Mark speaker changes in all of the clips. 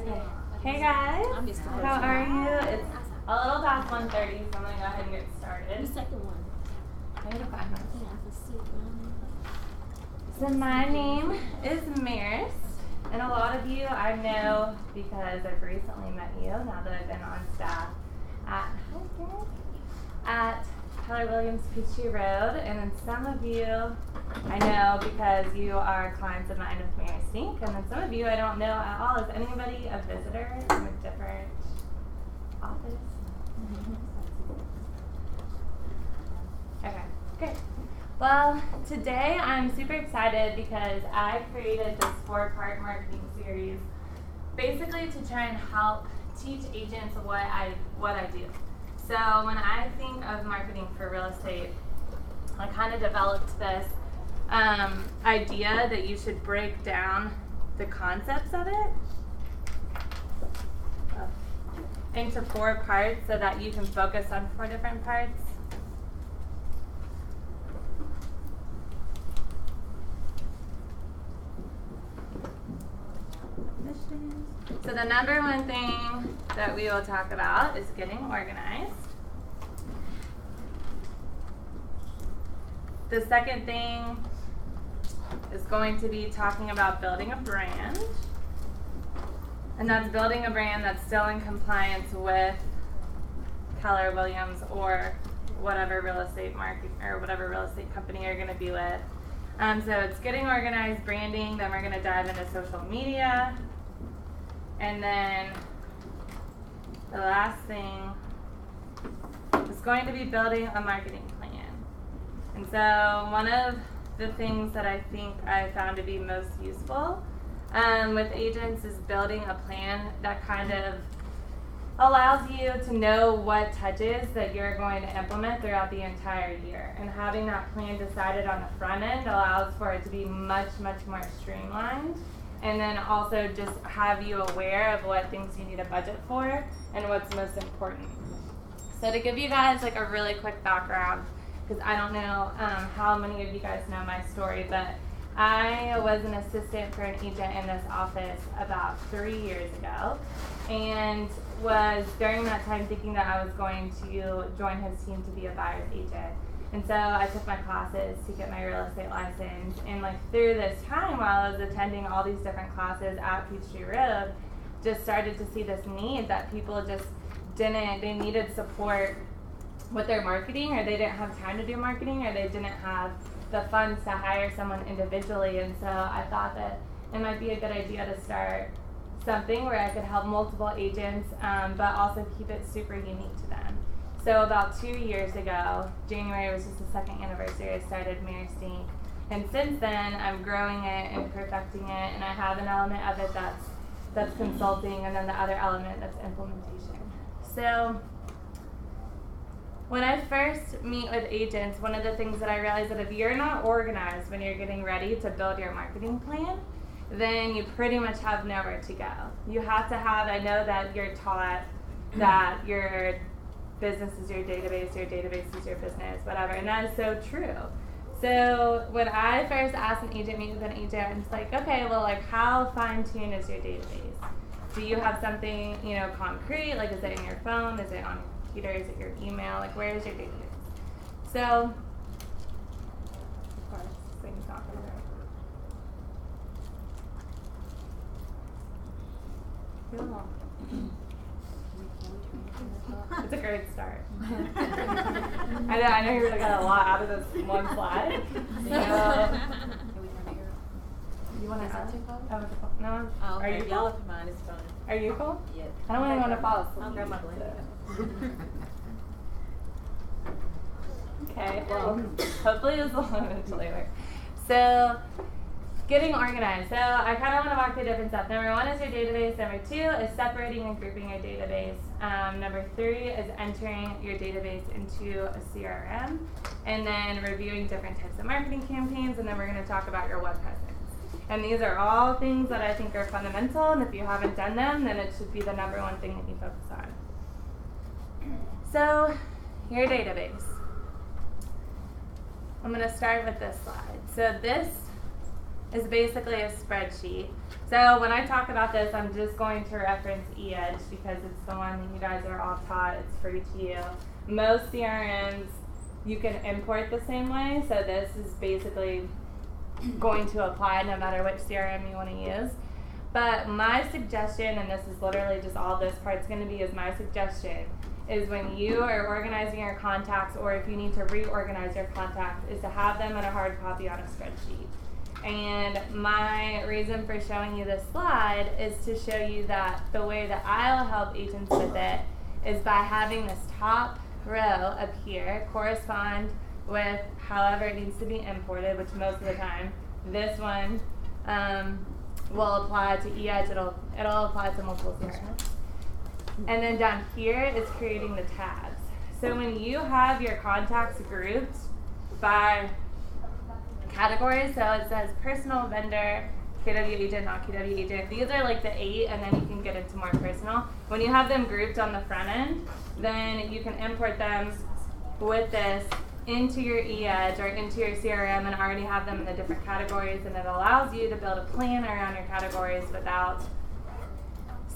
Speaker 1: Okay. Hey guys, how are you? It's a little past 1:30, so I'm gonna go ahead and get started.
Speaker 2: The second one.
Speaker 1: I gotta find my.
Speaker 2: Yeah,
Speaker 1: So my name is Marist, and a lot of you I know because I've recently met you. Now that I've been on staff at Keller Williams Peachtree Road, and then some of you I know because you are clients of mine with Marist Inc. And then some of you I don't know at all. Is anybody a visitor from a different office? Okay, great. Well, today I'm super excited because I created this 4-part marketing series basically to try and help teach agents what I do. So when I think of marketing for real estate, I kind of developed this idea that you should break down the concepts of it into 4 parts so that you can focus on 4 different parts. So the number one thing that we will talk about is getting organized. The second thing is going to be talking about building a brand. And that's building a brand that's still in compliance with Keller Williams or whatever real estate market or whatever real estate company you're going to be with. So it's getting organized, branding, then we're going to dive into social media. And then the last thing is going to be building a marketing plan. And so one of the things that I think I found to be most useful with agents is building a plan that kind of allows you to know what touches that you're going to implement throughout the entire year. And having that plan decided on the front end allows for it to be much, much more streamlined. And then also just have you aware of what things you need a budget for and what's most important. So to give you guys like a really quick background, because I don't know how many of you guys know my story, but I was an assistant for an agent in this office about 3 years ago, and was during that time thinking that I was going to join his team to be a buyer's agent. And so I took my classes to get my real estate license, and like through this time while I was attending all these different classes at Peachtree Road, just started to see this need that people just they needed support with their marketing, or they didn't have time to do marketing, or they didn't have the funds to hire someone individually. And so I thought that it might be a good idea to start something where I could help multiple agents, but also keep it super unique to them. So about 2 years ago, January was just the 2nd anniversary, I started Marist Inc. And since then, I'm growing it and perfecting it, and I have an element of it that's consulting, and then the other element that's implementation. So when I first meet with agents, one of the things that I realize that if you're not organized when you're getting ready to build your marketing plan, then you pretty much have nowhere to go. You have to have, I know that you're taught that your business is your database is your business, whatever, and that is so true. So when I first asked an agent, meet with an agent, it's like, okay, well, like how fine-tuned is your database? Do you have something, concrete? Like, is it in your phone? Is it on your computer? Is it your email? Like, where is your database? So, of course, this thing's not going to work. Cool. It's a great start. I know you really got a lot out of this one slide. So, you want to ask? No?
Speaker 2: Oh,
Speaker 1: Are you cool?
Speaker 2: Mine is fine.
Speaker 1: Are you cool?
Speaker 2: Yeah.
Speaker 1: I don't really want to fall asleep.
Speaker 2: I'll grab my blanket.
Speaker 1: Okay, well, hopefully this will eventually work. So, getting organized. So I kind of want to walk through different stuff. Number 1 is your database. Number 2 is separating and grouping your database. Number 3 is entering your database into a CRM, and then reviewing different types of marketing campaigns, and then we're going to talk about your web presence. And these are all things that I think are fundamental, and if you haven't done them, then it should be the number 1 thing that you focus on. So, your database. I'm going to start with this slide. So this is basically a spreadsheet. So when I talk about this, I'm just going to reference eEdge because it's the one that you guys are all taught. It's free to you. Most CRMs you can import the same way, so this is basically going to apply no matter which CRM you want to use. But my suggestion, and this is literally just all this part's going to be, is my suggestion, is when you are organizing your contacts, or if you need to reorganize your contacts, is to have them in a hard copy on a spreadsheet. And my reason for showing you this slide is to show you that the way that I'll help agents with it is by having this top row up here correspond with however it needs to be imported, which most of the time, this one will apply to eEdge, it'll apply to multiple CRMs. And then down here is creating the tabs. So when you have your contacts grouped by categories, so it says personal, vendor, KW agent, not KW agent. These are like the 8, and then you can get into more personal. When you have them grouped on the front end, then you can import them with this into your eEdge or into your CRM and already have them in the different categories, and it allows you to build a plan around your categories without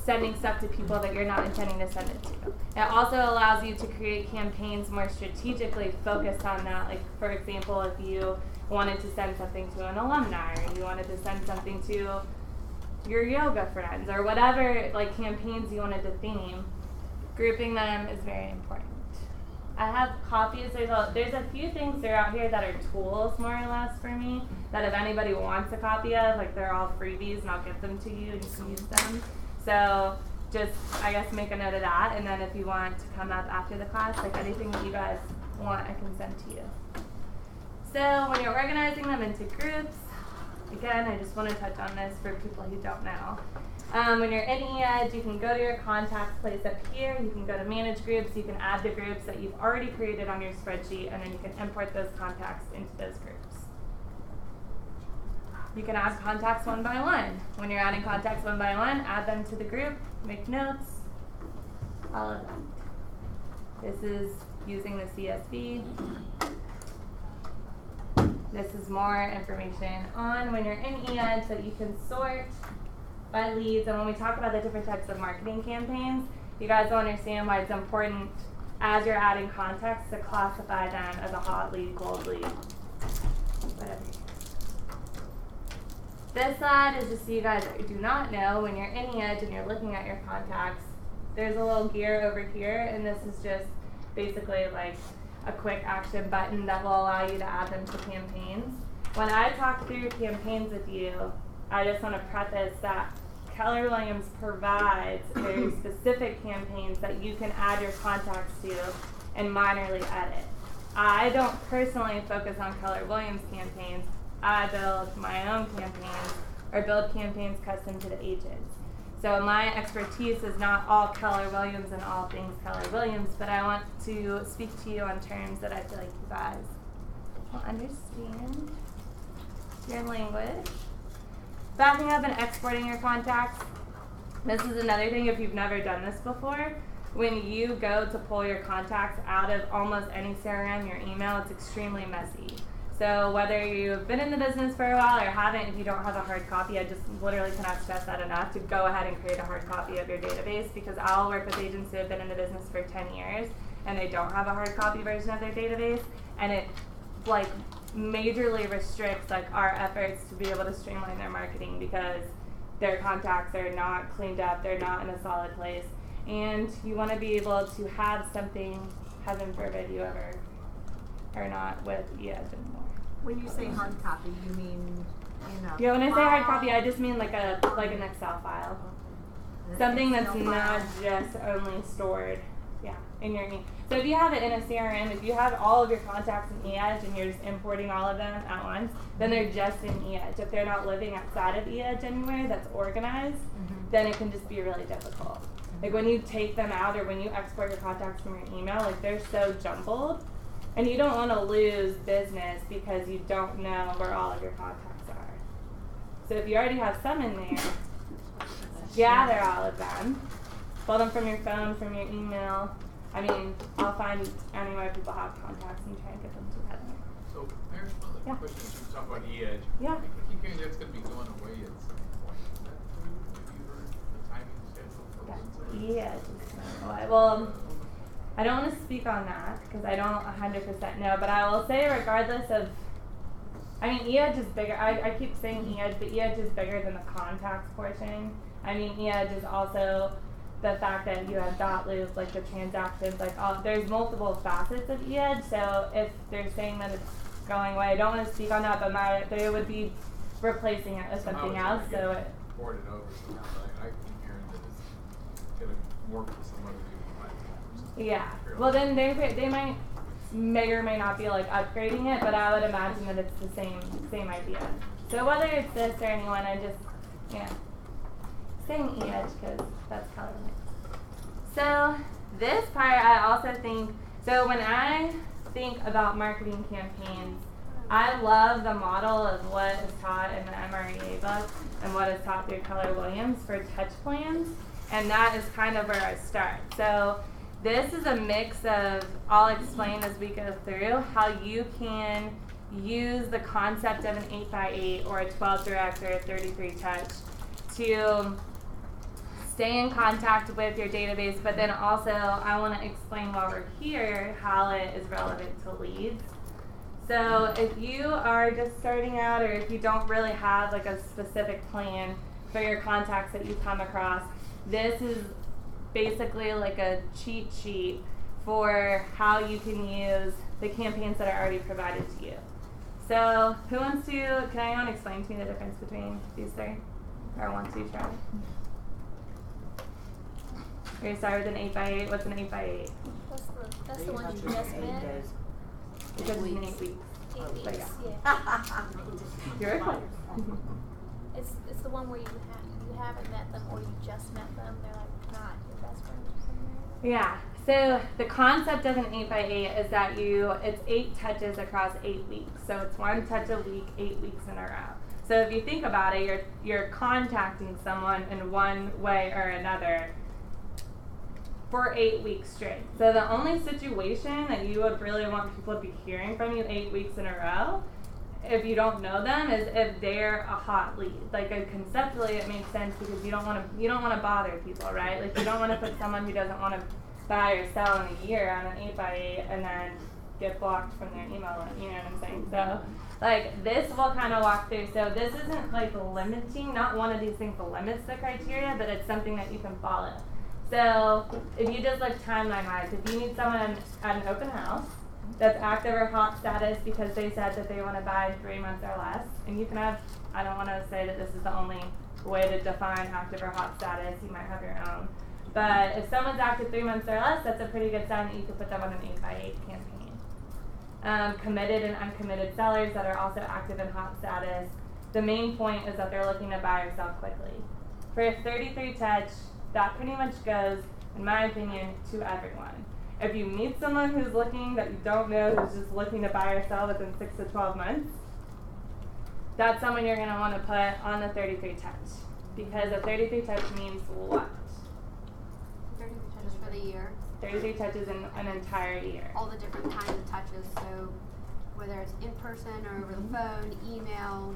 Speaker 1: sending stuff to people that you're not intending to send it to. It also allows you to create campaigns more strategically focused on that. Like, for example, if you wanted to send something to an alumni, or you wanted to send something to your yoga friends, or whatever like campaigns you wanted to theme, grouping them is very important. I have copies. There's a few things throughout here that are tools, more or less, for me, that if anybody wants a copy of, like, they're all freebies, and I'll get them to you, and you can use them. So just, I guess, make a note of that, and then if you want to come up after the class, like, anything that you guys want, I can send to you. So when you're organizing them into groups, again, I just want to touch on this for people who don't know. When you're in eEdge, you can go to your contacts place up here. You can go to manage groups. You can add the groups that you've already created on your spreadsheet, and then you can import those contacts into those groups. You can add contacts one by one. When you're adding contacts one by one, add them to the group, make notes, all of that. This is using the CSV. This is more information on when you're in eEdge that you can sort by leads. And when we talk about the different types of marketing campaigns, you guys will understand why it's important as you're adding contacts to classify them as a hot lead, cold lead, whatever. This slide is just so you guys do not know, when you're in eEdge and you're looking at your contacts, there's a little gear over here, and this is just basically like a quick action button that will allow you to add them to campaigns. When I talk through campaigns with you, I just want to preface that Keller Williams provides very specific campaigns that you can add your contacts to and minorly edit. I don't personally focus on Keller Williams campaigns. I build my own campaigns or build campaigns custom to the agents. So my expertise is not all Keller Williams and all things Keller Williams, but I want to speak to you on terms that I feel like you guys will understand your language. Backing up and exporting your contacts. This is another thing if you've never done this before. When you go to pull your contacts out of almost any CRM, your email, it's extremely messy. So whether you've been in the business for a while or haven't, if you don't have a hard copy, I just literally cannot stress that enough to go ahead and create a hard copy of your database, because I'll work with agents who have been in the business for 10 years and they don't have a hard copy version of their database, and it like majorly restricts like our efforts to be able to streamline their marketing because their contacts are not cleaned up, they're not in a solid place, and you want to be able to have something, heaven forbid you ever are not with eEdge anymore.
Speaker 2: When you say hard copy, you mean in a
Speaker 1: Yeah, when I say hard
Speaker 2: file?
Speaker 1: copy, I just mean like an Excel file. Something that's not just only stored, in your email. So if you have it in a CRM, if you have all of your contacts in eEdge and you're just importing all of them at once, then they're just in eEdge. If they're not living outside of eEdge anywhere that's organized, then it can just be really difficult. Like when you take them out or when you export your contacts from your email, like they're so jumbled, and you don't want to lose business because you don't know where all of your contacts are. So if you already have some in there, gather all of them, pull them from your phone, from your email. I mean, I'll find anywhere people have contacts and try and get them together.
Speaker 3: So here's another
Speaker 1: Yeah.
Speaker 3: Question is, you talk about e-edge.
Speaker 1: Yeah.
Speaker 3: I keep hearing that's going to be going away at some point. Is that true? Have you heard the timing schedule for when?
Speaker 1: Yeah, it's going away. Well, I don't want to speak on that because I don't 100% know, but I will say regardless of, I mean, e-edge is bigger. I keep saying e-edge, but e-edge is bigger than the contacts portion. I mean, e-edge is also the fact that you have dot loop, like the transactions, like there's multiple facets of e-edge. So if they're saying that it's going away, I don't want to speak on that, but they would be replacing it with something else. So it
Speaker 3: ported over somehow. I keep hearing that it's going to work with some other people platforms.
Speaker 1: Yeah. Well, then they may or may not be like upgrading it, but I would imagine that it's the same idea. So whether it's this or anyone, I just saying e-edge because that's color mix. So this part, I also think. So when I think about marketing campaigns, I love the model of what is taught in the MREA book and what is taught through Keller Williams for touch plans, and that is kind of where I start. So this is a mix of, I'll explain as we go through how you can use the concept of an 8x8 or a 12 direct or a 33 touch to stay in contact with your database, but then also I want to explain while we're here how it is relevant to leads. So if you are just starting out, or if you don't really have like a specific plan for your contacts that you come across, this is basically like a cheat sheet for how you can use the campaigns that are already provided to you. So who wants to, can anyone explain to me the difference between these three? Or wants to try? We're going to start with an 8x8. What's an 8x8?
Speaker 4: That's the one you just met.
Speaker 1: It says 8 weeks.
Speaker 4: 8 weeks,
Speaker 1: yeah. You're close.
Speaker 4: It's the one where you haven't met them or you just met them. They're like not your best friends or something.
Speaker 1: Yeah. So the concept of an 8x8 is that it's 8 touches across 8 weeks. So it's 1 touch a week, 8 weeks in a row. So if you think about it, you're contacting someone in one way or another for 8 weeks straight. So the only situation that you would really want people to be hearing from you 8 weeks in a row, if you don't know them, is if they're a hot lead. Like conceptually, it makes sense because you don't want to bother people, right? Like you don't want to put someone who doesn't want to buy or sell in a year on an 8x8 and then get blocked from their email. You know what I'm saying? So like this will kind of walk through. So this isn't like limiting. Not one of these things limits the criteria, but it's something that you can follow. So if you just look timeline-wise, if you need someone at an open house that's active or hot status because they said that they want to buy 3 months or less, and you can have, I don't want to say that this is the only way to define active or hot status, you might have your own. But if someone's active 3 months or less, that's a pretty good sign that you could put them on an 8x8 campaign. Committed and uncommitted sellers that are also active and hot status, the main point is that they're looking to buy or sell quickly. For a 33 touch, that pretty much goes, in my opinion, to everyone. If you meet someone who's looking that you don't know, who's just looking to buy or sell within 6 to 12 months, that's someone you're going to want to put on the 33 touch. Because a 33 touch means what?
Speaker 5: 33 touches for the year.
Speaker 1: 33 touches in an entire year.
Speaker 5: All the different kinds of touches, so whether it's in person or over the phone, email,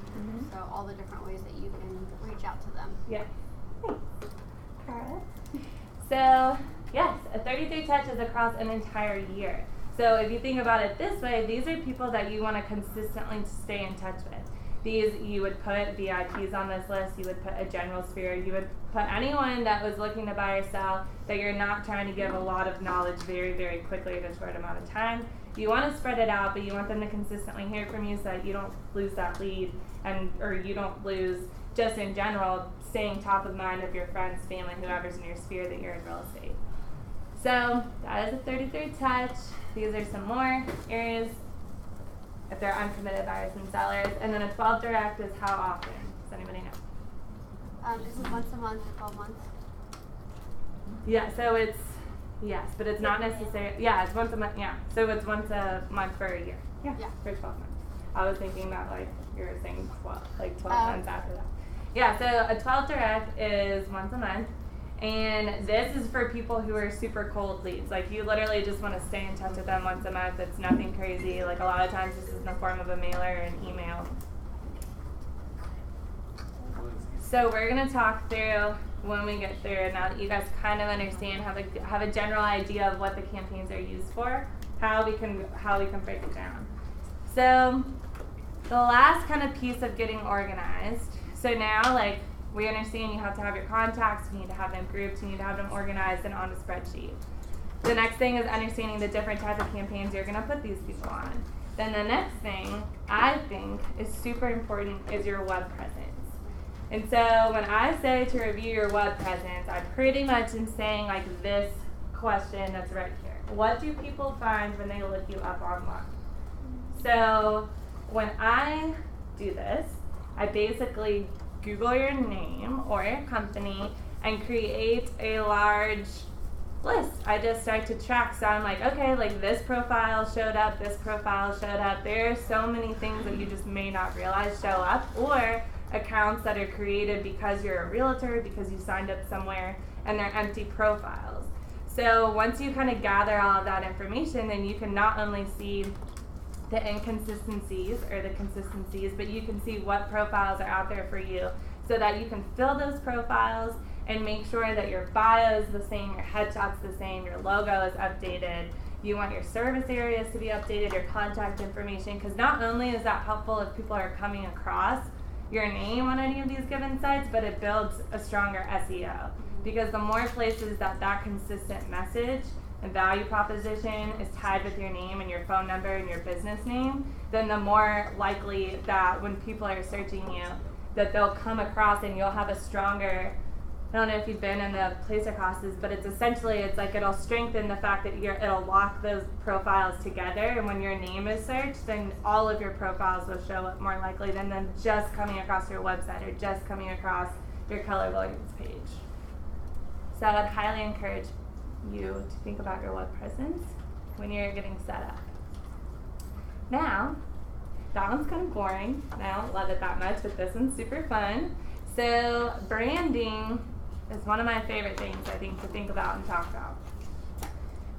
Speaker 5: so all the different ways that you can reach out to them.
Speaker 1: Yeah. Thanks. Alright. So, yes, a 33 touch is across an entire year. So if you think about it this way, these are people that you want to consistently stay in touch with. These, you would put VIPs on this list, you would put a general sphere, you would put anyone that was looking to buy or sell that you're not trying to give a lot of knowledge very, very quickly in a short amount of time. You want to spread it out, but you want them to consistently hear from you so that you don't lose that lead or you don't lose, just in general, staying top of mind of your friends, family, whoever's in your sphere that you're in real estate. So that is a 33 touch. These are some more areas if they're uncommitted buyers and sellers. And then a 12 direct is how often? Does anybody know?
Speaker 5: This is once a month for 12 months.
Speaker 1: Yeah, so it's, yes, but it's not necessarily, yeah, it's once a month, yeah. So it's once a month for a year. Yeah, for 12 months. I was thinking that like you were saying 12 months after that. Yeah, so a 12 direct is once a month. And this is for people who are super cold leads. Like you literally just want to stay in touch with them once a month. It's nothing crazy. Like a lot of times this is in the form of a mailer or an email. So we're going to talk through when we get through, now that you guys kind of understand, have a general idea of what the campaigns are used for, how we can break it down. So the last kind of piece of getting organized. So now, like, we understand you have to have your contacts, you need to have them grouped, you need to have them organized and on a spreadsheet. The next thing is understanding the different types of campaigns you're going to put these people on. Then the next thing I think is super important is your web presence. And so when I say to review your web presence, I pretty much am saying like this question that's right here. What do people find when they look you up online? So when I do this, I basically Google your name or your company and create a large list. I just start to track. So I'm like, okay, like this profile showed up, this profile showed up. There are so many things that you just may not realize show up, or accounts that are created because you're a realtor, because you signed up somewhere, and they're empty profiles. So once you kind of gather all of that information, then you can not only see the inconsistencies or the consistencies, but you can see what profiles are out there for you so that you can fill those profiles and make sure that your bio is the same, your headshot's the same, your logo is updated. You want your service areas to be updated, your contact information, because not only is that helpful if people are coming across your name on any of these given sites, but it builds a stronger SEO. Because the more places that consistent message and value proposition is tied with your name and your phone number and your business name, then the more likely that when people are searching you, that they'll come across and you'll have a stronger, I don't know if you've been in the placer classes, but it's essentially, it's like it'll strengthen the fact that it'll lock those profiles together, and when your name is searched, then all of your profiles will show up more likely than them just coming across your website or just coming across your Keller Williams page. So I would highly encourage you to think about your web presence when you're getting set up. Now, that one's kind of boring. I don't love it that much, but this one's super fun. So branding is one of my favorite things, I think, to think about and talk about.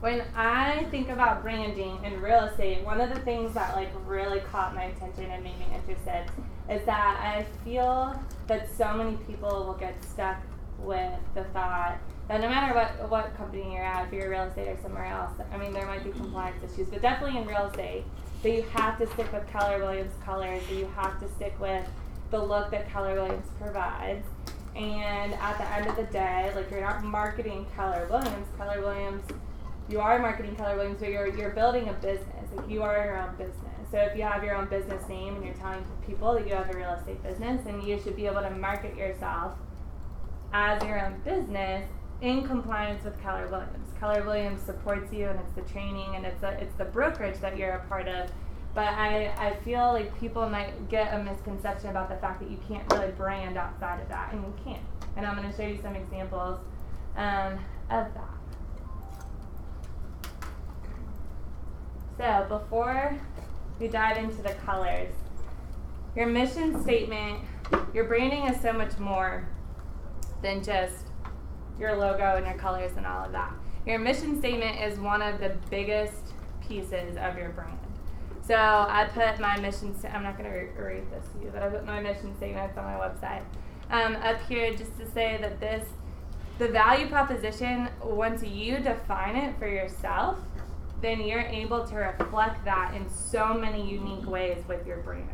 Speaker 1: When I think about branding in real estate, one of the things that like really caught my attention and made me interested is that I feel that so many people will get stuck with the thought that no matter what company you're at, if you're real estate or somewhere else, I mean, there might be compliance issues, but definitely in real estate, that you have to stick with Keller Williams colors, that you have to stick with the look that Keller Williams provides. And at the end of the day, like, you're not marketing Keller Williams, you are marketing Keller Williams, but you're building a business. Like, you are your own business. So if you have your own business name and you're telling people that you have a real estate business, then you should be able to market yourself as your own business in compliance with Keller Williams. Keller Williams supports you, and it's the training and it's the brokerage that you're a part of. But I feel like people might get a misconception about the fact that you can't really brand outside of that, and you can't. And I'm going to show you some examples of that. So before we dive into the colors, your mission statement, your branding is so much more than just your logo and your colors and all of that. Your mission statement is one of the biggest pieces of your brand. So I put my mission statement, I'm not going to read this to you, but I put my mission statement on my website up here just to say that the value proposition, once you define it for yourself, then you're able to reflect that in so many unique ways with your brand.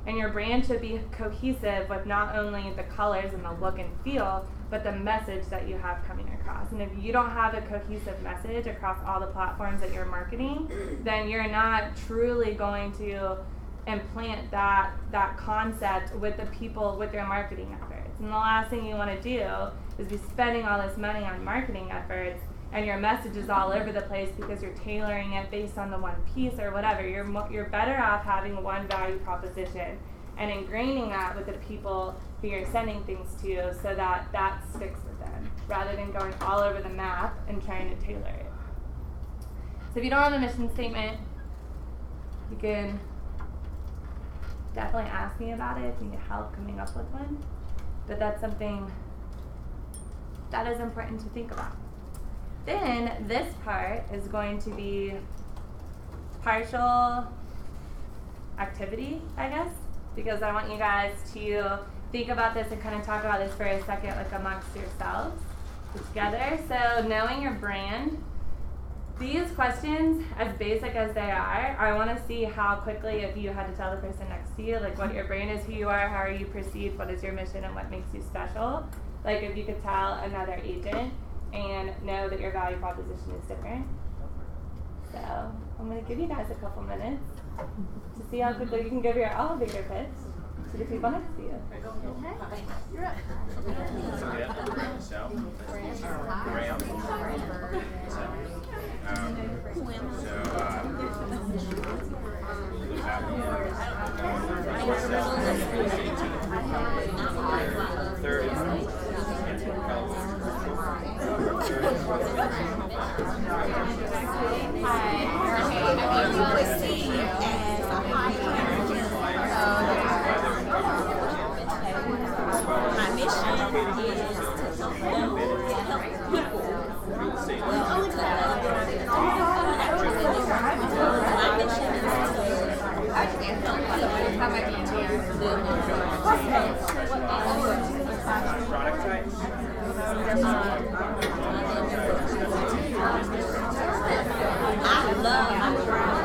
Speaker 1: And your brand should be cohesive with not only the colors and the look and feel, but the message that you have coming across. And if you don't have a cohesive message across all the platforms that you're marketing, then you're not truly going to implant that concept with the people, with your marketing efforts. And the last thing you want to do is be spending all this money on marketing efforts and your message is all over the place because you're tailoring it based on the one piece or whatever. You're better off having one value proposition and ingraining that with the people who you're sending things to so that sticks with them, rather than going all over the map and trying to tailor it. So if you don't have a mission statement, you can definitely ask me about it if you need help coming up with one. But that's something that is important to think about. Then this part is going to be partial activity, I guess, because I want you guys to think about this and kind of talk about this for a second, like amongst yourselves together. So knowing your brand, these questions, as basic as they are, I want to see how quickly, if you had to tell the person next to you, like what your brand is, who you are, how are you perceived, what is your mission, and what makes you special. Like if you could tell another agent and know that your value proposition is different. So I'm going to give you guys a couple minutes to see how quickly you can give your elevator pitch to the people next to you.
Speaker 2: You're up.
Speaker 6: My mission is to help people. My mission is I love my product.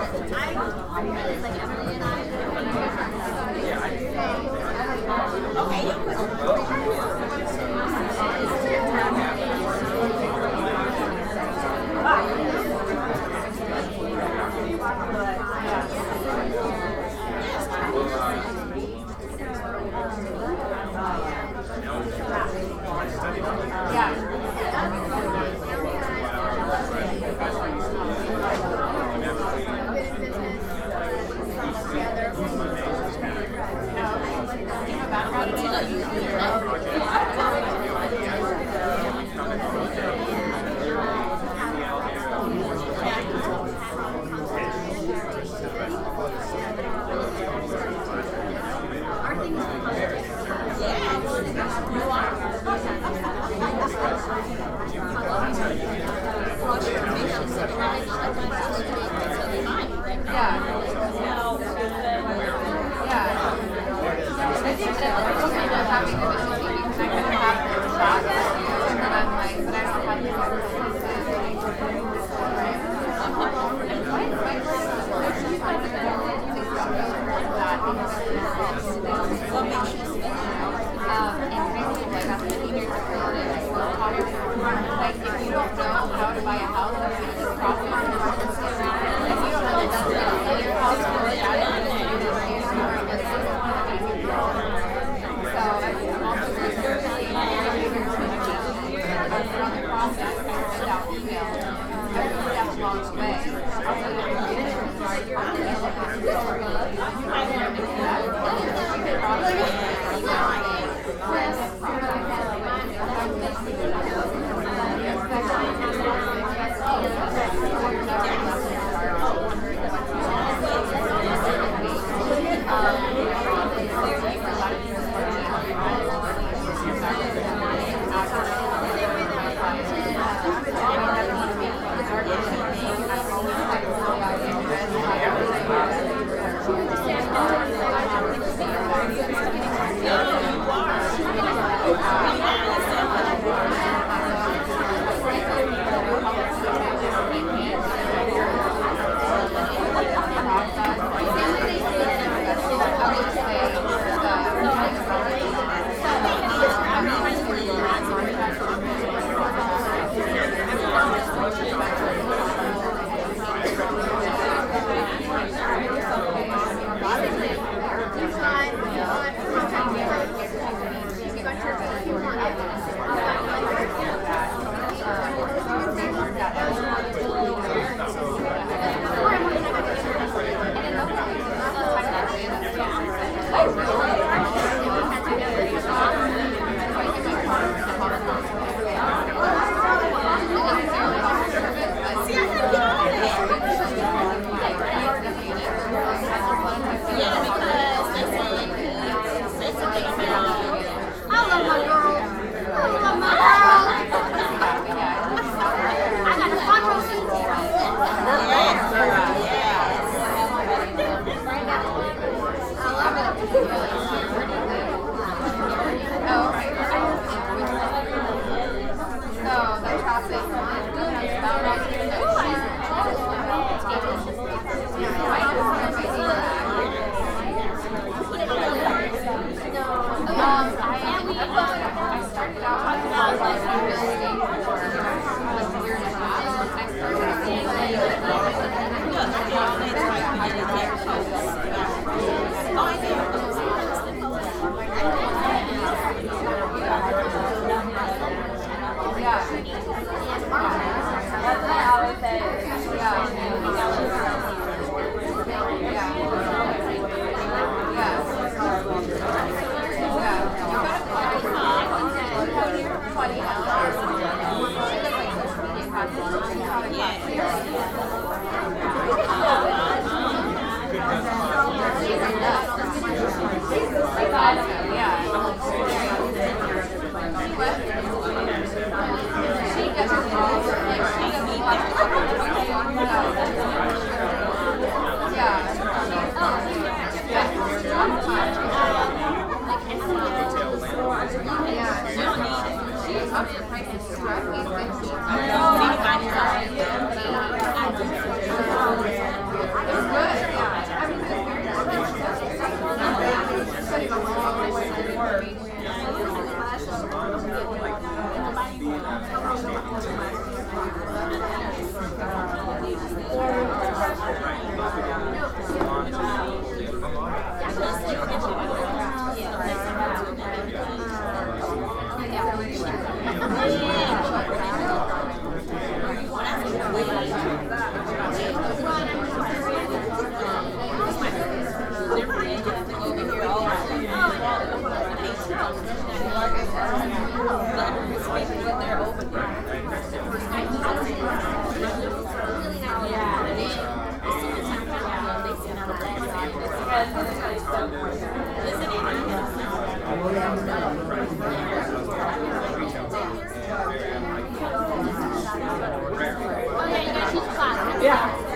Speaker 5: everybody else.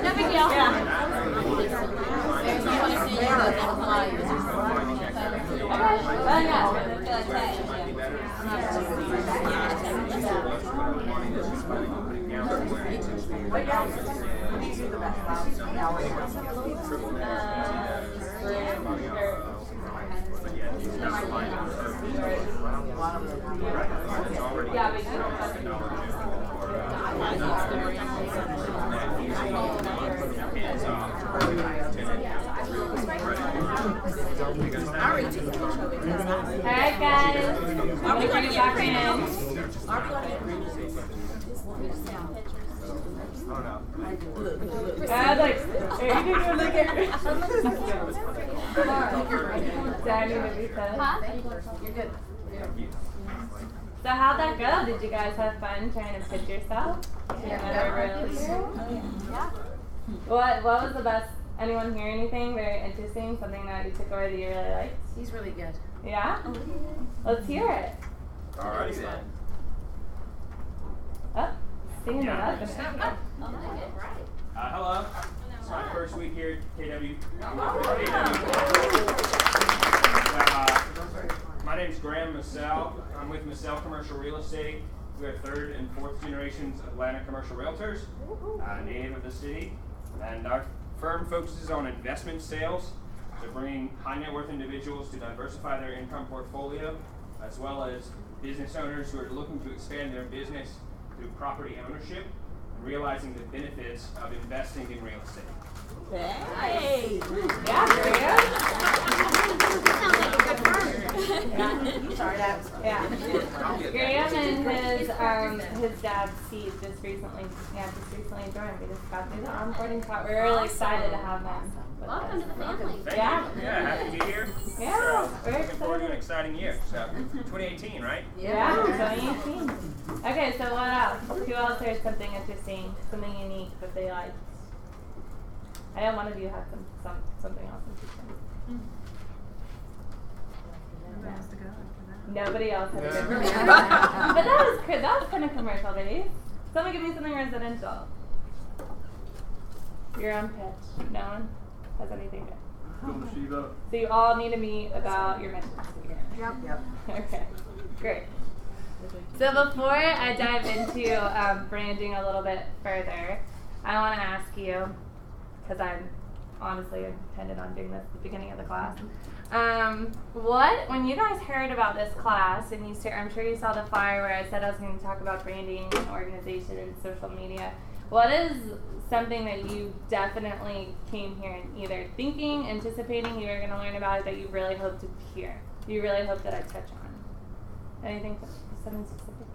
Speaker 4: No big deal.
Speaker 1: Alright guys, I'm gonna bring it back in. I was like, are you gonna look at Danny You're good. So how'd that go? Did you guys have fun trying to pitch yourself? Yeah. What was the best? Anyone hear anything very interesting? Something that you took away that you really liked?
Speaker 2: He's really good.
Speaker 1: Yeah? Let's hear it.
Speaker 3: Alrighty then.
Speaker 1: Oh, standing up.
Speaker 7: Hello. It's my first week here at KW. My name's Graham Massell. I'm with Massell Commercial Real Estate. We are third and fourth generations Atlanta commercial realtors, native of the city. And our firm focuses on investment sales, so bringing high net worth individuals to diversify their income portfolio, as well as business owners who are looking to expand their business through property ownership and realizing the benefits of investing in real estate.
Speaker 6: Hey!
Speaker 1: Yeah,
Speaker 5: Sounds like a good firm.
Speaker 1: Yeah. Graham and his dad Steve just recently joined. We just got through the onboarding part. We're really excited to have them.
Speaker 5: Welcome to the family.
Speaker 7: Thank
Speaker 1: Yeah.
Speaker 7: you. Yeah, happy to be here.
Speaker 1: Yeah,
Speaker 7: So,
Speaker 1: very
Speaker 7: looking forward to an
Speaker 1: excited.
Speaker 7: exciting year. So, 2018, right?
Speaker 1: Yeah, 2018. Okay, so what else? Who else heard something interesting, something unique that they liked? I know one of you had something else interesting. Nobody else had a good commercial. But that was kind of commercial based. Someone give me something residential. Your own pitch. No one has anything good. So you all need to meet about your mission.
Speaker 2: Yep.
Speaker 1: Okay, great. So before I dive into branding a little bit further, I want to ask you, because I honestly intended on doing this at the beginning of the class. When you guys heard about this class, and I'm sure you saw the flyer where I said I was going to talk about branding and organization and social media. What is something that you definitely came here and either thinking, anticipating you were going to learn about it that you really hope to hear? You really hope that I touch on? Anything, something specific?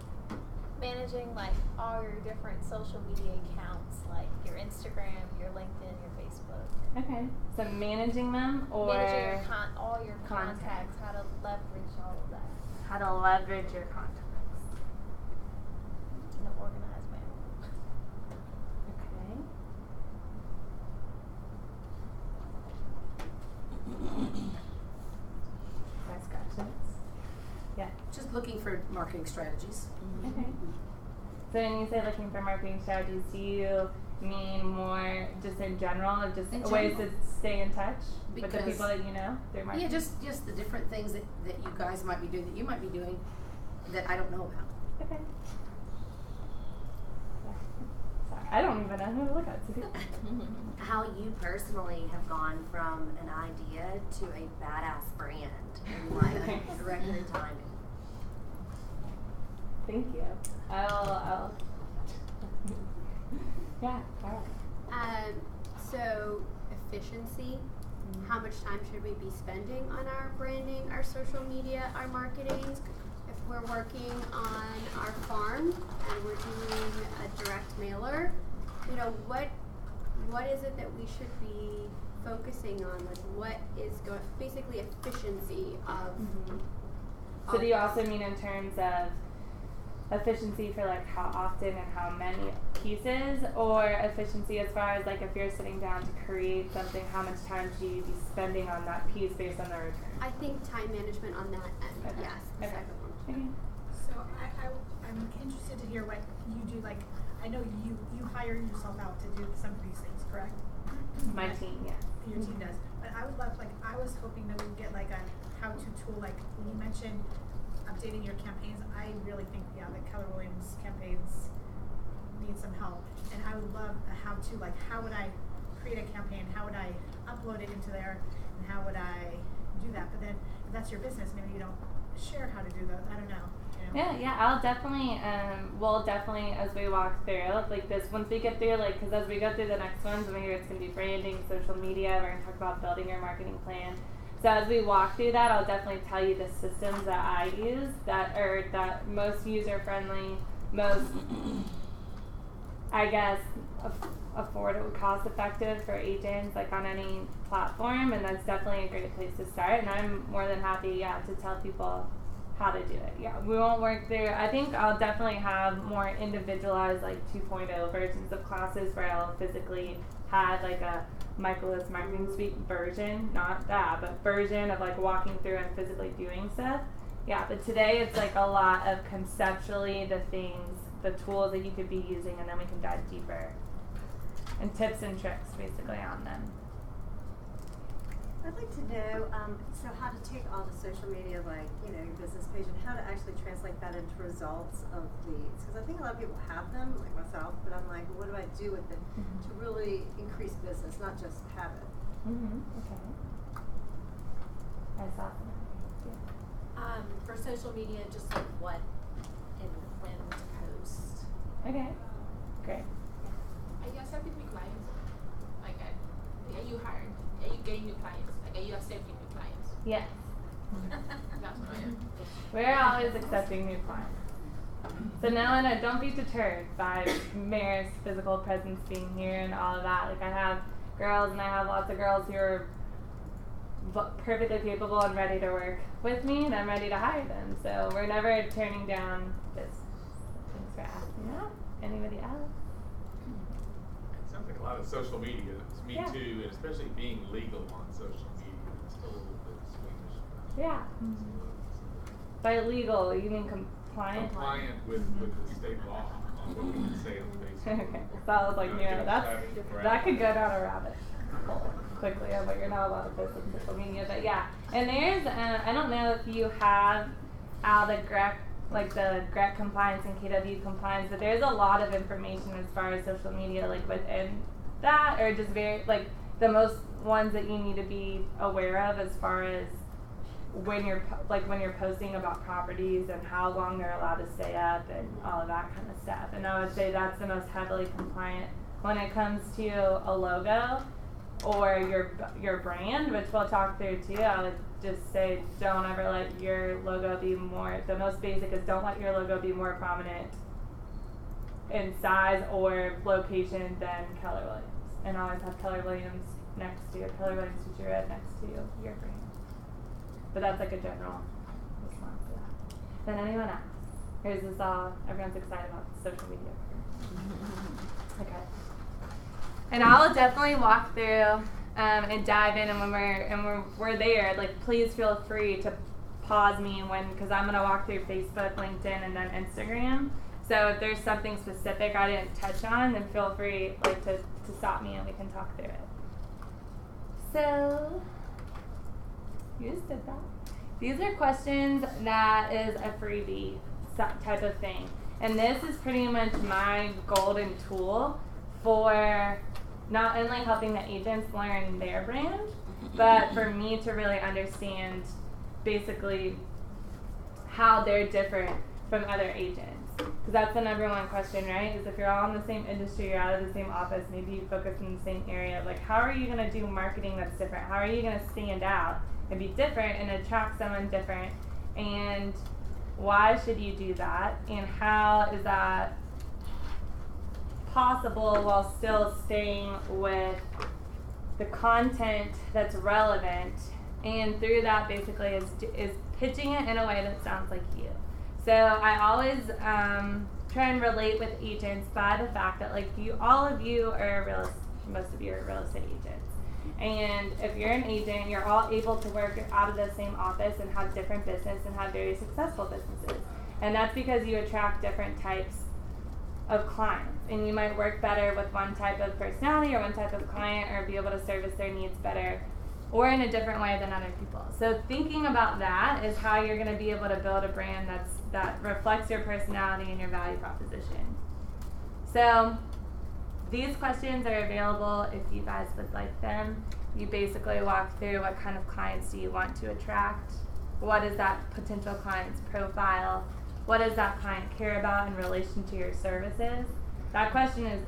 Speaker 4: Managing like all your different social media accounts, like your Instagram, your LinkedIn, your Facebook.
Speaker 1: Okay, so managing them or
Speaker 4: Managing all your
Speaker 1: contacts.
Speaker 4: contacts, how to leverage all of that.
Speaker 1: How to leverage your contacts.
Speaker 8: looking for marketing strategies.
Speaker 1: Okay. So when you say looking for marketing strategies, do you mean more just in general, of just
Speaker 8: In
Speaker 1: ways to
Speaker 8: general.
Speaker 1: stay in touch with the
Speaker 8: Because-
Speaker 1: people that you know through marketing?
Speaker 8: Yeah, just the different things that you guys might be doing, that you might be doing, that I don't know about.
Speaker 1: Okay. Sorry, I don't even know who to look at.
Speaker 9: How you personally have gone from an idea to a badass brand in like record timing.
Speaker 1: Thank you. I'll. Yeah. All right.
Speaker 5: So efficiency. How much time should we be spending on our branding, our social media, our marketing? If we're working on our farm and we're doing a direct mailer, you know, what is it that we should be focusing on? Like, what is basically efficiency of.
Speaker 1: So do you also mean in terms of efficiency for like how often and how many pieces, or efficiency as far as like if you're sitting down to create something, how much time should you be spending on that piece based on the return?
Speaker 5: I think time management on that end.
Speaker 1: Okay.
Speaker 5: Yes, the
Speaker 1: Okay.
Speaker 5: second one.
Speaker 1: Okay.
Speaker 10: So I'm interested to hear what you do. Like, I know you hire yourself out to do some of these things, correct?
Speaker 1: My team, yes.
Speaker 10: Your team does. But I would love, like, I was hoping that we'd get like a how-to tool. Like when you mentioned updating your campaigns, I really think the Keller Williams campaigns need some help. And I would love a how-to. Like, how would I create a campaign? How would I upload it into there? And how would I do that? But then if that's your business, maybe you don't share how to do that. I don't know.
Speaker 1: Yeah, I'll definitely, we'll definitely, as we walk through, like this, once we get through, like, because as we go through the next ones, maybe it's going to be branding, social media, we're going to talk about building your marketing plan. So as we walk through that, I'll definitely tell you the systems that I use that are that most user-friendly, most, I guess, affordable, cost-effective for agents, like on any platform, and that's definitely a great place to start. And I'm more than happy, to tell people how to do it. Yeah, we won't work through. I think I'll definitely have more individualized, like 2.0 versions of classes where I'll physically have like a Michaelis Marketing Suite version, not that, but version of like walking through and physically doing stuff. Yeah, but today it's like a lot of conceptually the things, the tools that you could be using, and then we can dive deeper. And tips and tricks basically on them.
Speaker 11: I'd like to know, so how to take all the social media, like, your business page, and how to actually translate that into results of leads. Because I think a lot of people have them, like myself, but I'm like, well, what do I do with it to really increase business, not just have it?
Speaker 1: Okay. I saw some. Yeah.
Speaker 2: For social media, just like what and when to post.
Speaker 1: Okay. Great.
Speaker 12: Are you accepting new clients? Like, are you hiring? Are you getting new clients? Like, are you accepting new clients?
Speaker 1: Yes.
Speaker 12: That's what I am.
Speaker 1: We're always accepting new clients. So now, don't be deterred by Marist's physical presence being here and all of that. Like, I have girls, and I have lots of girls who are perfectly capable and ready to work with me, and I'm ready to hire them. So we're never turning down this. Thanks for asking that. Anybody else?
Speaker 3: It sounds like a lot of social media. It's me
Speaker 1: Yeah.
Speaker 3: too, and especially being legal on social media. It's still a little bit squeamish.
Speaker 1: Yeah. By legal, you mean compliant?
Speaker 3: Compliant with the state law on what we can say on Facebook.
Speaker 1: Okay. So I was like, that could go down a rabbit hole quickly of what you're not allowed to post on social media. But yeah, and there's, I don't know if you have the GREC, like the GREC compliance and KW compliance, but there's a lot of information as far as social media, like within that, or just very, like the most ones that you need to be aware of as far as when you're posting about properties and how long they're allowed to stay up and all of that kind of stuff. And I would say that's the most heavily compliant when it comes to a logo or your brand, which we'll talk through too. I would just say don't ever let your logo be more, the most basic is don't let your logo be more prominent in size or location than Keller Williams. And always have Keller Williams next to Keller Williams Future Ed next to your brand. But that's like a general response to that. Then anyone else? Here's this all, everyone's excited about social media. Okay. And I'll definitely walk through and dive in, and when we're there, like please feel free to pause me because I'm gonna walk through Facebook, LinkedIn, and then Instagram. So if there's something specific I didn't touch on, then feel free to stop me and we can talk through it. So you just did that. These are questions that is a freebie type of thing. And this is pretty much my golden tool for not only helping the agents learn their brand, but for me to really understand basically how they're different from other agents. Because that's the number one question, right? Is if you're all in the same industry, you're out of the same office, maybe you focus in the same area, like how are you going to do marketing that's different? How are you going to stand out and be different and attract someone different? And why should you do that? And how is that possible while still staying with the content that's relevant? And through that basically is pitching it in a way that sounds like you. So I always try and relate with agents by the fact that like all of you are most of you are real estate agents. And if you're an agent, you're all able to work out of the same office and have different business and have very successful businesses. And that's because you attract different types of clients. And you might work better with one type of personality or one type of client or be able to service their needs better or in a different way than other people. So thinking about that is how you're going to be able to build a brand that reflects your personality and your value proposition. So these questions are available if you guys would like them. You basically walk through what kind of clients do you want to attract, what is that potential client's profile, what does that client care about in relation to your services. That question is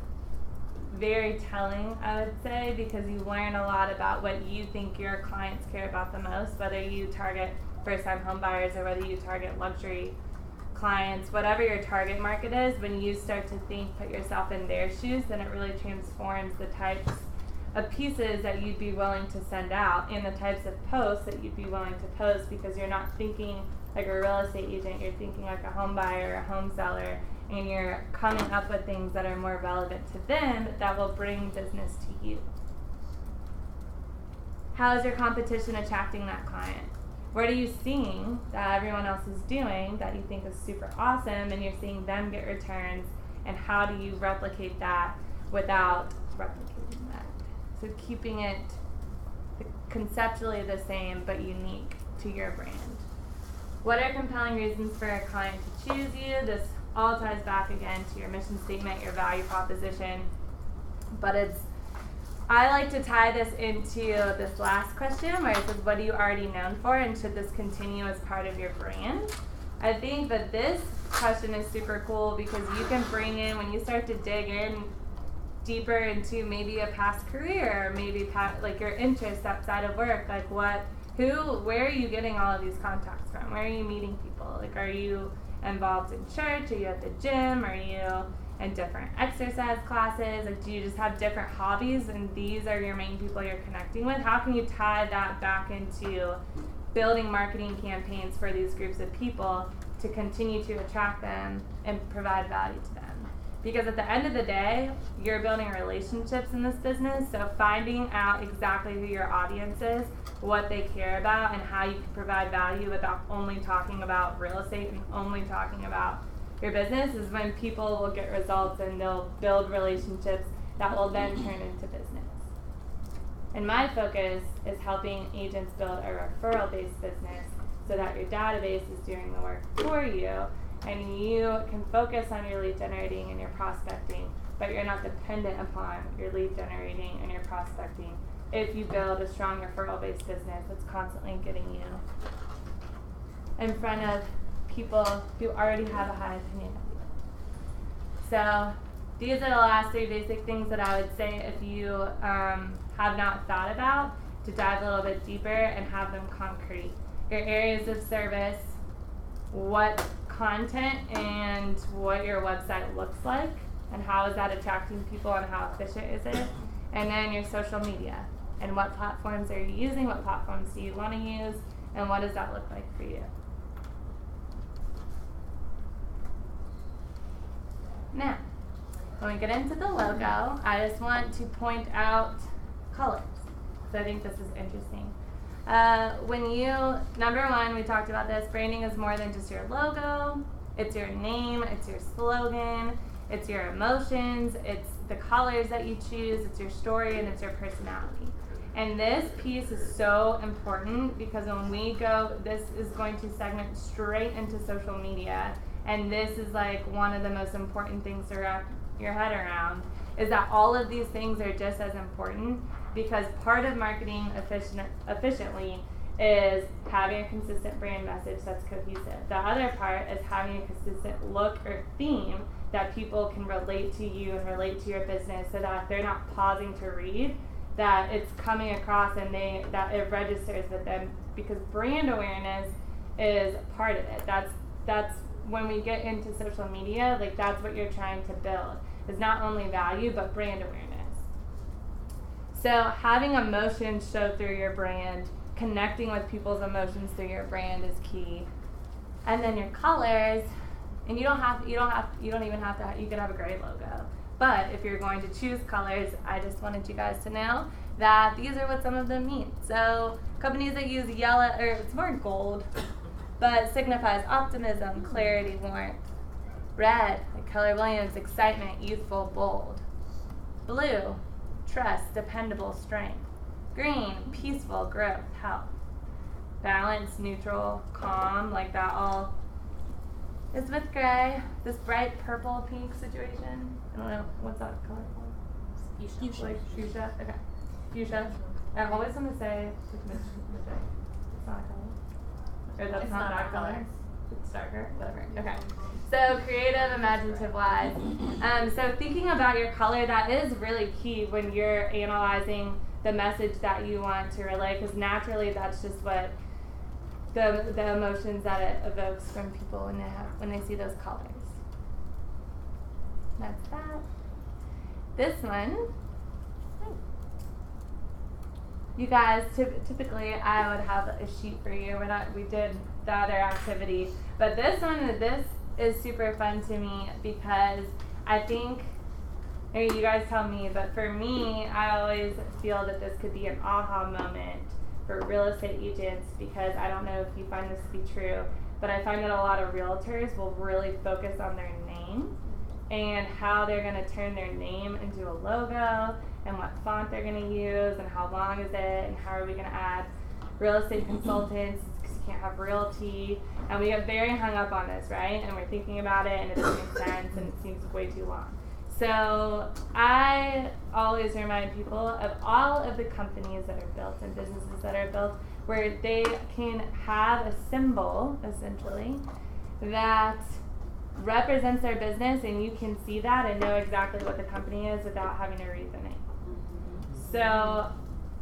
Speaker 1: very telling, I would say, because you learn a lot about what you think your clients care about the most, whether you target first-time home buyers or whether you target luxury clients, whatever your target market is. When you start to put yourself in their shoes, then it really transforms the types of pieces that you'd be willing to send out and the types of posts that you'd be willing to post, because you're not thinking like a real estate agent, you're thinking like a home buyer or a home seller, and you're coming up with things that are more relevant to them that will bring business to you. How is your competition attracting that client? What are you seeing that everyone else is doing that you think is super awesome and you're seeing them get returns, and how do you replicate that without replicating that? So keeping it conceptually the same but unique to your brand. What are compelling reasons for a client to choose you? This all ties back again to your mission statement, your value proposition, but I like to tie this into this last question where it says, what are you already known for, and should this continue as part of your brand? I think that this question is super cool because you can bring in, when you start to dig in deeper into maybe a past career, or maybe like your interests outside of work, like where are you getting all of these contacts from? Where are you meeting people? Like, are you involved in church? Are you at the gym? Are you in different exercise classes? Like, do you just have different hobbies and these are your main people you're connecting with? How can you tie that back into building marketing campaigns for these groups of people to continue to attract them and provide value to them? Because at the end of the day, you're building relationships in this business, so finding out exactly who your audience is, what they care about, and how you can provide value without only talking about real estate and only talking about your business is when people will get results and they'll build relationships that will then turn into business. And my focus is helping agents build a referral-based business so that your database is doing the work for you and you can focus on your lead generating and your prospecting, but you're not dependent upon your lead generating and your prospecting if you build a strong referral-based business that's constantly getting you in front of people who already have a high opinion of you. So these are the last 3 basic things that I would say if you have not thought about, to dive a little bit deeper and have them concrete. Your areas of service, what content and what your website looks like, and how is that attracting people and how efficient is it, and then your social media, and what platforms are you using, what platforms do you want to use, and what does that look like for you. Now, when we get into the logo, I just want to point out colors, because I think this is interesting. Number one, we talked about this, branding is more than just your logo. It's your name, it's your slogan, it's your emotions, it's the colors that you choose, it's your story, and it's your personality. And this piece is so important because when we go, this is going to segment straight into social media. And this is like one of the most important things to wrap your head around, is that all of these things are just as important, because part of marketing efficiently is having a consistent brand message that's cohesive. The other part is having a consistent look or theme that people can relate to you and relate to your business, so that they're not pausing to read, that it's coming across and that it registers with them, because brand awareness is part of it. That's when we get into social media, like that's what you're trying to build, is not only value but brand awareness. So having emotions show through your brand, connecting with people's emotions through your brand is key. And then your colors, and you could have a gray logo. But if you're going to choose colors, I just wanted you guys to know that these are what some of them mean. So companies that use yellow, or it's more gold, but signifies optimism, clarity, warmth. Red, like Keller Williams, excitement, youthful, bold. Blue, trust, dependable, strength. Green, peaceful, growth, health. Balance, neutral, calm, like that all is with gray. This bright purple pink situation. I don't know, what's that color called?
Speaker 2: Fuchsia.
Speaker 1: Like fuchsia? Okay. Fuchsia. I always want to say magenta. It's not a color. Or that's
Speaker 2: It's
Speaker 1: not
Speaker 2: not
Speaker 1: that
Speaker 2: a
Speaker 1: color.
Speaker 2: color.
Speaker 1: It's darker. Whatever. Okay. So creative, imaginative wise. So thinking about your color, that is really key when you're analyzing the message that you want to relay, because naturally that's just what the emotions that it evokes from people when they see those colors. That's that. This one, you guys, typically I would have a sheet for you when we did the other activity, but this is super fun to me, because I think, or you guys tell me, but for me, I always feel that this could be an aha moment for real estate agents, because I don't know if you find this to be true, but I find that a lot of realtors will really focus on their name and how they're going to turn their name into a logo, and what font they're going to use, and how long is it, and how are we going to add real estate consultants, because you can't have realty, and we get very hung up on this, right? And we're thinking about it, and it doesn't make sense, and it seems way too long. So I always remind people of all of the companies that are built and businesses that are built where they can have a symbol, essentially, that represents their business, and you can see that and know exactly what the company is without having to read the name. So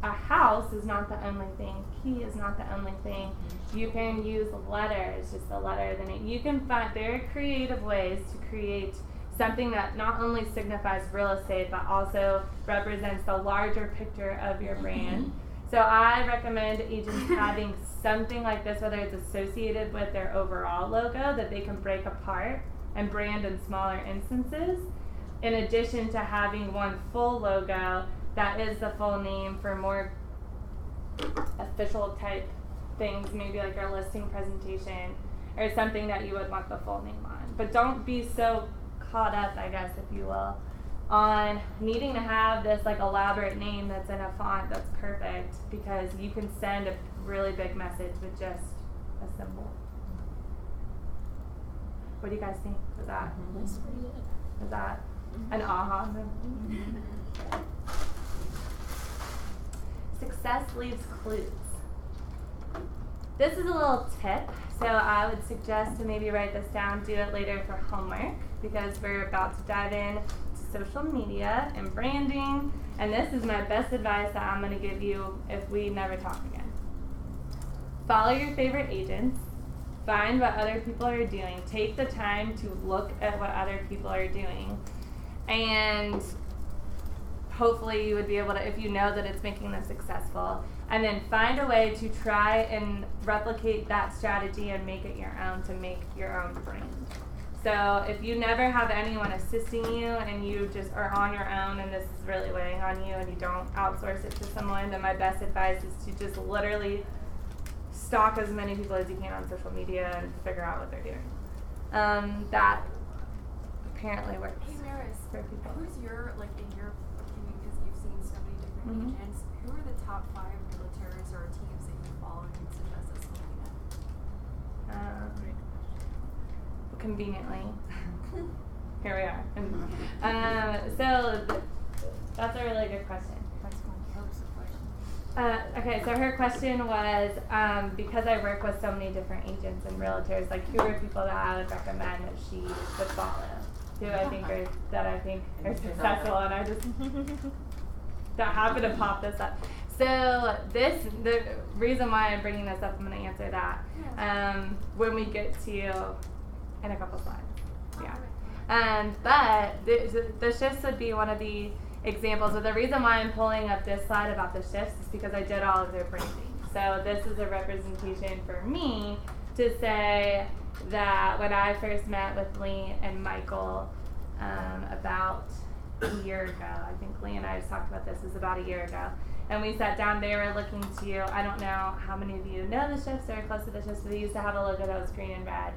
Speaker 1: a house is not the only thing. Key is not the only thing. You can use letters, just the letter of the name. You can find very creative ways to create something that not only signifies real estate, but also represents the larger picture of your brand. So I recommend agents having something like this, whether it's associated with their overall logo that they can break apart and brand in smaller instances, in addition to having one full logo that is the full name for more official type things, maybe like your listing presentation or something that you would want the full name on. But don't be so caught up, I guess, if you will, on needing to have this like elaborate name that's in a font that's perfect, because you can send a really big message with just a symbol. What do you guys think? Was that an aha moment? Success leaves clues. This is a little tip, so I would suggest to maybe write this down, do it later for homework, because we're about to dive in to social media and branding, and this is my best advice that I'm going to give you if we never talk again. Follow your favorite agents, find what other people are doing, take the time to look at what other people are doing, and hopefully you would be able to, if you know that it's making them successful, and then find a way to try and replicate that strategy and make it your own, to make your own brand. So if you never have anyone assisting you and you just are on your own and this is really weighing on you and you don't outsource it to someone, then my best advice is to just literally stalk as many people as you can on social media and figure out what they're doing. That apparently works
Speaker 13: Hey Marist,
Speaker 1: for people.
Speaker 13: who's your, like in your opinion, because you've seen so many different agents, who are the top 5 realtors or teams that you follow and you'd suggest us looking at?
Speaker 1: Conveniently, here we are. That's a really good question. Okay, so her question was, because I work with so many different agents and realtors, like who are people that I would recommend that she would follow? Who I think are successful, and I just don't happen to pop this up. So the reason why I'm bringing this up, I'm going to answer that when we get to in a couple slides. Yeah. But the shifts would be one of the examples. So the reason why I'm pulling up this slide about the shifts is because I did all of their branding. So this is a representation for me to say that when I first met with Lee and Michael about a year ago, I think Lee and I just talked about this, was about a year ago. And we sat down, they were looking to, I don't know how many of you know the shifts or are close to the shifts, but they used to have a logo that was green and red.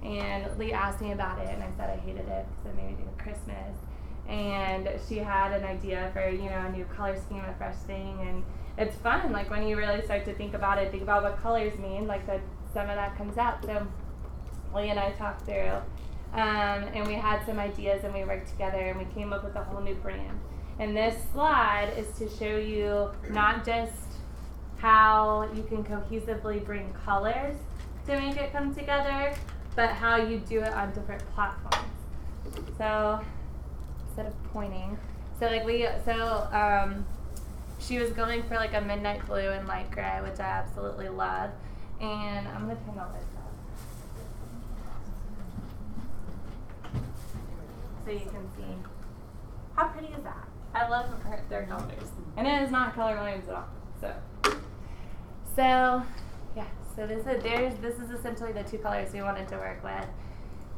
Speaker 1: And Lee asked me about it, and I said I hated it because it made me think of Christmas. And she had an idea for, a new color scheme, a fresh thing, and it's fun. Like when you really start to think about it, think about what colors mean, like some of that comes out. So Lee and I talked through, and we had some ideas, and we worked together, and we came up with a whole new brand. And this slide is to show you not just how you can cohesively bring colors to make it come together, but how you do it on different platforms. So instead of pointing, she was going for like a midnight blue and light gray, which I absolutely love. And I'm gonna turn all this up so you can see. How pretty is that? I love their colors, and it is not color lines at all. So yeah. So this is essentially the 2 colors we wanted to work with.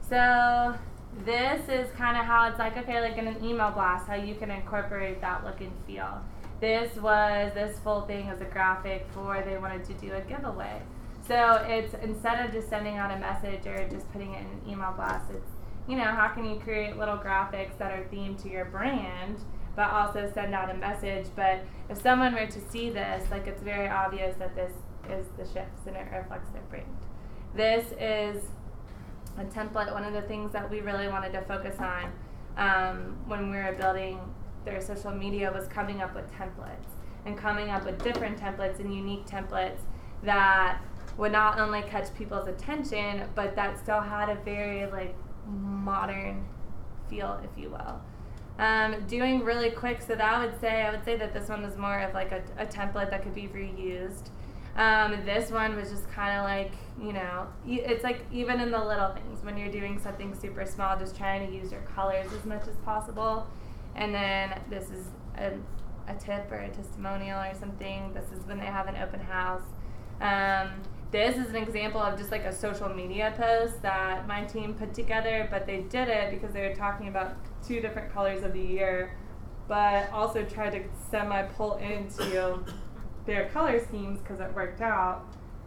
Speaker 1: So this is kind of how it's like, okay, like in an email blast, how you can incorporate that look and feel. This full thing is a graphic for, they wanted to do a giveaway. So it's, instead of just sending out a message or just putting it in an email blast, it's, how can you create little graphics that are themed to your brand, but also send out a message. But if someone were to see this, like it's very obvious that this is the shifts and it reflects their brand. This is a template. One of the things that we really wanted to focus on when we were building their social media was coming up with templates and coming up with different templates and unique templates that would not only catch people's attention, but that still had a very modern feel, if you will. Doing really quick, so that I would say that this one was more of like a template that could be reused. This one was just kind of it's like even in the little things, when you're doing something super small, just trying to use your colors as much as possible. And then this is a tip or a testimonial or something. This is when they have an open house. This is an example of just like a social media post that my team put together, but they did it because they were talking about 2 different colors of the year, but also tried to semi-pull into their color schemes because it worked out.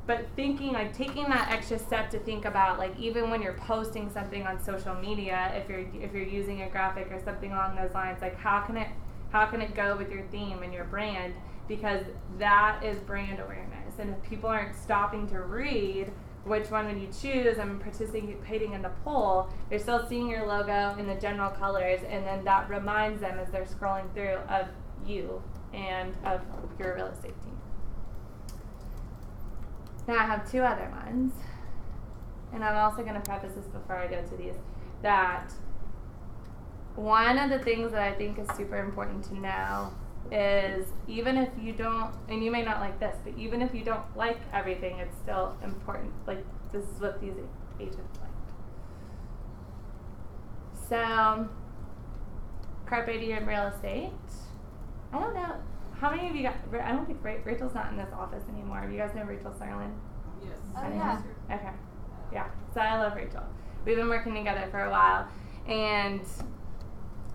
Speaker 1: But thinking, taking that extra step to think about, even when you're posting something on social media, if you're using a graphic or something along those lines, how can it go with your theme and your brand? Because that is brand awareness. And if people aren't stopping to read which one would you choose and participating in the poll, they're still seeing your logo in the general colors, and then that reminds them as they're scrolling through of you and of your real estate team. Now I have 2 other ones, and I'm also going to preface this before I go to these, that one of the things that I think is super important to know is even if you don't, and you may not like this, but even if you don't like everything, it's still important. This is what these agents liked. So, Carpe Diem Real Estate. I don't know. How many of you got, I don't think Rachel's not in this office anymore. You guys know Rachel Sarlin?
Speaker 13: Yes.
Speaker 1: Oh, yeah. Okay. Yeah. So I love Rachel. we've been working together for a while. And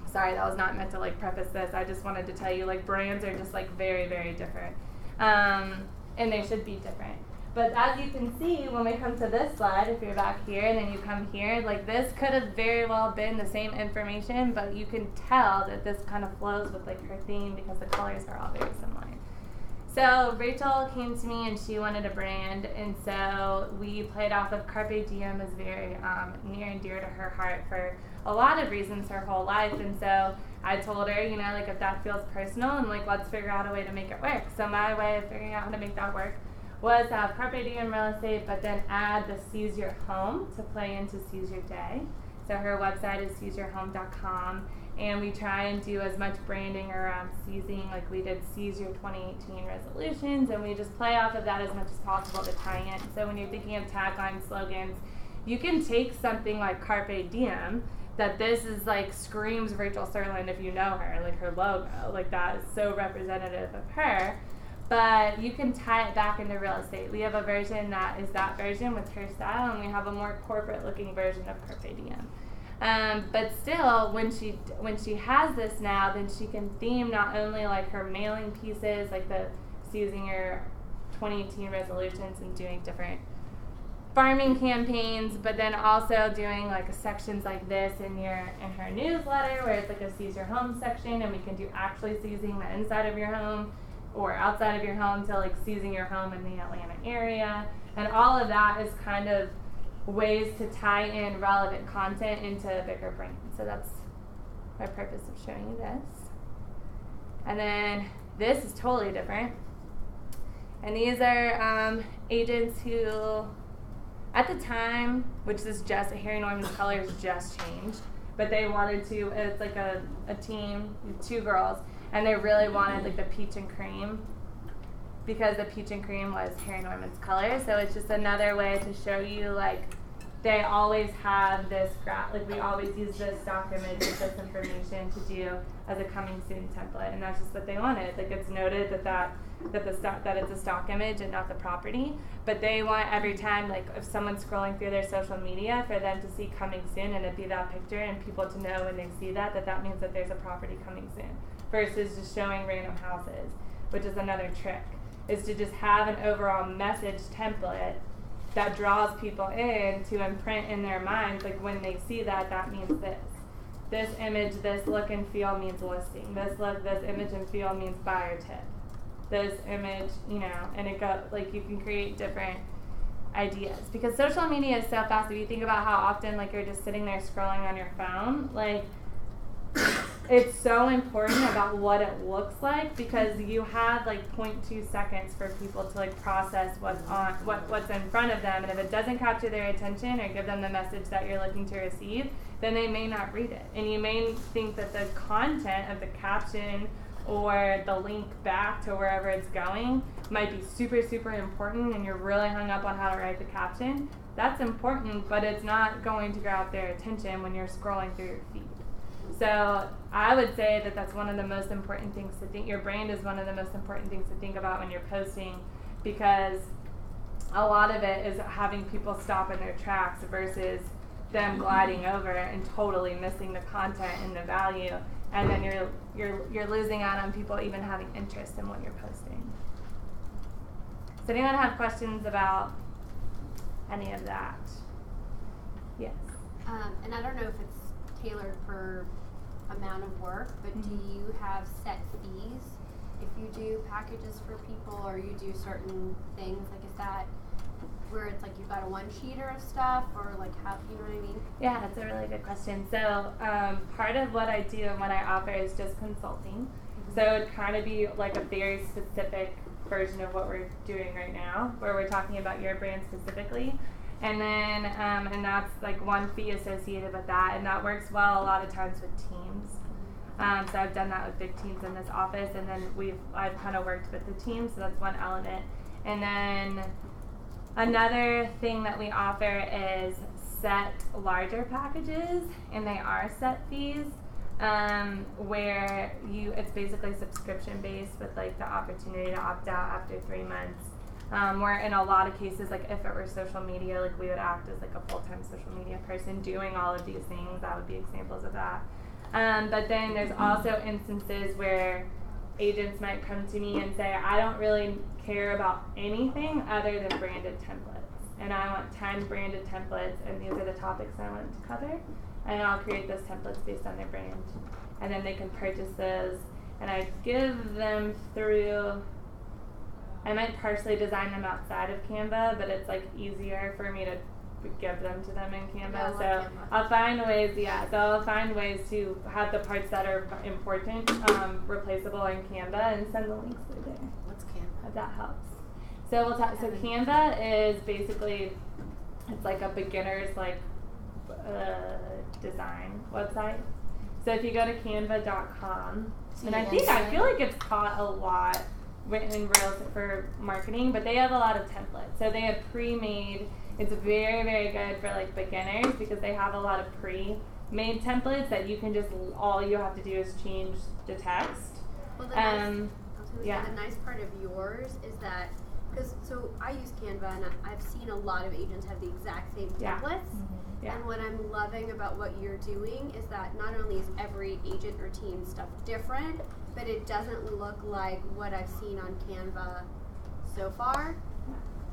Speaker 1: sorry, that was not meant to like preface this. I just wanted to tell you, like, brands are just like very, very different. And they should be different. But as you can see, when we come to this slide, if you're back here and then you come here, like, this could have very well been the same information, but you can tell that this kind of flows with like her theme because the colors are all very similar. So Rachel came to me and she wanted a brand, and so we played off of Carpe Diem is very near and dear to her heart for a lot of reasons her whole life. And so I told her, you know, like, if that feels personal, and like, let's figure out a way to make it work. So my way of figuring out how to make that work was to have Carpe Diem real estate, but then add the Seize Your Home to play into Seize Your Day. So her website is seizeyourhome.com, and we try and do as much branding around seizing, like we did Seize Your 2018 resolutions, and we just play off of that as much as possible to tie in. So when you're thinking of tagline slogans, you can take something like Carpe Diem, that this is like screams Rachel Serland if you know her, like her logo, like that is so representative of her. But you can tie it back into real estate. We have a version that is that version with her style, and we have a more corporate-looking version of Carpe Diem. But still, when she has this now, then she can theme not only like her mailing pieces, like the seizing your 2018 resolutions and doing different farming campaigns, but then also doing like sections like this in her newsletter, where it's like a Seize Your Home section, and we can do actually seizing the inside of your home or outside of your home, to like seizing your home in the Atlanta area. And all of that is kind of ways to tie in relevant content into a bigger brand. So that's my purpose of showing you this. And then this is totally different. And these are agents who, at the time, which is just, Harry Norman's colors just changed, but they wanted to, it's like a team, 2 girls, and they really wanted like the peach and cream, because the peach and cream was Harry Norman's color. So it's just another way to show you, like, they always have this like we always use this stock image with this information to do as a coming soon template, and that's just what they wanted. Like, it's noted that it's a stock image and not the property, but they want every time, like, if someone's scrolling through their social media, for them to see coming soon and it be that picture, and people to know when they see that means that there's a property coming soon, versus just showing random houses, which is another trick, is to just have an overall message template that draws people in to imprint in their minds, like, when they see that means this. This image, this look and feel means listing. This image and feel means buyer tip. This image, you know, and it goes, like, you can create different ideas. Because social media is so fast. If you think about how often, like, you're just sitting there scrolling on your phone, like, it's so important about what it looks like, because you have like 0.2 seconds for people to like process what's in front of them, and if it doesn't capture their attention or give them the message that you're looking to receive, then they may not read it. And you may think that the content of the caption or the link back to wherever it's going might be super, super important, and you're really hung up on how to write the caption. That's important, but it's not going to grab their attention when you're scrolling through your feed. So I would say that that's one of the most important things to think. Your brand is one of the most important things to think about when you're posting, because a lot of it is having people stop in their tracks versus them gliding over and totally missing the content and the value, and then you're losing out on people even having interest in what you're posting. Does anyone have questions about any of that? Yes.
Speaker 5: And I don't know if it's tailored per amount of work, but do you have set fees if you do packages for people, or you do certain things? Like, is that where it's like you've got a one-sheeter of stuff, or like how, you know what I mean?
Speaker 1: Yeah, that's a really good question. So part of what I do and what I offer is just consulting. So it'd kind of be like a very specific version of what we're doing right now, where we're talking about your brand specifically. And then, and that's like one fee associated with that, and that works well a lot of times with teams. So I've done that with big teams in this office, and then I've kind of worked with the team, so that's one element. And then another thing that we offer is set larger packages, and they are set fees, where it's basically subscription based with like the opportunity to opt out after 3 months. Where in a lot of cases, like if it were social media, like we would act as like a full-time social media person doing all of these things. That would be examples of that. But then there's also instances where agents might come to me and say, I don't really care about anything other than branded templates. And I want 10 branded templates, and these are the topics I want to cover. And I'll create those templates based on their brand. And then they can purchase those. And I give them through, I might partially design them outside of Canva, but it's like easier for me to give them to them in Canva.
Speaker 5: Yeah, I love
Speaker 1: So
Speaker 5: Canva.
Speaker 1: I'll find ways, so I'll find ways to have the parts that are important replaceable in Canva and send the links through there.
Speaker 8: What's Canva?
Speaker 1: If that helps. So we'll talk. So Canva is basically, it's like a beginner's design website. So if you go to canva.com, and I feel like it's taught a lot in real for marketing, but they have a lot of templates. So they have pre-made. It's very, very good for like beginners because they have a lot of pre-made templates that you can just, all you have to do is change the text.
Speaker 5: Well, the nice part of yours is that, so I use Canva and I've seen a lot of agents have the exact same templates.
Speaker 1: Yeah.
Speaker 5: And what I'm loving about what you're doing is that not only is every agent or team stuff different, but it doesn't look like what I've seen on Canva so far,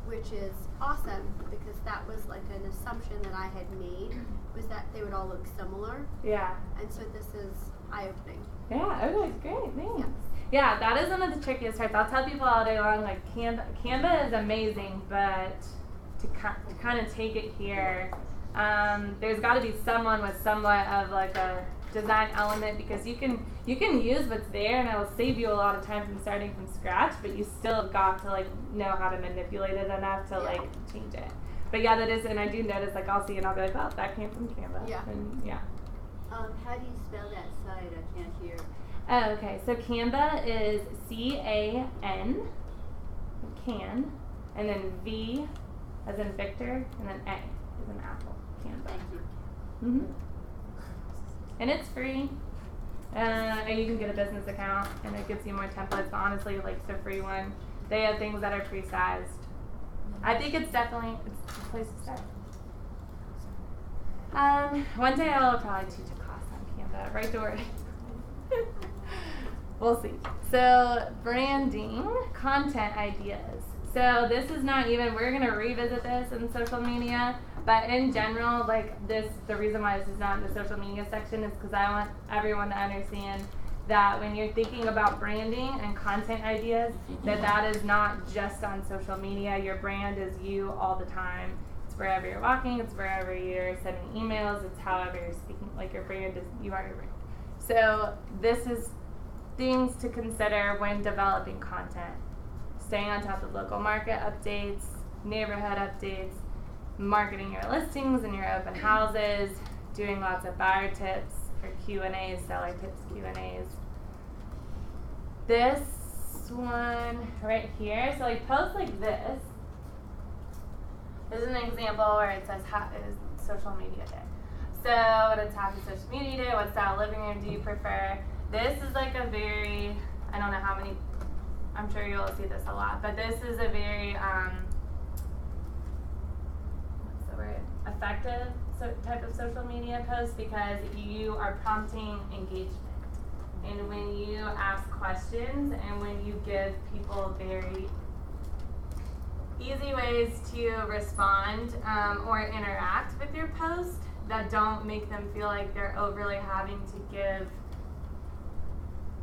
Speaker 5: which is awesome because that was like an assumption that I had made, was that they would all look similar.
Speaker 1: Yeah.
Speaker 5: And so this is eye-opening.
Speaker 1: Yeah, okay, great, thanks. Yeah, that is one of the trickiest parts. I'll tell people all day long, like Canva is amazing, but to kind of take it here, there's got to be someone with somewhat of like a design element, because you can use what's there and it'll save you a lot of time from starting from scratch, but you still have got to like know how to manipulate it enough to like change it. But yeah, that is, and I do notice, like I'll see and I'll be like, oh, that came from Canva.
Speaker 5: Yeah.
Speaker 1: And yeah.
Speaker 6: How do you spell that site? I can't hear.
Speaker 1: Oh, okay. So Canva is C-A-N, can, and then V as in Victor, and then A as in apple. Canva.
Speaker 6: Thank you.
Speaker 1: Mm-hmm. And it's free. And you can get a business account, and it gives you more templates. But honestly, like the free one, they have things that are pre-sized. I think it's definitely it's a place to start. One day I'll probably teach a class on Canva. Right to work. We'll see. So branding, content ideas. So this is not even, we're going to revisit this in social media, but in general, like this, the reason why this is not in the social media section is because I want everyone to understand that when you're thinking about branding and content ideas, that is not just on social media. Your brand is you all the time. It's wherever you're walking, it's wherever you're sending emails, it's however you're speaking. Like your brand is, you are your brand. So this is things to consider when developing content. Staying on top of local market updates, neighborhood updates, marketing your listings and your open houses, doing lots of buyer tips or Q&As, seller tips, Q&As. This one right here, so like posts like this. This is an example where it says how is social media day. So what is happy social media day? What style of living room do you prefer? This is like a very, I don't know how many, I'm sure you'll see this a lot, but this is a very, what's the word, effective type of social media post because you are prompting engagement. And when you ask questions and when you give people very easy ways to respond or interact with your post that don't make them feel like they're overly having to give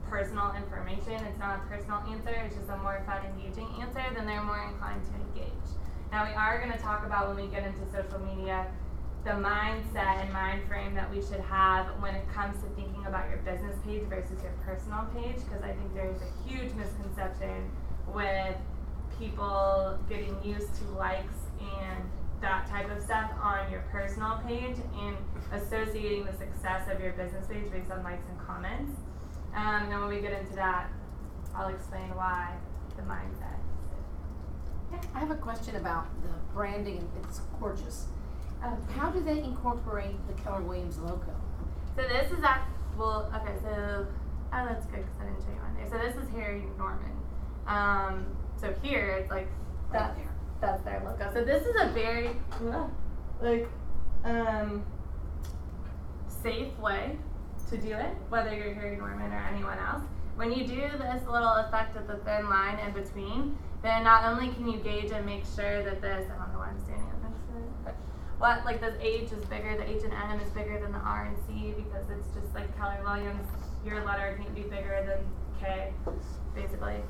Speaker 1: personal information. It's not a personal answer, it's just a more fun, engaging answer, then they're more inclined to engage. Now we are going to talk about when we get into social media the mindset and mind frame that we should have when it comes to thinking about your business page versus your personal page, because I think there's a huge misconception with people getting used to likes and that type of stuff on your personal page and associating the success of your business page based on likes and comments. And then when we get into that, I'll explain why the mindset.
Speaker 8: I have a question about the branding. It's gorgeous. How do they incorporate the Keller Williams logo?
Speaker 1: So this is okay, so, that's good because I didn't show you on there. So this is Harry Norman. So here it's like That's their logo. So this is a very safe way to do it, whether you're Harry Norman or anyone else. When you do this little effect of the thin line in between, then not only can you gauge and make sure that this, I don't know why I'm standing up next to it, but what, like this H is bigger, the H and M is bigger than the R and C because it's just like Keller Williams, your letter can't be bigger than K, basically.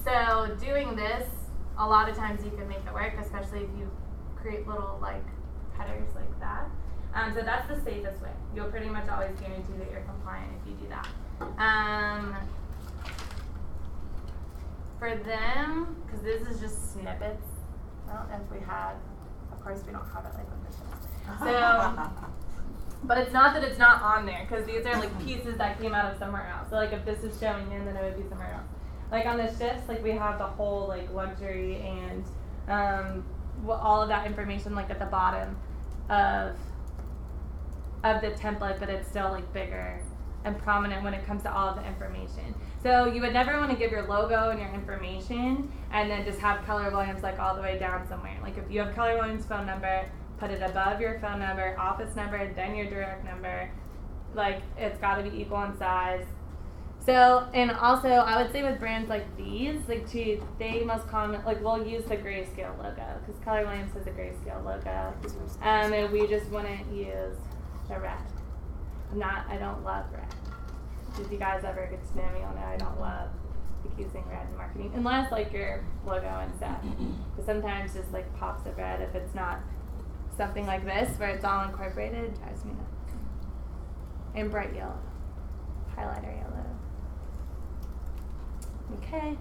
Speaker 1: So doing this, a lot of times you can make it work, especially if you create little like headers like that. So that's the safest way. You'll pretty much always guarantee that you're compliant if you do that. For them, because this is just snippets, I don't know if we have, of course we don't have it like on this one. So, but it's not that it's not on there, because these are like pieces that came out of somewhere else. So like if this is showing in, then it would be somewhere else. Like on the shifts, like we have the whole like luxury and all of that information like at the bottom of the template, but it's still like bigger and prominent when it comes to all of the information. So you would never want to give your logo and your information and then just have Keller Williams like all the way down somewhere. Like if you have Keller Williams phone number, put it above your phone number, office number, then your direct number. Like it's got to be equal in size. So, and also I would say with brands like these, like they most common, like we'll use the grayscale logo because Keller Williams has a grayscale logo. And we just wouldn't use the red. I don't love red. If you guys ever get to know me, you'll know I don't love using red in marketing, unless like your logo and stuff. But sometimes just like pops of red, if it's not something like this where it's all incorporated, drives me nuts. And bright yellow, highlighter yellow. Okay,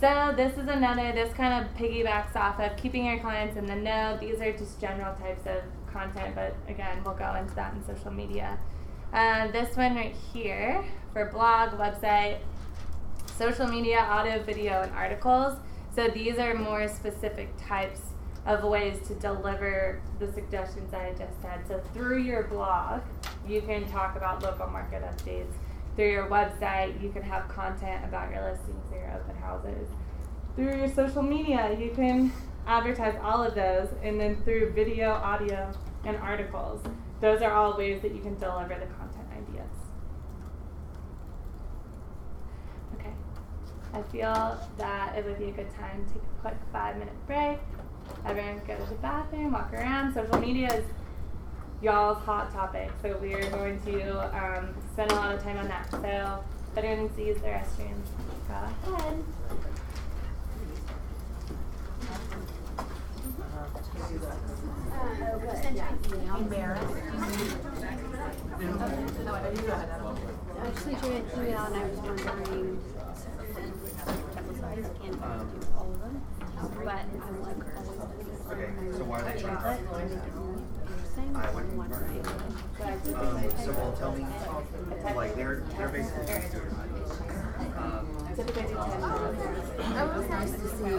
Speaker 1: so this is this kind of piggybacks off of keeping your clients in the know. These are just general types of content, but again, we'll go into that in social media. This one right here for blog, website, social media, audio, video, and articles. So these are more specific types of ways to deliver the suggestions I just said. So through your blog, you can talk about local market updates. Through your website, you can have content about your listings or your open houses. Through your social media, you can advertise all of those. And then through video, audio, and articles. Those are all ways that you can deliver the content ideas. Okay. I feel that it would be a good time to take a quick 5-minute break. Everyone go to the bathroom, walk around. Social media is y'all's hot topic, so we are going to spend a lot of time on that. So if anyone needs to use the restrooms, go ahead.
Speaker 5: I actually drew an email and I was wondering, I can't do all of them, but I'm like,
Speaker 14: okay, so why are they trying so well, tell me, like they're basically just doing
Speaker 5: I was nice to see you,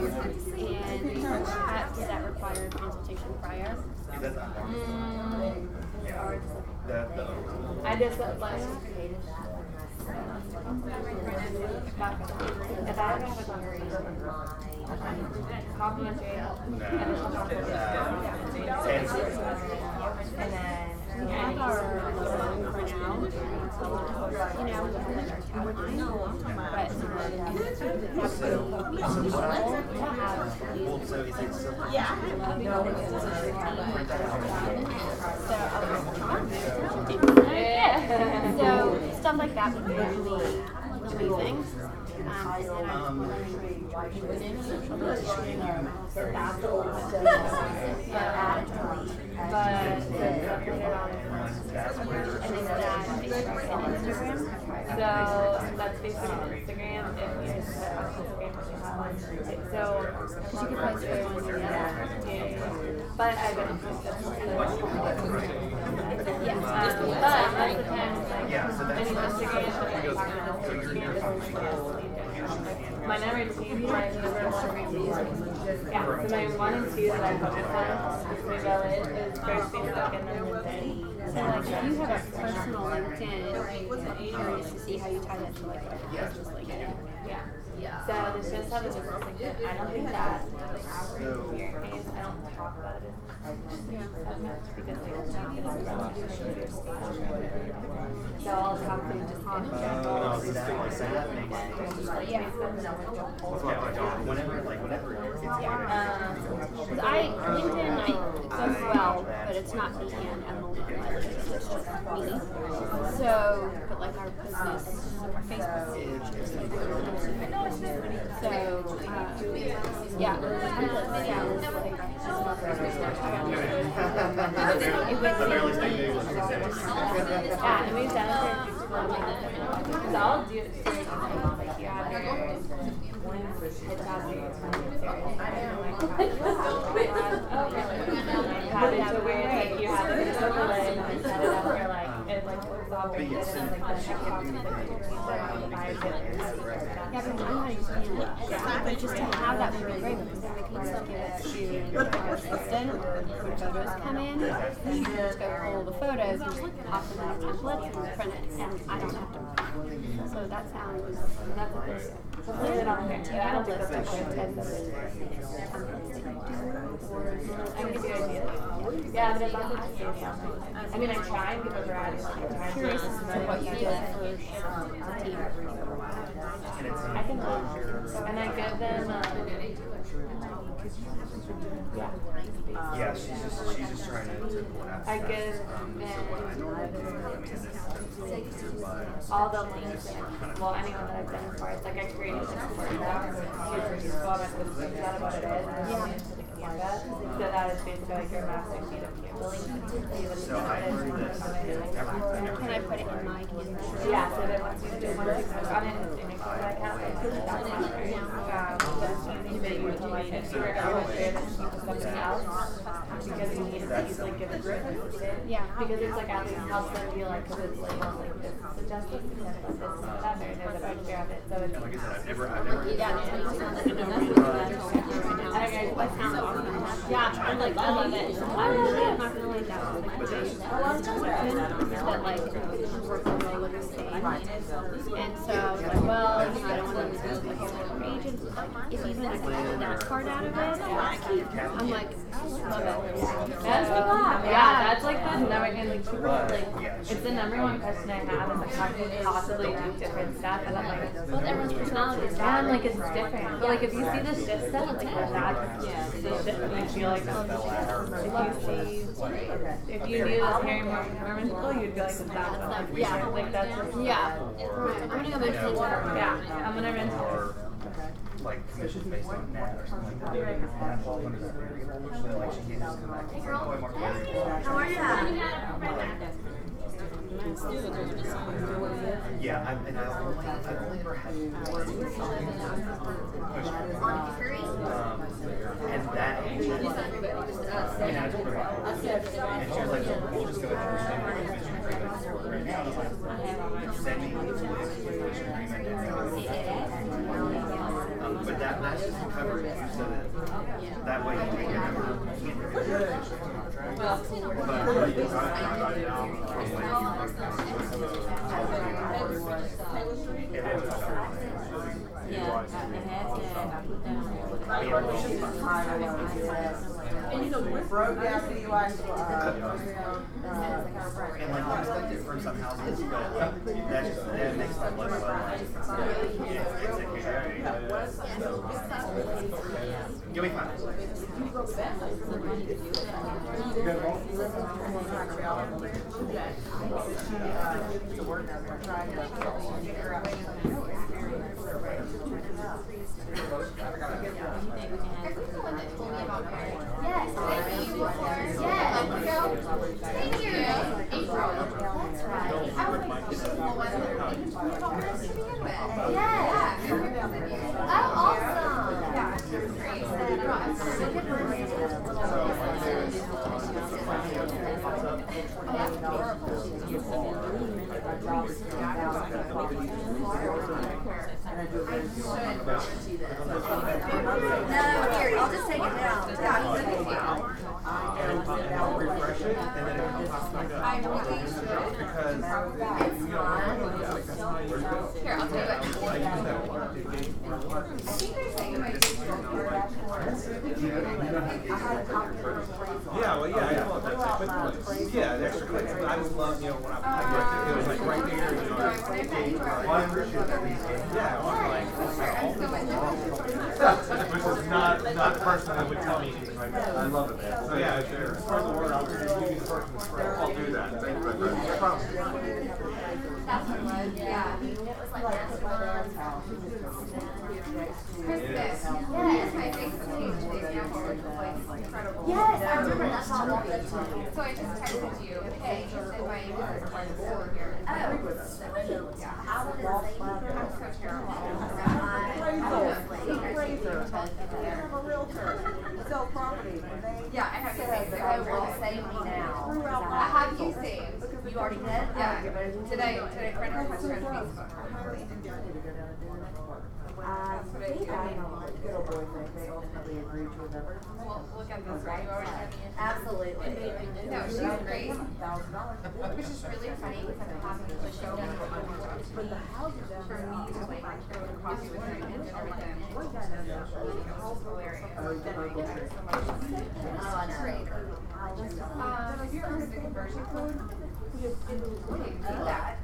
Speaker 5: and does that require consultation prior?
Speaker 14: Is that
Speaker 1: I just like if I ever have a conversation, complimentary, and then
Speaker 5: we have our for now, you know, so stuff like that would be really amazing.
Speaker 1: So that's basically Instagram. If you just put on Instagram what you have. So you can post it on but I don't post it. Yeah. But that's the time. My number 2, yeah, so my 1 and 2 that I focus on is first Facebook and then LinkedIn.
Speaker 5: So like if you have a personal LinkedIn, I'm curious to see how you tie that to like a business LinkedIn.
Speaker 1: Yeah. So the show stuff is just like that. I don't think that your case, I don't talk about it as much because like it's not gonna be so I'll talk to you just in general.
Speaker 5: LinkedIn does well, but it's not me and Emily. It's just me. So, but like our business, our Facebook page is like so. Yeah,
Speaker 1: yeah, and we've done it for so I'll do it too. Like you have your have it to where like you have it to overlay and set it up where like it like looks all good and then like the check box with the cookies and the buys it.
Speaker 5: Yeah, but I'm not using it. But just to have that would be great because then we can still give it to our assistant when photos come in. And you can just go pull the photos and just pop them in the templates and print it. And I don't have to. So that sounds, that's a good.
Speaker 1: Something that I'm here too. I don't think that's a good template. I can see the idea. Yeah, but it's also just doing something. I mean, I'm trying because we're adding like a time.
Speaker 5: Curious as to what you did for the team.
Speaker 1: I can and I give them
Speaker 14: yeah, she's just trying to pull it out.
Speaker 1: I give them all the links and well anyone that I've done as far as like I created this for them here's your spot with things out of what it is and then into the Canva. So that is basically like your master sheet of Canva links.
Speaker 14: So I learned this.
Speaker 5: Can I put it in my Canva?
Speaker 1: Yeah, so then once you click on it, it makes it like that. That's not very you may utilize it. So you're going to share this with something else because you need to easily give it to
Speaker 5: yeah.
Speaker 1: because it's like at least helps them feel like because it's labeled like this suggested success like this and that or there's a picture of it. So it's
Speaker 14: like I said, I've never
Speaker 5: yeah, and like I love it. I'm not gonna like that. That like work on real estate, and so I was like, well, I don't want to lose like a agents. If even I can that part out of it, I'm like, love it.
Speaker 1: That's yeah, that's like the number and like people like it's the number one question I have is like how can you possibly do different stuff and I'm like well everyone's personality is different like it's different but like if you see the shift stuff like the shift you feel like if you knew this Harry Mormon school you'd be like that's
Speaker 5: yeah
Speaker 1: like that's
Speaker 5: yeah I'm gonna go mention it
Speaker 1: yeah I'm gonna mention it
Speaker 14: like commissions based on net or something like that. So like she can't just come back and say, oh, I'm already
Speaker 9: How are you?
Speaker 14: yeah, I've only ever had one and that agent, and I told her about it. And she was like, well, we'll just go ahead and send me the commission agreement. But that's just to cover it, so that way you can remember.
Speaker 15: And you know, we broke down the UI.
Speaker 14: And like you expect it from some houses, but that makes it less fun. You'll be fine.
Speaker 5: Yes, thank you. Yes, thank you. April. That's right. I was like, yes. Oh, awesome.
Speaker 9: No, here, I'll just take it down.
Speaker 14: Refresh it, and then it comes back up.
Speaker 9: I know you should.
Speaker 14: Because
Speaker 9: It's fun. Here, I'll do it.
Speaker 14: I use that one.
Speaker 1: think they're saying my
Speaker 3: Yeah, well, yeah, I know what that's like. But, yeah, the extra clicks, but I just love, you know, when I it was like right there, you know, I appreciate that. Yeah, I'm like, which is not a person that would tell me anything like that. I love it, man. So yeah, sure. Spread the word out there. You be the person to spread. I'll do that. Thank you, my friend. No problem.
Speaker 1: That's what it was, yeah. It was like Mastermind. Christmas. Yeah, it's my big stage, the example was like incredible. Yes, I remember that song. So I just texted you, hey, you said my business card is still here. Oh, yeah. I was I'm so terrible.
Speaker 15: I'm a realtor. Sell property.
Speaker 1: Yeah, I have to say, I will save me now. I have you saved. You already did? Yeah. Today, friend request her on Facebook.
Speaker 15: I think I know. Good old boy thing. They ultimately agreed to whatever.
Speaker 1: Well, look at this, right? You already have me in.
Speaker 9: Absolutely.
Speaker 1: No, she's great. Which is really funny because I'm having to show me for me to like throw the coffee with her and everything. It's hilarious. So much. Oh, that's great. Have you ever heard of the conversion code? Do that.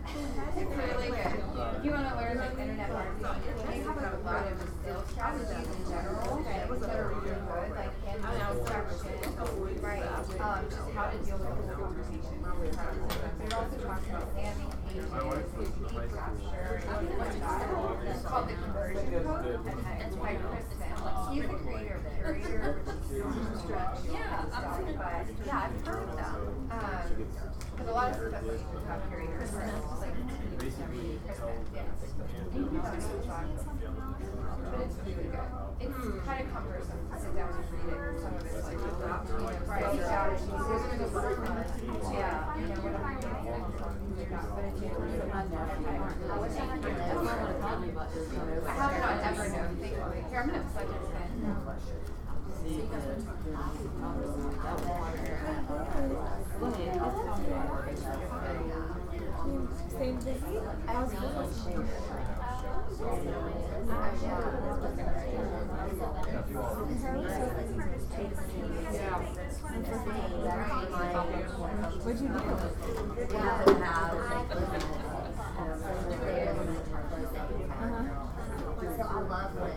Speaker 1: It's really good. If you want to learn like internet marketing, they have a lot of sales strategies in general that are really good, like hand abstraction, right? Just how to deal with the conversation. But it also talks about landing pages, lead capture, it's called the conversion code. It's by Kristen. He's the creator of it. Yeah, yeah, I've heard of them. Because a lot of stuff that you have here, Kristen, like Kristen, yes. But it's really good. It's kind of cumbersome to sit down and read it. Some of it's like, right, strategies. There's going to go work on it. Yeah, you know, whatever you're doing. But it's really good. I have it on Evernote, thankfully. Here, I'm going to plug it in.
Speaker 4: Same thing. What'd you do?
Speaker 9: So I love when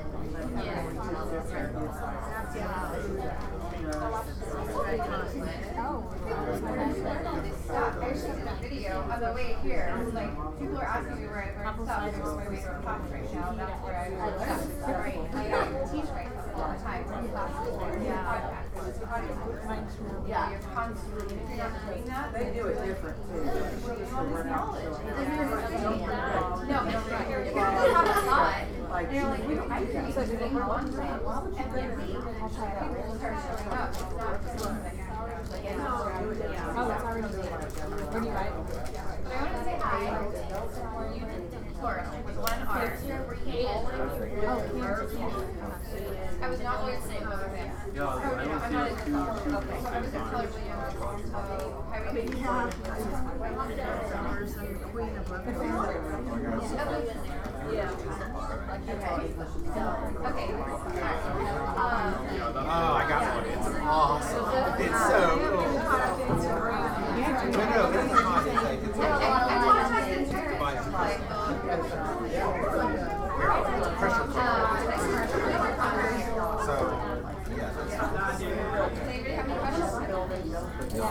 Speaker 1: I was shooting a video on the way here. Like, people are asking me where I learned stuff. I'm on my way to a class right now. That's where I learned stuff. Right. I teach myself all the time from classes. Podcasts. Yeah, you're constantly, if you're not doing that,
Speaker 15: They do it different too.
Speaker 1: all this knowledge. And then you're no, you're going to have a lot. And you're like, we don't have to do anything one thing. And then people start showing up. It's not just like,
Speaker 4: Oh, it's already there. Where do you buy it?
Speaker 1: But I want to say hi. You did Florida with one R. Were you I was not going to say both of them.
Speaker 3: Yeah,
Speaker 1: I'm not in the color. Okay, so I was in Color Williams. Highway. Yeah. Okay.
Speaker 3: Oh, I got one. It's awesome. It's so cool. No, this is not. It's pressure cooker. So, yeah, that's
Speaker 1: Anybody have any questions?
Speaker 4: Yeah.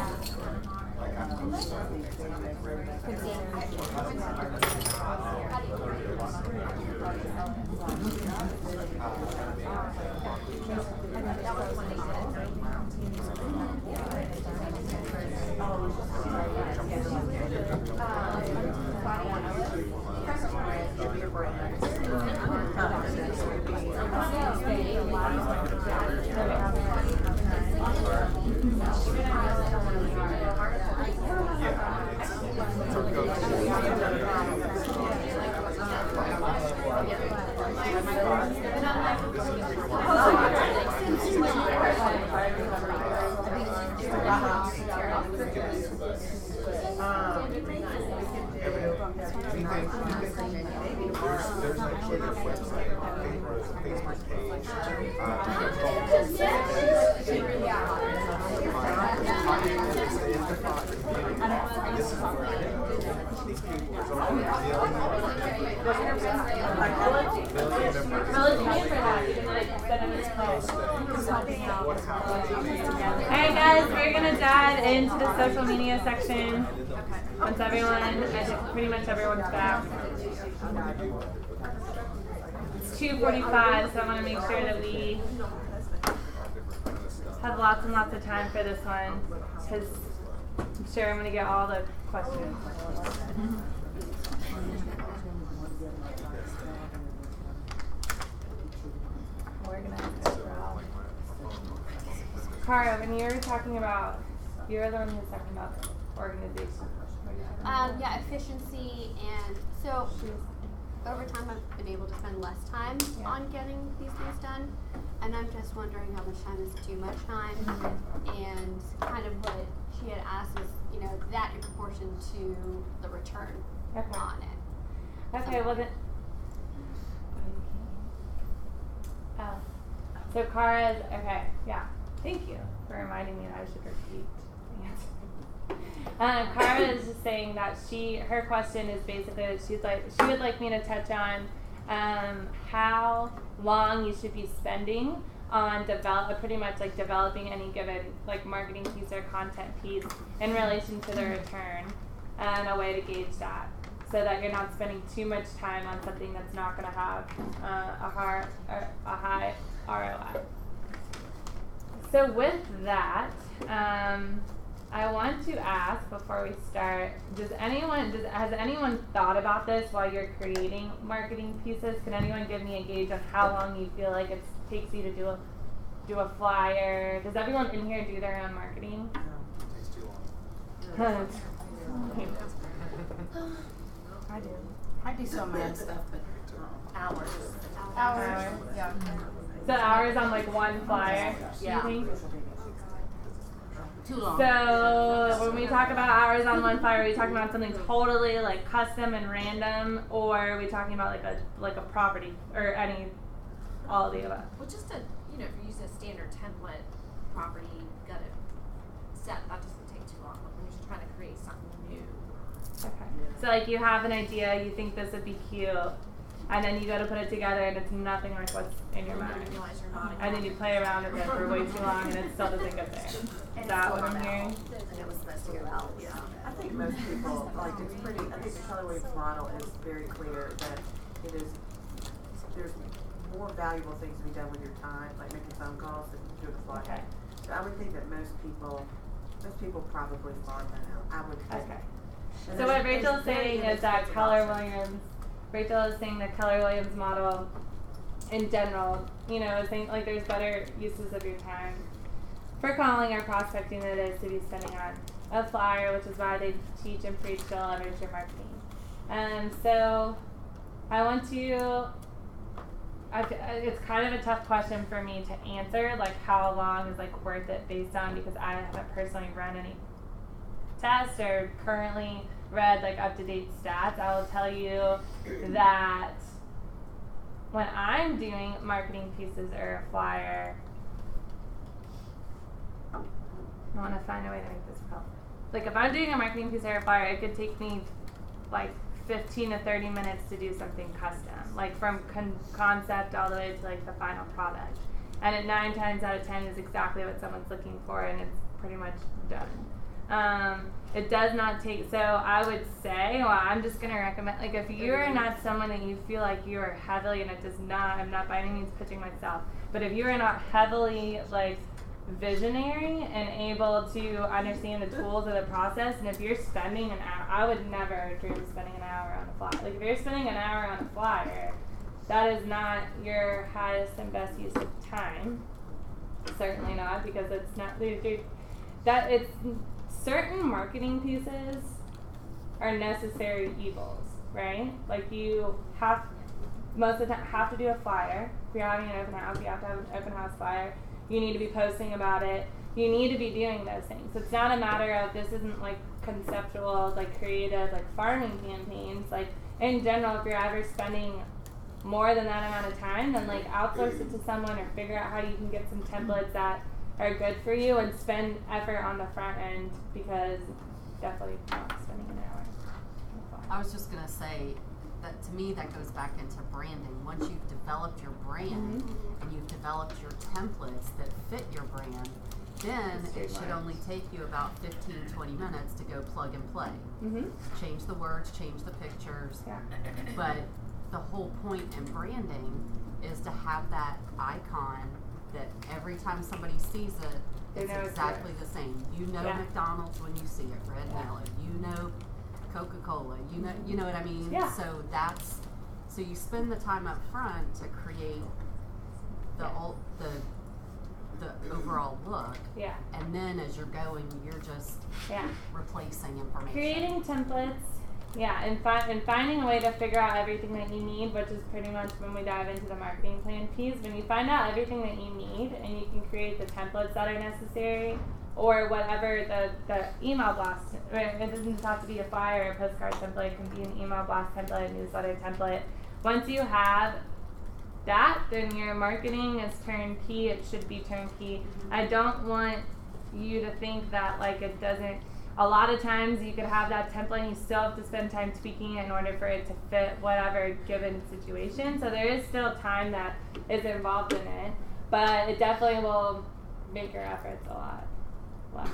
Speaker 3: There's actually a website, Facebook page. This is where these people are sort of dealing
Speaker 1: Alright guys, we're gonna dive into the social media section once everyone, I think pretty much everyone's back. It's 2:45, so I want to make sure that we have lots and lots of time for this one, because I'm sure I'm going to get all the questions. Cara, when you were talking about, you were the one who was talking about organization.
Speaker 5: Yeah, efficiency, and so over time I've been able to spend less time on getting these things done, and I'm just wondering how much time is too much time, and kind of what she had asked is, you know, that in proportion to the return on it.
Speaker 1: Okay, well then. Oh. So Cara's, okay, yeah. Thank you for reminding me that I should repeat the answer. Cara is just saying that her question is basically that she would like me to touch on how long you should be spending on pretty much like developing any given like marketing piece or content piece in relation to the return, and a way to gauge that so that you're not spending too much time on something that's not going to have a high ROI. So with that, I want to ask before we start, has anyone thought about this while you're creating marketing pieces? Can anyone give me a gauge on how long you feel like it takes you to do a flyer? Does everyone in here do their own marketing?
Speaker 3: No, it takes too long.
Speaker 8: I do. I do some of my own stuff, but
Speaker 9: Hours.
Speaker 8: yeah.
Speaker 1: So hours on like one flyer,
Speaker 8: Yeah.
Speaker 1: you think?
Speaker 8: Too long.
Speaker 1: So when we talk about hours on one flyer, are we talking about something totally like custom and random, or are we talking about like a property or all of the above?
Speaker 2: Well, just if you're using a standard template property, you gotta set, that doesn't take too long. But when you're just trying to create something new.
Speaker 1: Okay. So like you have an idea, you think this would be cute, and then you go to put it together and it's nothing like what's in your mind. And then you play around with it for way too long and it still doesn't get there. Is that what I'm hearing?
Speaker 9: And it was supposed to go out. Yeah.
Speaker 15: I think most people, like, it's pretty, I think the color waves model is very clear that there's more valuable things to be done with your time, like making phone calls and doing a flyer.
Speaker 1: Okay.
Speaker 15: So I would think that most people probably farm that out. I would think.
Speaker 1: Okay. So what Rachel's saying is that Rachel is saying the Keller Williams model in general, is saying like there's better uses of your time for calling or prospecting than it is to be spending on a flyer, which is why they teach and preach to leverage your marketing. And so it's kind of a tough question for me to answer, like how long is like worth it based on, because I haven't personally run any tests or currently read like up-to-date stats. I will tell you that when I'm doing marketing pieces or a flyer, I want to find a way to make this help. Like if I'm doing a marketing piece or a flyer, it could take me like 15 to 30 minutes to do something custom, like from concept all the way to like the final product. And it 9 times out of 10 is exactly what someone's looking for, and it's pretty much done. It does not take, so I would say, well, I'm just going to recommend, like if you're not someone that you feel like you are heavily, and it does not, I'm not by any means pitching myself, but if you are not heavily like visionary and able to understand the tools of the process, and if you're spending an hour, I would never dream of spending an hour on a flyer. Like if you're spending an hour on a flyer, that is not your highest and best use of time. Certainly not, because it's not, certain marketing pieces are necessary evils, right? Like you have, most of the time, have to do a flyer. If you're having an open house, you have to have an open house flyer. You need to be posting about it. You need to be doing those things. It's not a matter of, this isn't like conceptual, like creative, like farming campaigns, like in general, if you're ever spending more than that amount of time, then like outsource it to someone or figure out how you can get some templates that are good for you and spend effort on the front end, because definitely not spending an hour.
Speaker 16: I was just gonna say that to me that goes back into branding. Once you've developed your brand and you've developed your templates that fit your brand, then it should only take you about 15-20 minutes to go plug and play. Change the words, change the pictures. But the whole point in branding is to have that icon that every time somebody sees it, it's exactly the same. You know McDonald's when you see it, red and yellow. You know Coca-Cola. You know what I mean? So so you spend the time up front to create the overall look. And then as you're going, you're just replacing information.
Speaker 1: Creating templates. And finding a way to figure out everything that you need, which is pretty much when we dive into the marketing plan piece. When you find out everything that you need and you can create the templates that are necessary, or whatever the email blast, it doesn't just have to be a flyer or a postcard template, it can be an email blast template, a newsletter template. Once you have that, then your marketing is turnkey. It should be turnkey. I don't want you to think that like it doesn't. A lot of times you could have that template and you still have to spend time tweaking it in order for it to fit whatever given situation. So there is still time that is involved in it, but it definitely will make your efforts a lot less.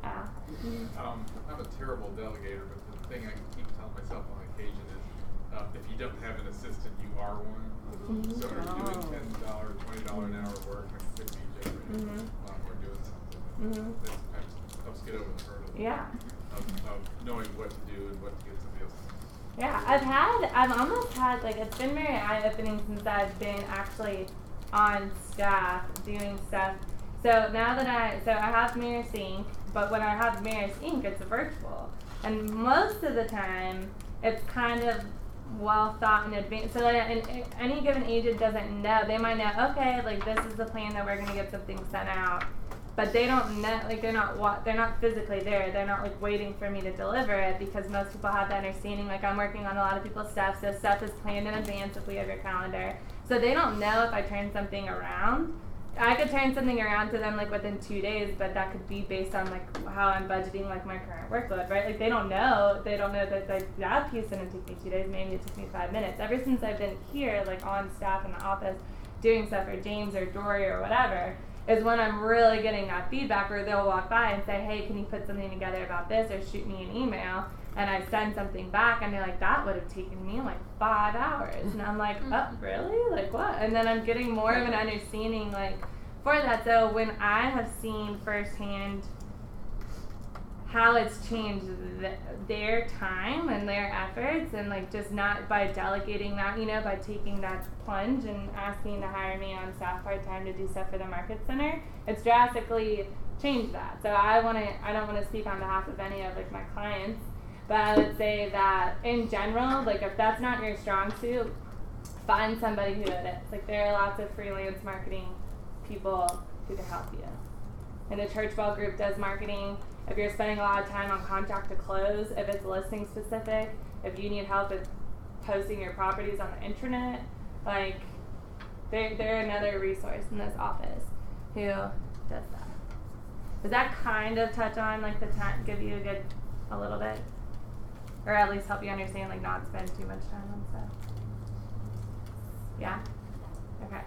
Speaker 17: I'm a terrible delegator, but the thing I keep telling myself on occasion is if you don't have an assistant, you are one. So if you're doing $10, $20 an hour work, like 60 generating a lot more doing something. That helps get over the hurdle of knowing what to do and what to get somebody else to do.
Speaker 1: I've almost had, like, it's been very eye-opening since I've been actually on staff doing stuff. So now that I have Marist Inc., but when I have Marist Inc., it's virtual. And most of the time, it's kind of well thought in advance. So that any given agent doesn't know. They might know, okay, like this is the plan that we're going to get something sent out. But they don't know, like they're not physically there. They're not like waiting for me to deliver it, because most people have that understanding. Like I'm working on a lot of people's stuff, so stuff is planned in advance if we have your calendar. So they don't know if I turn something around. I could turn something around to them like within 2 days, but that could be based on like how I'm budgeting like my current workload, right? Like they don't know that like that piece didn't take me 2 days, maybe it took me 5 minutes. Ever since I've been here, like on staff in the office, doing stuff for James or Dory or whatever, is when I'm really getting that feedback where they'll walk by and say, hey, can you put something together about this, or shoot me an email, and I send something back and they're like, that would have taken me like 5 hours. And I'm like, oh, really? Like what? And then I'm getting more of an understanding like for that. So when I have seen firsthand how it's changed their time and their efforts, and like just not by delegating that, by taking that plunge and asking to hire me on staff part-time to do stuff for the market center, it's drastically changed that. So I don't want to speak on behalf of any of like my clients, but I would say that in general, like if that's not your strong suit, find somebody who it is. Like there are lots of freelance marketing people who can help you. And the Church Bell Group does marketing. If you're spending a lot of time on contract to close, if it's listing specific, if you need help with posting your properties on the intranet, like they're another resource in this office who does that. Does that kind of touch on like the time, give you a little bit, or at least help you understand like not spend too much time on stuff? Yeah? Okay.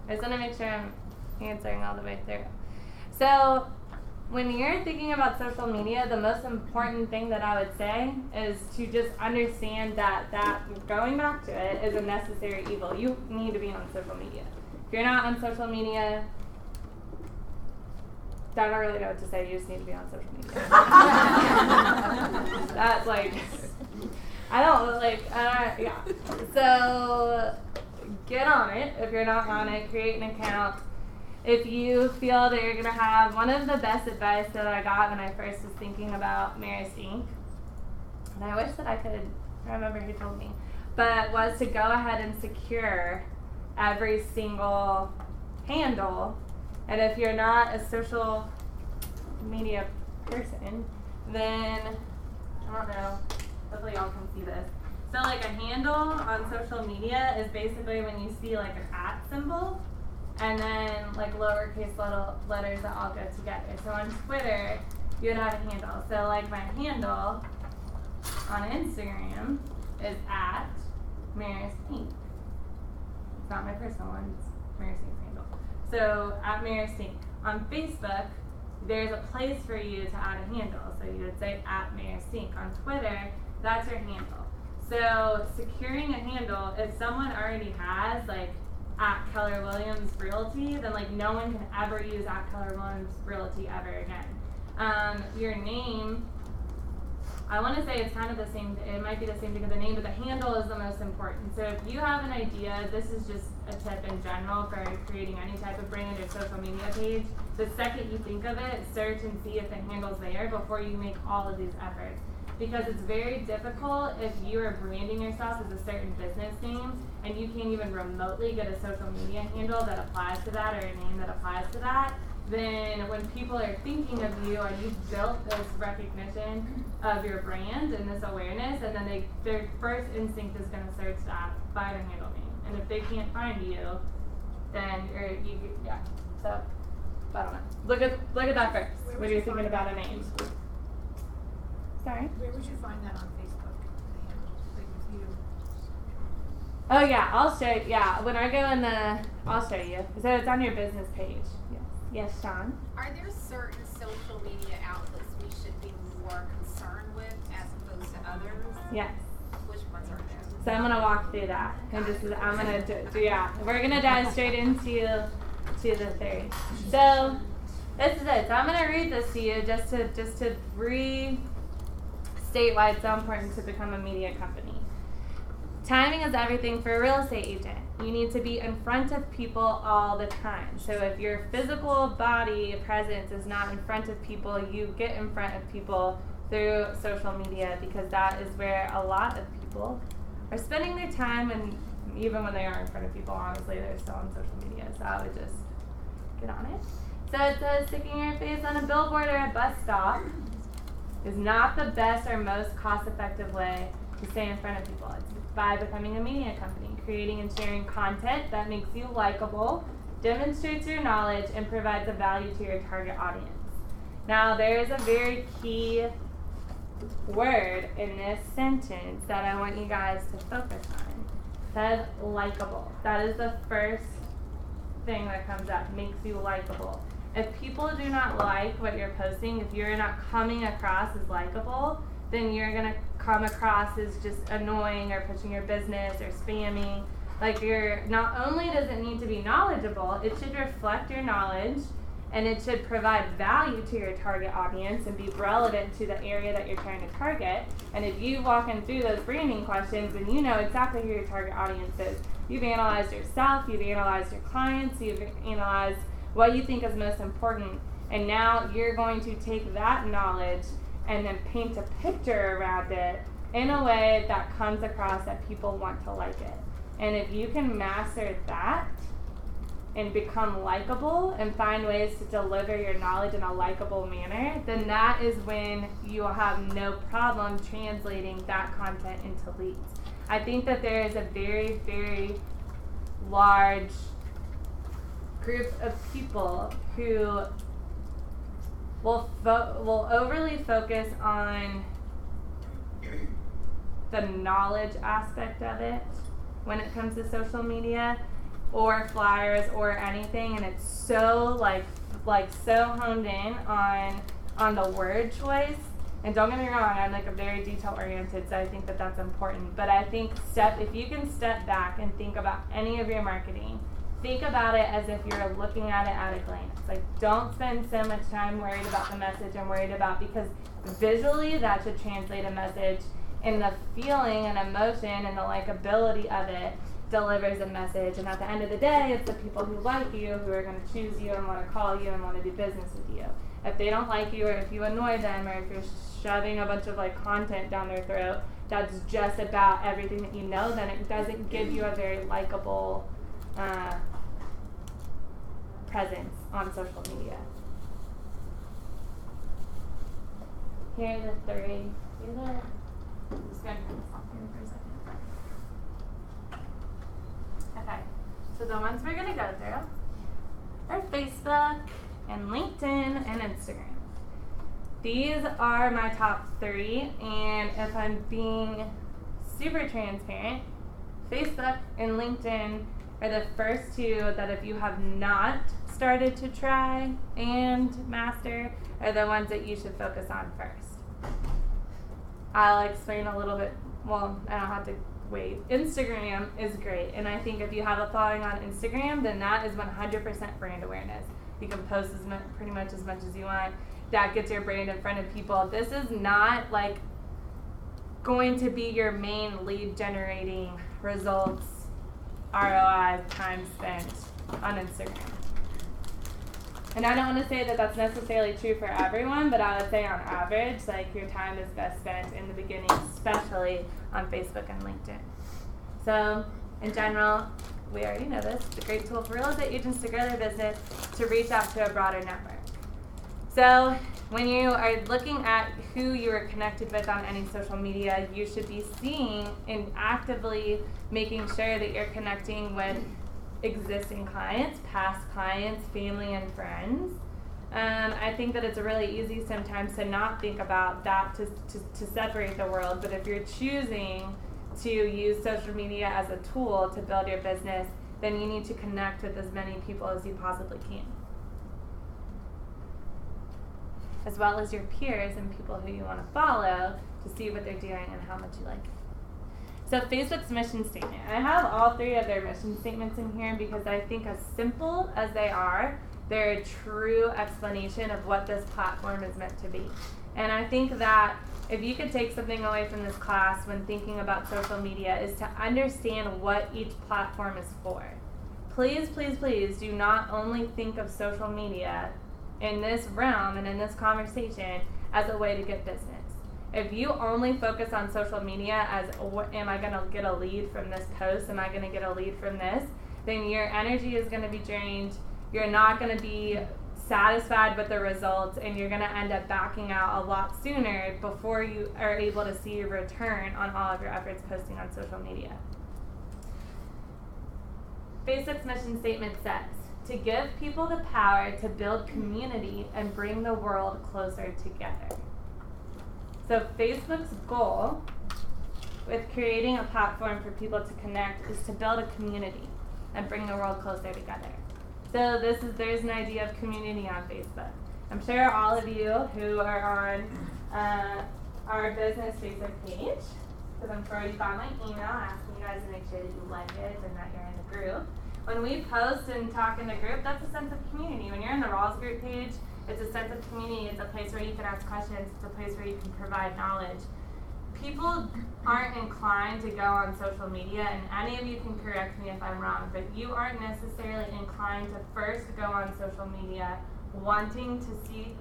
Speaker 1: I just want to make sure I'm answering all the way through. So when you're thinking about social media, the most important thing that I would say is to just understand that going back to it is a necessary evil. You need to be on social media. If you're not on social media, I don't really know what to say. You just need to be on social media. That's like, yeah. So get on it. If you're not on it, create an account. If you feel that you're going to have, one of the best advice that I got when I first was thinking about Marist Inc., and I wish that I could remember who told me, but was to go ahead and secure every single handle. And if you're not a social media person, then, I don't know, hopefully y'all can see this. So like a handle on social media is basically when you see like an @ symbol and then like lowercase little letters that all go together. So on Twitter, you would have a handle. So like my handle on Instagram is @Marist Inc. It's not my personal one, it's Marist Inc.'s handle. So @Marist Inc. On Facebook, there's a place for you to add a handle. So you would say @Marist Inc. On Twitter, that's your handle. So securing a handle, if someone already has like @Keller Williams Realty, then like no one can ever use @Keller Williams Realty ever again. Your name, I want to say it's kind of the same, it might be the same thing as the name, but the handle is the most important. So if you have an idea, this is just a tip in general for creating any type of brand or social media page. The second you think of it, search and see if the handle's there before you make all of these efforts. Because it's very difficult if you are branding yourself as a certain business name and you can't even remotely get a social media handle that applies to that or a name that applies to that. Then when people are thinking of you and you've built this recognition of your brand and this awareness, and then their first instinct is going to search that by the handle name. And if they can't find you, then yeah. So I don't know. Look at that first when you're thinking about a name. Sorry?
Speaker 10: Where would you find that on Facebook? Like if you...
Speaker 1: Oh yeah, I'll show you. Yeah, when I go in I'll show you. So it's on your business page. Yes. Yes, Sean?
Speaker 2: Are there certain social media outlets we should be more concerned with as opposed to others?
Speaker 1: Yes.
Speaker 2: Which ones are there?
Speaker 1: So I'm gonna walk through that, and I'm gonna we're gonna dive straight into the theory. So this is it. So I'm gonna read this to you just to restate why it's so important to become a media company. Timing is everything for a real estate agent. You need to be in front of people all the time. So if your physical body presence is not in front of people, you get in front of people through social media, because that is where a lot of people are spending their time, and even when they are in front of people, honestly, they're still on social media. So I would just get on it. So it says sticking your face on a billboard or a bus stop is not the best or most cost-effective way to stay in front of people. It's by becoming a media company, creating and sharing content that makes you likable, demonstrates your knowledge, and provides a value to your target audience. Now, there is a very key word in this sentence that I want you guys to focus on. It says likable. That is the first thing that comes up, makes you likable. If people do not like what you're posting, if you're not coming across as likable, then you're going to come across as just annoying or pushing your business or spamming. Like, not only does it need to be knowledgeable, it should reflect your knowledge, and it should provide value to your target audience and be relevant to the area that you're trying to target. And if you walk in through those branding questions, then you know exactly who your target audience is. You've analyzed yourself, you've analyzed your clients, you've analyzed what you think is most important, and now you're going to take that knowledge and then paint a picture around it in a way that comes across that people want to like it. And if you can master that and become likable and find ways to deliver your knowledge in a likable manner, then that is when you will have no problem translating that content into leads. I think that there is a very, very large group of people who will overly focus on the knowledge aspect of it when it comes to social media or flyers or anything, and it's so like so honed in on the word choice. And don't get me wrong, I'm like a very detail oriented, so I think that that's important. But I think if you can step back and think about any of your marketing, think about it as if you're looking at it at a glance. Like, don't spend so much time worried about the message and worried about, because visually that should translate a message, and the feeling and emotion and the likability of it delivers a message. And at the end of the day, it's the people who like you who are going to choose you and want to call you and want to do business with you. If they don't like you, or if you annoy them, or if you're shoving a bunch of like content down their throat that's just about everything that you know, then it doesn't give you a very likable presence on social media. Here are the three. I'm just going to turn this off here for a second. Okay, so the ones we're going to go through are Facebook and LinkedIn and Instagram. These are my top 3, and if I'm being super transparent, Facebook and LinkedIn are the first 2 that if you have not started to try and master are the ones that you should focus on first. I'll explain a little bit, well, I don't have to wait. Instagram is great, and I think if you have a following on Instagram, then that is 100% brand awareness. You can post pretty much as much as you want. That gets your brand in front of people. This is not like going to be your main lead generating results, ROI, time spent on Instagram. And I don't want to say that that's necessarily true for everyone, but I would say on average, like your time is best spent in the beginning, especially on Facebook and LinkedIn. So in general, we already know this, it's a great tool for real estate agents to grow their business, to reach out to a broader network. So when you are looking at who you are connected with on any social media, you should be seeing and actively making sure that you're connecting with existing clients, past clients, family, and friends. I think that it's really easy sometimes to not think about that to separate the world, but if you're choosing to use social media as a tool to build your business, then you need to connect with as many people as you possibly can, as well as your peers and people who you want to follow to see what they're doing and how much you like it. So Facebook's mission statement. I have all 3 of their mission statements in here because I think as simple as they are, they're a true explanation of what this platform is meant to be. And I think that if you could take something away from this class when thinking about social media is to understand what each platform is for. Please, please, please do not only think of social media in this realm and in this conversation as a way to get business. If you only focus on social media as, am I going to get a lead from this post? Am I going to get a lead from this? Then your energy is going to be drained. You're not going to be satisfied with the results, and you're going to end up backing out a lot sooner before you are able to see a return on all of your efforts posting on social media. Facebook's mission statement says, to give people the power to build community and bring the world closer together. So Facebook's goal with creating a platform for people to connect is to build a community and bring the world closer together. So there's an idea of community on Facebook. I'm sure all of you who are on our business Facebook page, because I'm sure you got my email asking you guys to make sure that you like it and that you're in the group. When we post and talk in the group, that's a sense of community. When you're in the Rawls group page, it's a sense of community. It's a place where you can ask questions. It's a place where you can provide knowledge. People aren't inclined to go on social media, and any of you can correct me if I'm wrong, but you aren't necessarily inclined to first go on social media wanting to see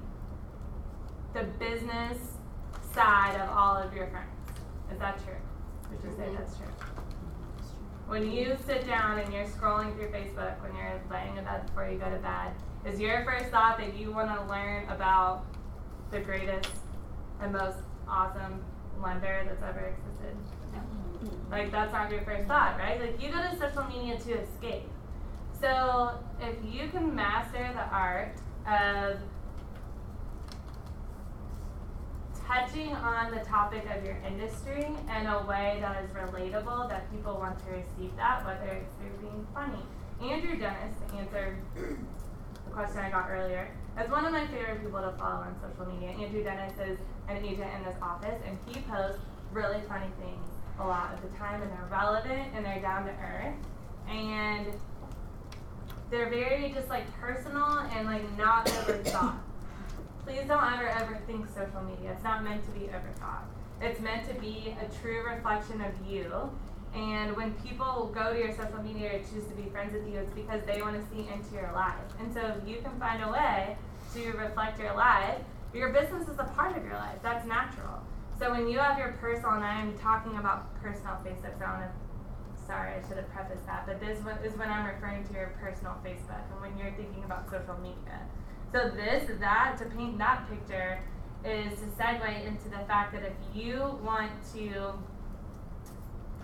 Speaker 1: the business side of all of your friends. Is that true? Would you say that's true? When you sit down and you're scrolling through Facebook when you're laying in bed before you go to bed, is your first thought that you want to learn about the greatest and most awesome lender that's ever existed? No. Like, that's not your first thought, right? Like, you go to social media to escape. So if you can master the art of touching on the topic of your industry in a way that is relatable, that people want to receive that, whether it's through being funny. Andrew Dennis, to answer the question I got earlier, is one of my favorite people to follow on social media. Andrew Dennis is an agent in this office, and he posts really funny things a lot of the time, and they're relevant, and they're down to earth, and they're very just like personal and like not overthought. Please don't ever overthink social media. It's not meant to be overthought. It's meant to be a true reflection of you. And when people go to your social media or choose to be friends with you, it's because they want to see into your life. And so if you can find a way to reflect your life, your business is a part of your life. That's natural. So when you have your personal, and I'm talking about personal Facebook, so sorry, I should have prefaced that, but this is when I'm referring to your personal Facebook and when you're thinking about social media. So that, to paint that picture, is to segue into the fact that if you want to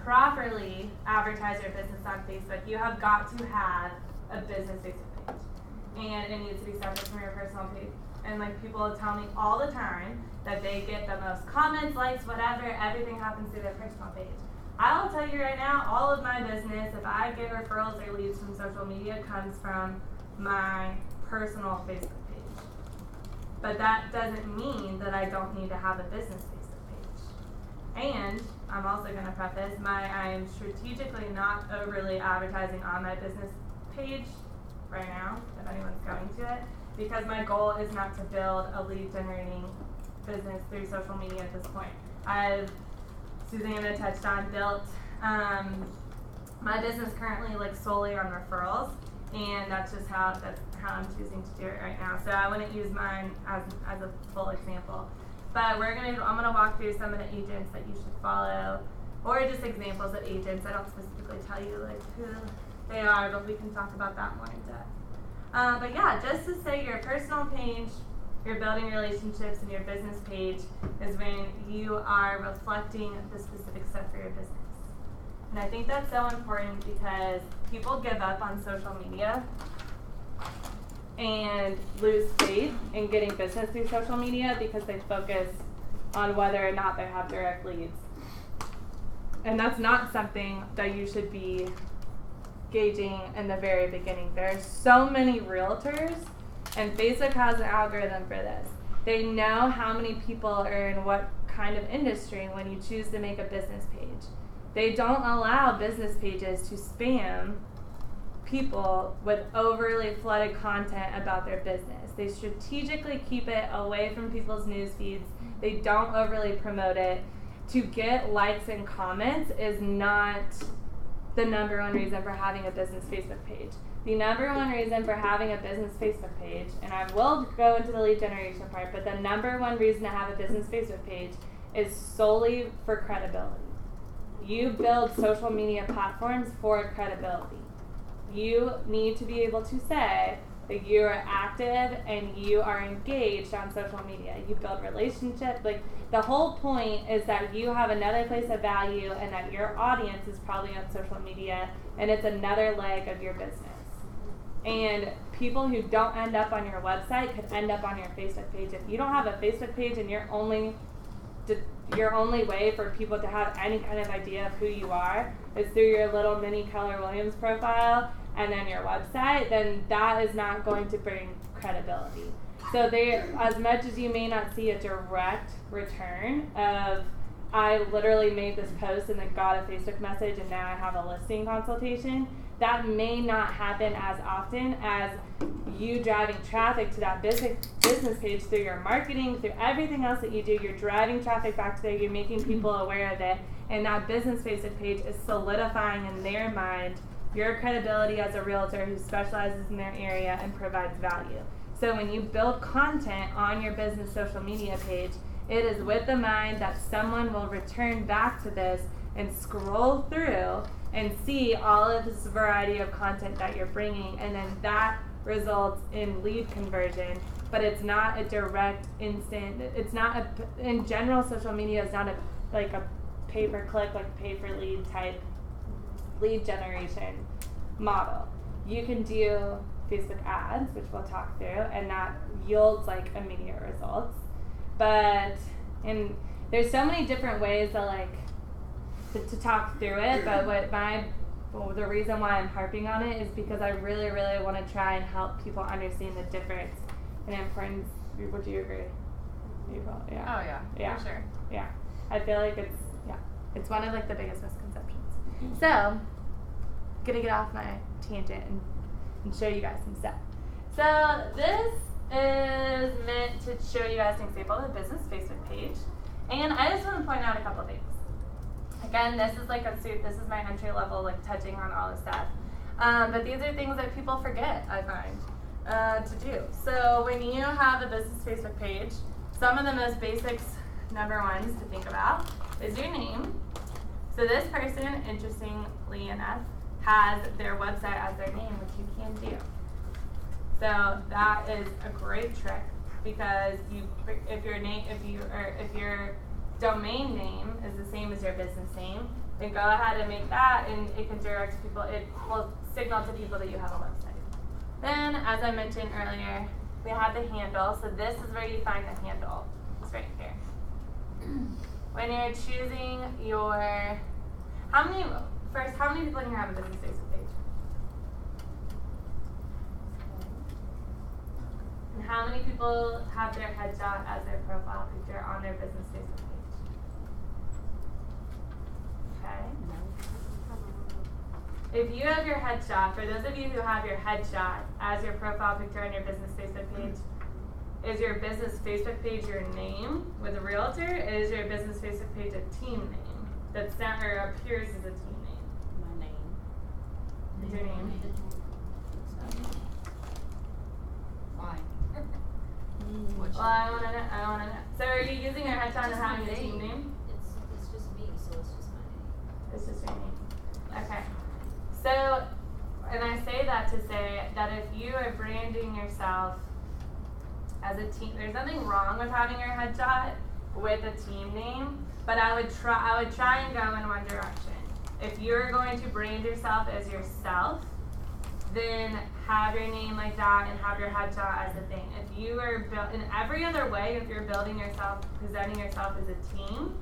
Speaker 1: properly advertise your business on Facebook, you have got to have a business Facebook page. And it needs to be separate from your personal page. And like people tell me all the time that they get the most comments, likes, whatever, everything happens through their personal page. I will tell you right now, all of my business, if I get referrals or leads from social media, comes from my personal Facebook page. But that doesn't mean that I don't need to have a business Facebook page. And I'm also going to preface, I am strategically not overly advertising on my business page right now, if anyone's going to it, because my goal is not to build a lead generating business through social media at this point. Susanna touched on, built my business currently like solely on referrals, and that's how I'm choosing to do it right now. So I wouldn't use mine as a full example. But I'm gonna walk through some of the agents that you should follow, or just examples of agents. I don't specifically tell you like who they are, but we can talk about that more in depth. But yeah, just to say your personal page, you're building relationships, and your business page is when you are reflecting the specific stuff for your business. And I think that's so important because people give up on social media and lose faith in getting business through social media because they focus on whether or not they have direct leads. And that's not something that you should be gauging in the very beginning. There are so many realtors, and Facebook has an algorithm for this. They know how many people are in what kind of industry when you choose to make a business page. They don't allow business pages to spam people with overly flooded content about their business. They strategically keep it away from people's news feeds. They don't overly promote it. To get likes and comments is not the number one reason for having a business Facebook page. The number one reason for having a business Facebook page, and I will go into the lead generation part, but the number one reason to have a business Facebook page is solely for credibility. You build social media platforms for credibility. You need to be able to say that you are active and you are engaged on social media. You build relationships. Like, the whole point is that you have another place of value and that your audience is probably on social media, and it's another leg of your business. And people who don't end up on your website could end up on your Facebook page. If you don't have a Facebook page and your only way for people to have any kind of idea of who you are is through your little mini Keller Williams profile and then your website, then that is not going to bring credibility. So as much as you may not see a direct return of, I literally made this post and then got a Facebook message and now I have a listing consultation, that may not happen as often as you driving traffic to that business page through your marketing, through everything else that you do. You're driving traffic back to there, you're making people aware of it, and that business Facebook page is solidifying in their mind your credibility as a realtor who specializes in their area and provides value. So when you build content on your business social media page, it is with the mind that someone will return back to this and scroll through and see all of this variety of content that you're bringing, and then that results in lead conversion. But it's not a direct instant. It's not in general, social media is not a pay-per-click, like pay-for-lead type lead generation model. You can do Facebook ads, which we'll talk through, and that yields like immediate results. But there's so many different ways to talk through it, but the reason why I'm harping on it is because I really, really want to try and help people understand the difference and importance. Would you agree? Yeah.
Speaker 12: Oh yeah, for sure.
Speaker 1: Yeah, I feel like it's one of like the biggest misconceptions. So, gonna get off my tangent and show you guys some stuff. So this is meant to show you guys an example of a business Facebook page, and I just want to point out a couple things. Again, this is this is my entry level, like touching on all this stuff. But these are things that people forget, I find, to do. So when you have a business Facebook page, some of the most basics, number ones to think about is your name. So this person, interestingly enough, has their website as their name, which you can do. So that is a great trick. because if your domain name is the same as your business name, then go ahead and make that, and it can direct people. It will signal to people that you have a website. Then, as I mentioned earlier, we have the handle. So this is where you find the handle. It's right here. When you're choosing your, how many people in here have a business Facebook page? And how many people have their headshot as their profile picture on their business Facebook page? Okay. If you have your headshot, for those of you who have your headshot as your profile picture on your business Facebook page, is your business Facebook page your name with a realtor? Is your business Facebook page a team name that's not or appears as a team name?
Speaker 8: My name.
Speaker 1: Is your name?
Speaker 8: Why?
Speaker 1: Well, I want to know. So are you using your headshot and having a team name?
Speaker 2: It's just me, so it's just my name.
Speaker 1: It's just your name. Okay. So, and I say that to say that if you are branding yourself as a team, there's nothing wrong with having your headshot with a team name, but I would try and go in one direction. If you're going to brand yourself as yourself, then have your name like that and have your headshot as a thing. If you are built in every other way, if you're building yourself, presenting yourself as a team,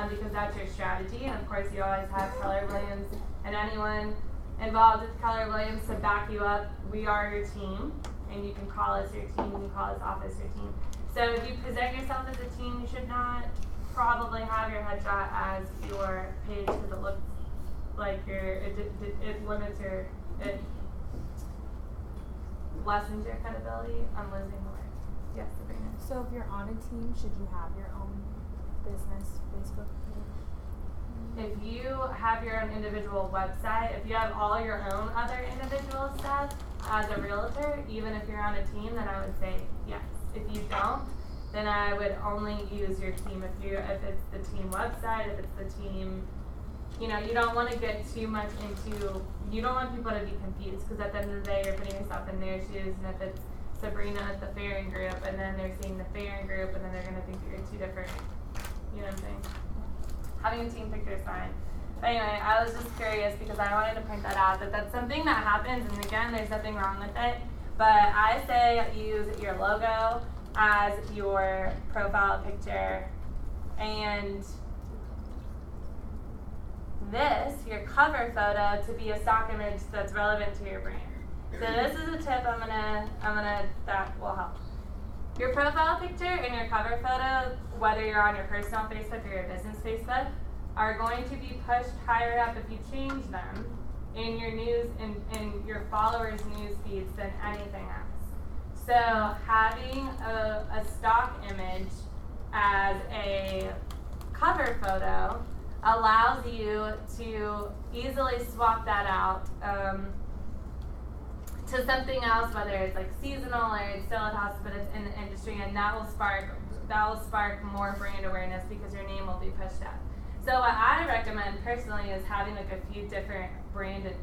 Speaker 1: because that's your strategy, and of course you always have Keller Williams and anyone involved with Keller Williams to back you up. We are your team, and you can call us your team, you can call this office your team. So if you present yourself as a team, you should not probably have your headshot as your page because it looks like it limits your, it lessens your credibility. I'm losing the word. Yes, Sabrina.
Speaker 13: So if you're on a team, should you have your own business Facebook page?
Speaker 1: If you have your own individual website, if you have all your own other individual stuff as a realtor, even if you're on a team, then I would say yes. If you don't, then I would only use your team. If it's the team website, if it's the team, you don't want to get too much into, you don't want people to be confused, because at the end of the day, you're putting yourself in their shoes, and if it's Sabrina at the Fairing Group, and then they're seeing the Fairing Group, and then they're going to think that you're two different, you know what I'm saying? Having a team picture is fine. But anyway, I was just curious because I wanted to point that out, that that's something that happens, and again, there's nothing wrong with it, but I say use your logo as your profile picture, and this, your cover photo, to be a stock image that's relevant to your brand. So this is a tip that will help. Your profile picture and your cover photo, whether you're on your personal Facebook or your business Facebook, are going to be pushed higher up if you change them in your news, in your followers' news feeds than anything else. So having a stock image as a cover photo allows you to easily swap that out to something else, whether it's like seasonal or it's still at house, but it's in the industry, and that will spark more brand awareness because your name will be pushed up. So what I recommend personally is having like a few different branded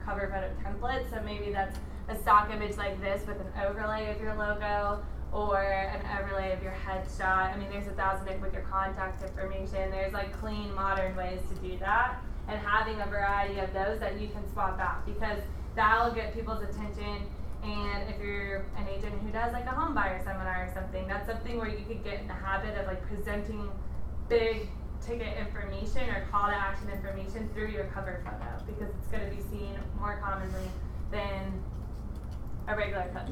Speaker 1: cover photo templates. So maybe that's a stock image like this with an overlay of your logo, or an overlay of your headshot. I mean, there's 1,000 with your contact information. There's like clean, modern ways to do that, and having a variety of those that you can swap out, because that will get people's attention. And if you're an agent who does like a home buyer seminar or something, that's something where you could get in the habit of like presenting big ticket information or call to action information through your cover photo, because it's going to be seen more commonly than a regular post.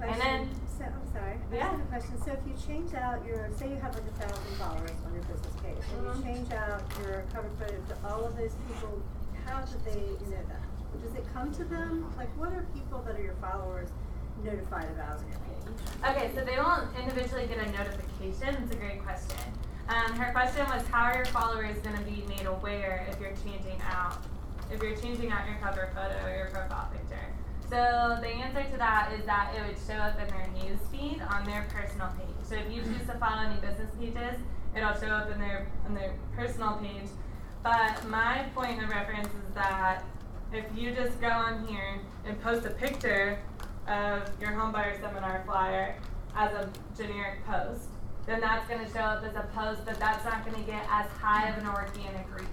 Speaker 1: And then,
Speaker 11: so, I'm sorry, I just have a question. So if you change out your, say you have like 1,000 followers on your business page, and you change out your cover photo to all of those people, how do they know that? Does it come to them? Like, what are people that are your followers notified about on your page?
Speaker 1: Okay, so they won't individually get a notification. It's a great question. Her question was, how are your followers going to be made aware if you're changing out your cover photo or your profile picture? So the answer to that is that it would show up in their news feed on their personal page. So if you choose to follow any business pages, it'll show up in their personal page. But my point of reference is that if you just go on here and post a picture of your homebuyer seminar flyer, as a generic post, then that's going to show up as a post, but that's not going to get as high of an organic reach.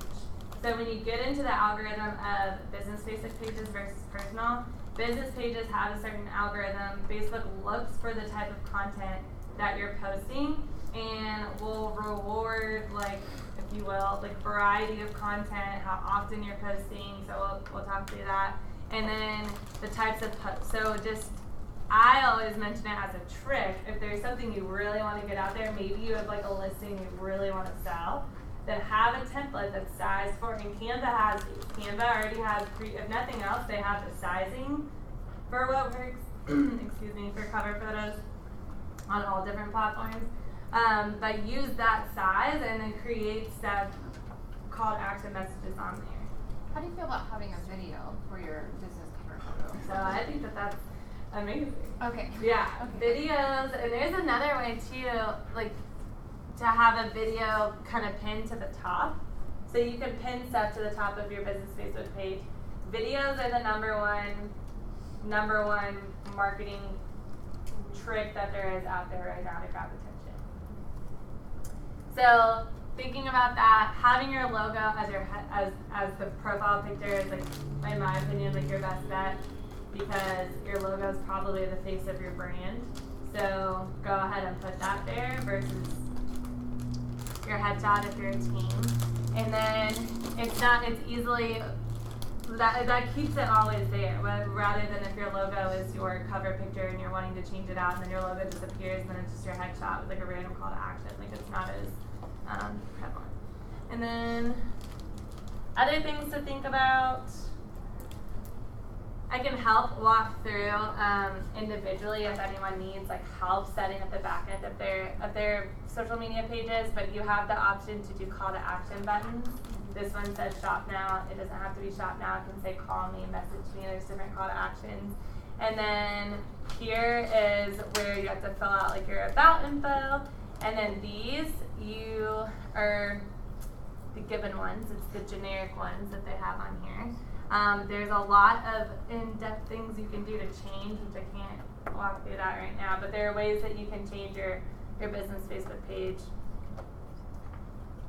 Speaker 1: So when you get into the algorithm of business Facebook pages versus personal, business pages have a certain algorithm. Facebook looks for the type of content that you're posting and will reward, like, if you will, like variety of content, how often you're posting. So we'll talk through that. And then the types of posts. So I always mention it as a trick. If there's something you really want to get out there, maybe you have like a listing you really want to sell, then have a template that's sized for, and Canva has these. Canva already has, if nothing else, they have the sizing for what works, excuse me, for cover photos on all different platforms. But use that size and then create stuff, call to action messages on there.
Speaker 13: How do you feel about having a video for your business cover photo?
Speaker 1: So I think that that's amazing.
Speaker 13: Okay.
Speaker 1: Yeah,
Speaker 13: okay.
Speaker 1: Videos, and there's another way too, like to have a video kind of pinned to the top. So you can pin stuff to the top of your business Facebook page. Videos are the number one marketing trick that there is out there right now to grab attention. So thinking about that, having your logo as the profile picture is, like, in my opinion, like your best bet, because your logo is probably the face of your brand. So go ahead and put that there versus your headshot if you're a team. And then it's easily, that keeps it always there, rather than if your logo is your cover picture and you're wanting to change it out and then your logo disappears and then it's just your headshot with like a random call to action. Like, it's not as prevalent. And then other things to think about, I can help walk through individually if anyone needs like help setting up the back end of their social media pages, but you have the option to do call to action buttons. This one says shop now. It doesn't have to be shop now. It can say call me, message me. There's different call to actions. And then here is where you have to fill out like your about info. And then these are the given ones. It's the generic ones that they have on here. There's a lot of in-depth things you can do to change, which I can't walk through that right now, but there are ways that you can change your business Facebook page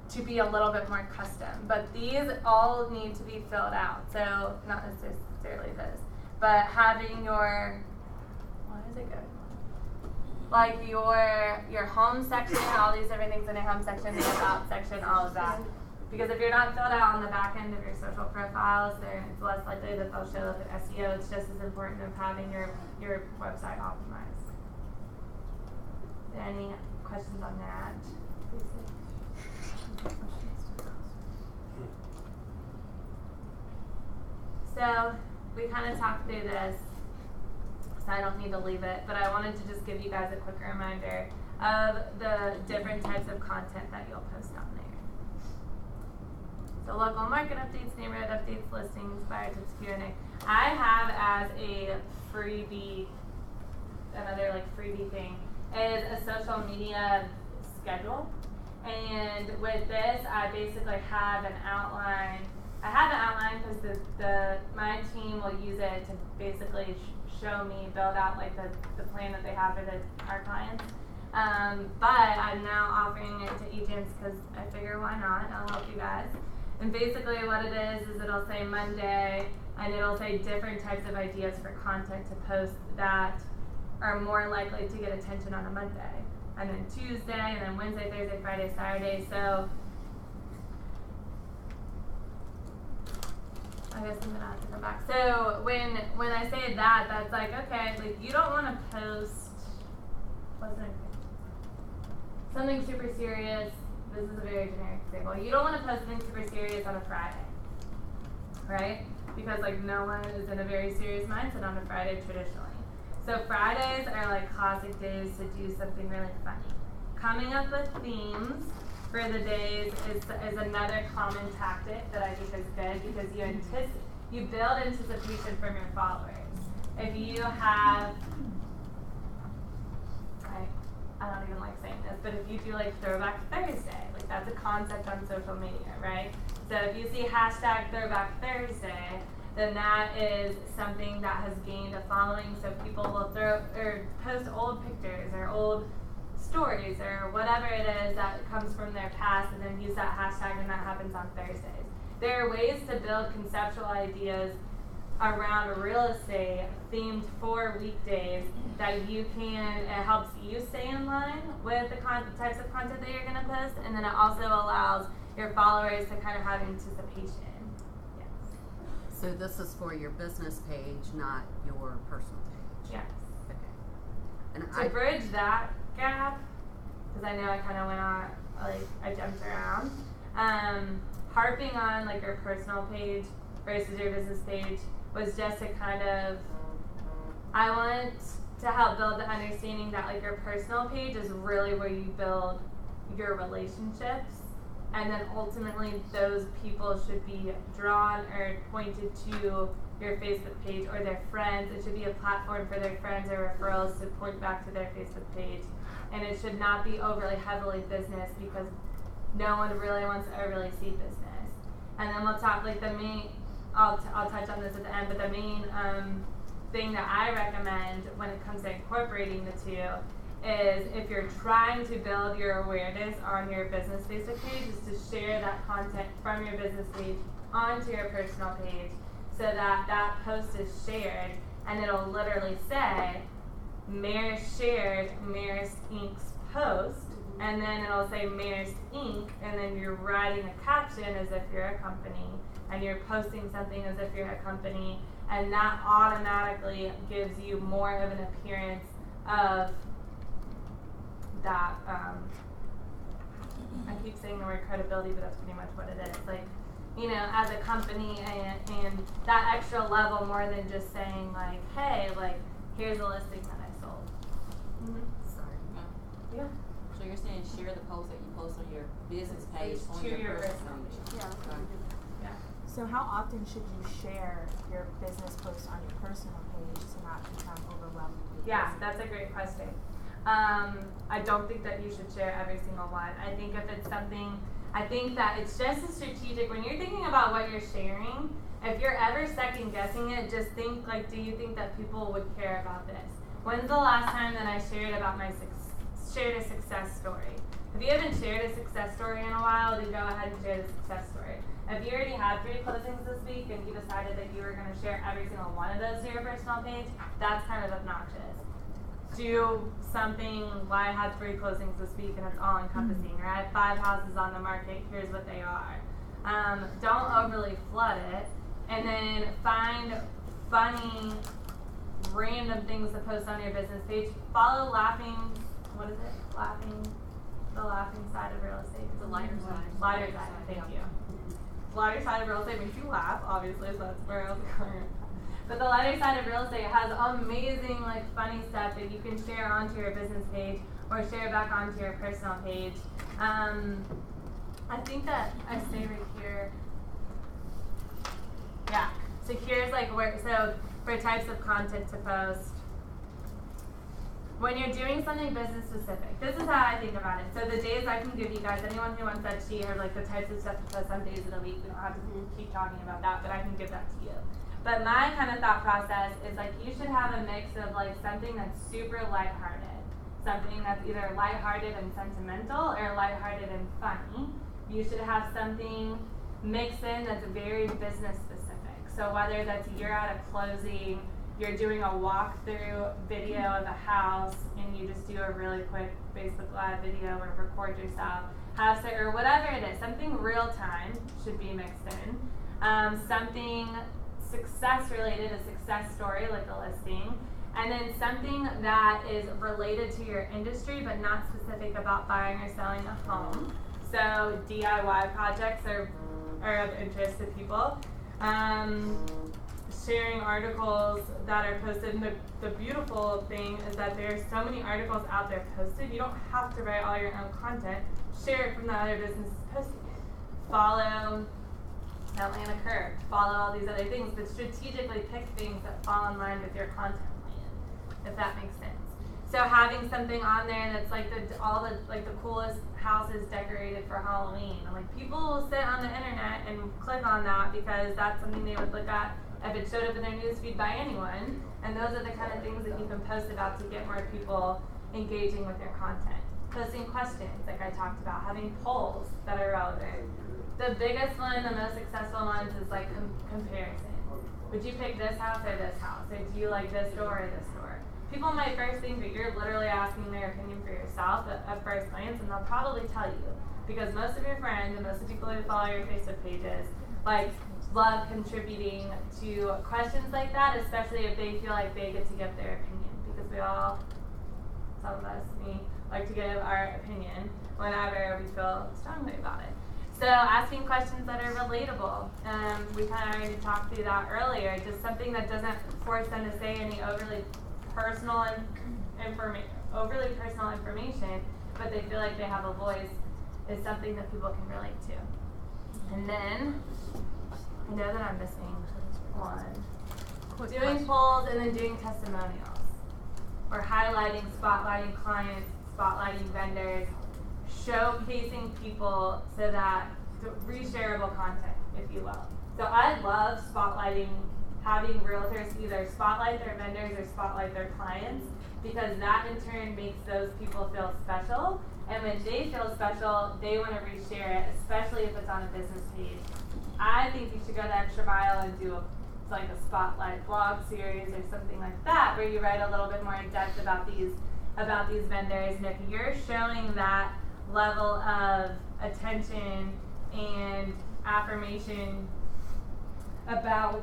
Speaker 1: to be a little bit more custom. But these all need to be filled out. So not necessarily this, but having your, what is it going? Like your home section, all these different things in your home section, the about section, all of that. Because if you're not filled out on the back end of your social profiles, then it's less likely that they'll show up in SEO. It's just as important as having your website optimized. Any questions on that? So we kind of talked through this, so I don't need to leave it, but I wanted to just give you guys a quick reminder of the different types of content that you'll post on there. So local market updates, neighborhood updates, listings, buyer tips, Q&A. I have as a freebie, another like freebie thing, is a social media schedule. And with this, I basically have an outline. I have an outline because my team will use it to basically show me, build out like the plan that they have for our clients. But I'm now offering it to agents because I figure why not? I'll help you guys. And basically what it is it'll say Monday, and it'll say different types of ideas for content to post that are more likely to get attention on a Monday. And then Tuesday, and then Wednesday, Thursday, Friday, Saturday. So I guess I'm gonna have to come back. So when I say that, that's like, okay, like you don't want to post something super serious. This is a very generic example. You don't want to post something super serious on a Friday, right? Because like no one is in a very serious mindset on a Friday traditionally. So Fridays are like classic days to do something really funny. Coming up with themes for the days is another common tactic that I think is good because you build anticipation from your followers. If you have, I don't even like saying this, but if you do like Throwback Thursday, like that's a concept on social media, right? So if you see hashtag Throwback Thursday, then that is something that has gained a following. So people will throw or post old pictures or old stories or whatever it is that comes from their past and then use that hashtag, and that happens on Thursdays. There are ways to build conceptual ideas around real estate themed for weekdays that you can, it helps you stay in line with the types of content that you're going to post, and then it also allows your followers to kind of have anticipation. Yes.
Speaker 16: So this is for your business page, not your personal page?
Speaker 1: Yes.
Speaker 16: Okay. And
Speaker 1: to bridge that gap, because I know I kind of went on, like, I jumped around, harping on, like, your personal page versus your business page was just to kind of, I want to help build the understanding that, like, your personal page is really where you build your relationships, and then ultimately those people should be drawn or pointed to your Facebook page or their friends. It should be a platform for their friends or referrals to point back to their Facebook page, and it should not be overly heavily business, because no one really wants to overly see business. And then we'll talk, like, the main, I'll touch on this at the end, but the main thing that I recommend when it comes to incorporating the two is, if you're trying to build your awareness on your business Facebook page, is to share that content from your business page onto your personal page, so that that post is shared, and it'll literally say, Marist shared Marist Inc.'s post, and then it'll say Marist Inc., and then you're writing a caption as if you're a company, and you're posting something as if you're a company, and that automatically gives you more of an appearance of that, I keep saying the word credibility, but that's pretty much what it is. Like, you know, as a company, and that extra level, more than just saying, like, hey, like, here's a listing that I sold.
Speaker 16: Sorry.
Speaker 1: Yeah.
Speaker 18: So you're saying share the post that you post on your business page on
Speaker 1: to
Speaker 18: your
Speaker 1: personal
Speaker 18: page.
Speaker 1: page.
Speaker 18: Okay.
Speaker 1: Yeah.
Speaker 13: So how often should you share your business post on your personal page to not become overwhelmed?
Speaker 1: Yeah, that's a great question. I don't think that you should share every single one. I think if it's something, I think that it's just as strategic when you're thinking about what you're sharing. If you're ever second guessing it, just think, like, do you think that people would care about this? When's the last time that I shared about shared a success story? If you haven't shared a success story in a while, then go ahead and share the success story. If you already had 3 closings this week and you decided that you were going to share every single one of those to your personal page, that's kind of obnoxious. Do something, well, I had 3 closings this week and it's all encompassing, or I have 5 houses on the market, here's what they are. Don't overly flood it, and then find funny, random things to post on your business page. Follow the laughing side of real estate.
Speaker 2: The lighter side.
Speaker 1: Lighter side, thank you. Lighter side of real estate makes you laugh, obviously, so that's where I was going. But the lighter side of real estate has amazing, like, funny stuff that you can share onto your business page or share back onto your personal page. I think that I say right here. Yeah. So here's, like, where, so for types of content to post. When you're doing something business specific, this is how I think about it. So the days I can give you guys, anyone who wants that sheet or, like, the types of stuff to post on days of the week, we don't have to keep talking about that, but I can give that to you. But my kind of thought process is, like, you should have a mix of, like, something that's super lighthearted, something that's either lighthearted and sentimental or lighthearted and funny. You should have something mixed in that's very business specific. So whether that's you're at a closing, you're doing a walkthrough video of a house, and you just do a really quick Facebook Live video or record yourself, or whatever it is, something real time should be mixed in. Something success related, a success story like a listing, and then something that is related to your industry but not specific about buying or selling a home. So DIY projects are of interest to people. Sharing articles that are posted, and the beautiful thing is that there are so many articles out there posted, you don't have to write all your own content. Share it from the other businesses posting it. Follow Atlanta Curve, follow all these other things, but strategically pick things that fall in line with your content plan, if that makes sense. So having something on there that's like the coolest houses decorated for Halloween. Like, people will sit on the internet and click on that because that's something they would look at if it showed up in their newsfeed by anyone. And those are the kind of things that you can post about to get more people engaging with your content. Posting questions, like I talked about, having polls that are relevant. The biggest one, the most successful ones, is like comparison. Would you pick this house or this house? Or do you like this door or this door? People might first think that you're literally asking their opinion for yourself at first glance, and they'll probably tell you. Because most of your friends and most of the people who follow your Facebook pages, like, love contributing to questions like that, especially if they feel like they get to give their opinion. Because we all, some of us, me, like to give our opinion whenever we feel strongly about it. So asking questions that are relatable. We kind of already talked through that earlier. Just something that doesn't force them to say any overly personal information, but they feel like they have a voice, is something that people can relate to. And then, I know that I'm missing one. Doing polls and then doing testimonials. Or highlighting, spotlighting clients, spotlighting vendors, showcasing people so that reshareable content, if you will. So I love spotlighting, having realtors either spotlight their vendors or spotlight their clients, because that in turn makes those people feel special. And when they feel special, they want to reshare it, especially if it's on a business page. I think you should go the extra mile and do like a spotlight blog series or something like that, where you write a little bit more in depth about these vendors. And if you're showing that level of attention and affirmation about it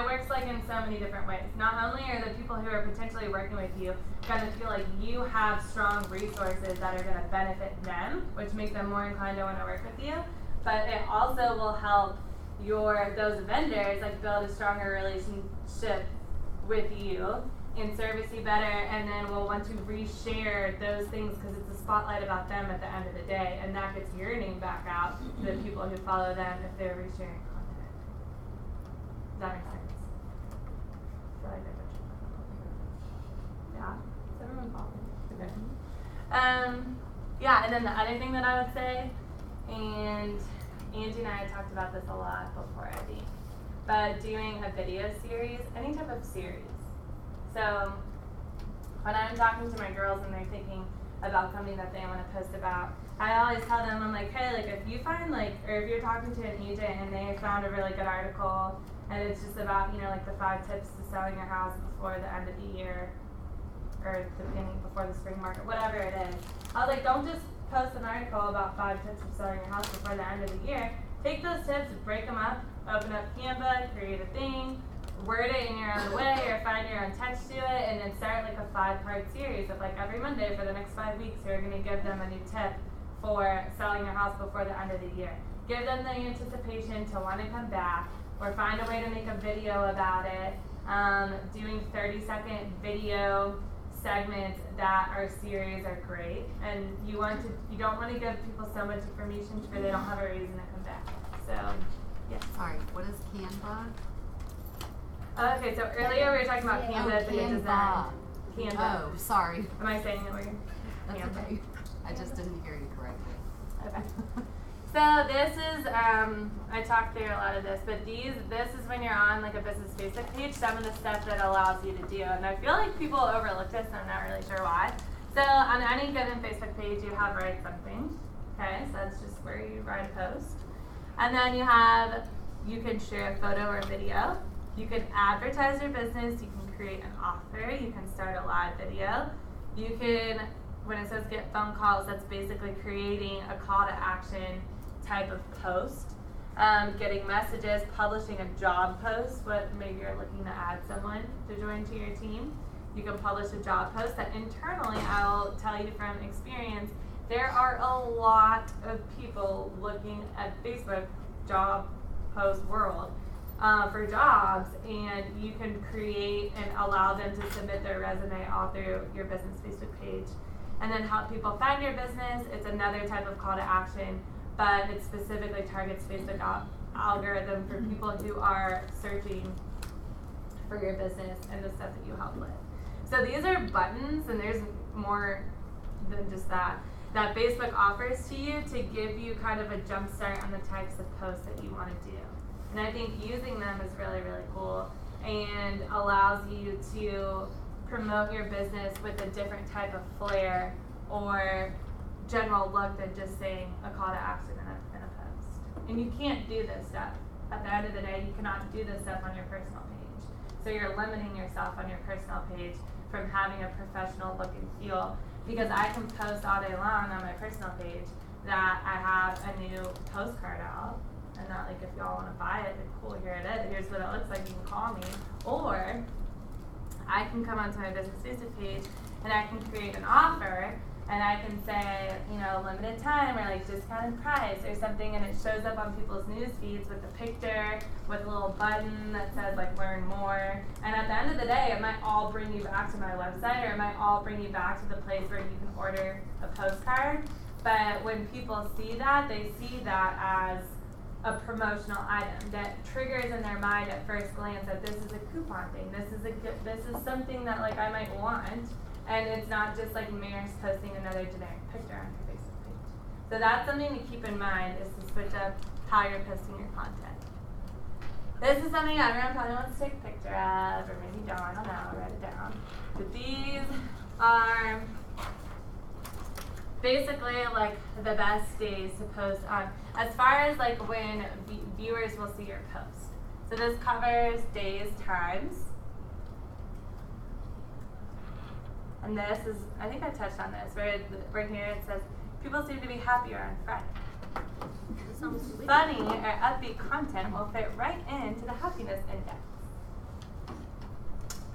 Speaker 1: works like in so many different ways. Not only are the people who are potentially working with you going to feel like you have strong resources that are going to benefit them, which make them more inclined to want to work with you, but it also will help those vendors like build a stronger relationship with you and service you better, and then we'll want to reshare those things because it's a spotlight about them at the end of the day, and that gets your name back out to the people who follow them if they're resharing content. Does that make sense? I feel like I butchered that. Yeah? Is everyone following? Okay. Yeah, and then the other thing that I would say, and Angie and I had talked about this a lot before, I think, but doing a video series, any type of series. So when I'm talking to my girls and they're thinking about something that they want to post about, I always tell them, I'm like, hey, like if you find or if you're talking to an agent and they found a really good article and it's just about, like the 5 tips to selling your house before the end of the year or before the spring market, whatever it is. I was like, don't just post an article about 5 tips of selling your house before the end of the year. Take those tips, break them up, open up Canva, create a thing, word it in your own way or find your own text to it, and then start like a 5-part series of like every Monday for the next 5 weeks you're going to give them a new tip for selling your house before the end of the year. Give them the anticipation to want to come back, or find a way to make a video about it. Doing 30-second video segments that are series are great, and you don't want to give people so much information where they don't have a reason to come back. So, yeah.
Speaker 16: Sorry, what is Canva?
Speaker 1: Okay, so earlier we were talking about Canva as a design. Canva.
Speaker 16: Oh, sorry.
Speaker 1: Am I saying it weird?
Speaker 16: That's
Speaker 1: Canva.
Speaker 16: okay. I just didn't hear you correctly.
Speaker 1: Okay. So this is, I talked through a lot of this, but this is when you're on like a business Facebook page, some of the stuff that allows you to do. And I feel like people overlook this, and I'm not really sure why. So on any given Facebook page, you have write something. Okay, so that's just where you write a post. And then you can share a photo or video. You can advertise your business. You can create an offer. You can start a live video. You can, when it says get phone calls, that's basically creating a call to action type of post. Getting messages, publishing a job post, maybe you're looking to add someone to join to your team. You can publish a job post that internally, I'll tell you from experience, there are a lot of people looking at Facebook job post world for jobs, and you can create and allow them to submit their resume all through your business Facebook page. And then help people find your business. It's another type of call to action, but it specifically targets Facebook algorithm for people who are searching for your business and the stuff that you help with. So these are buttons, and there's more than just that Facebook offers to you to give you kind of a jump start on the types of posts that you want to do. And I think using them is really, really cool and allows you to promote your business with a different type of flair or general look than just saying a call to action in a post. And you can't do this stuff. At the end of the day, you cannot do this stuff on your personal page. So you're limiting yourself on your personal page from having a professional look and feel. Because I can post all day long on my personal page that I have a new postcard out, and that like if y'all want to buy it, then cool, here it is. Here's what it looks like. You can call me, or I can come onto my business Facebook page and I can create an offer, and I can say, you know, limited time or like discounted price or something, and it shows up on people's news feeds with a picture, with a little button that says like learn more. And at the end of the day, it might all bring you back to my website, or it might all bring you back to the place where you can order a postcard. But when people see that, they see that as a promotional item that triggers in their mind at first glance that this is a coupon thing. This is something that like I might want. And it's not just like Marist posting another generic picture on her Facebook page. So that's something to keep in mind, is to switch up how you're posting your content. This is something everyone probably wants to take a picture of, or maybe don't, I don't know, I'll write it down. But these are basically like the best days to post on, as far as like when viewers will see your post. So this covers days, times. And this is, I think I touched on this, right here it says, people seem to be happier on Friday. Funny or upbeat content will fit right into the happiness index.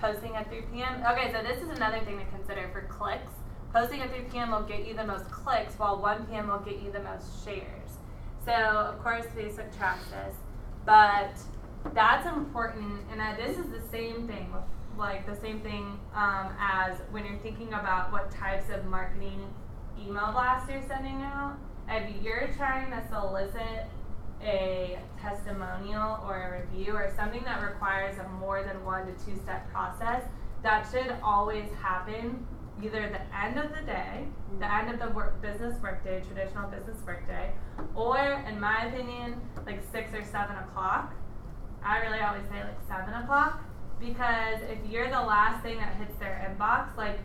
Speaker 1: Posting at 3 p.m. Okay, so this is another thing to consider for clicks. Posting at 3 p.m. will get you the most clicks, while 1 p.m. will get you the most shares. So, of course, Facebook tracks this, but that's important, and this is the same thing with as when you're thinking about what types of marketing email blasts you're sending out. If you're trying to solicit a testimonial or a review or something that requires a more than 1 to 2 step process, that should always happen either the end of the day, the end of the business workday, traditional business workday, or in my opinion, like 6 or 7 o'clock. I really always say like 7 o'clock. Because if you're the last thing that hits their inbox, like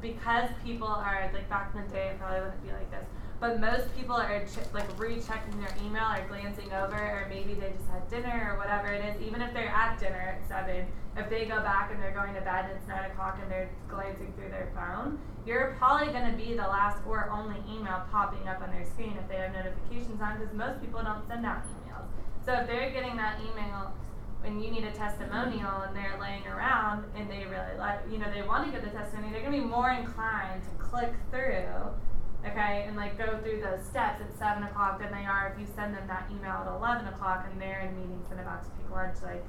Speaker 1: because people are like back in the day, it probably wouldn't be like this. But most people are like rechecking their email or glancing over, or maybe they just had dinner or whatever it is. Even if they're at dinner at 7, if they go back and they're going to bed and it's 9 o'clock and they're glancing through their phone, you're probably going to be the last or only email popping up on their screen if they have notifications on, because most people don't send out emails. So if they're getting that email when you need a testimonial and they're laying around and they really like, you know, they want to get the testimony, they're going to be more inclined to click through, okay, and like go through those steps at 7 o'clock than they are if you send them that email at 11 o'clock and they're in meetings and about to take lunch. Like,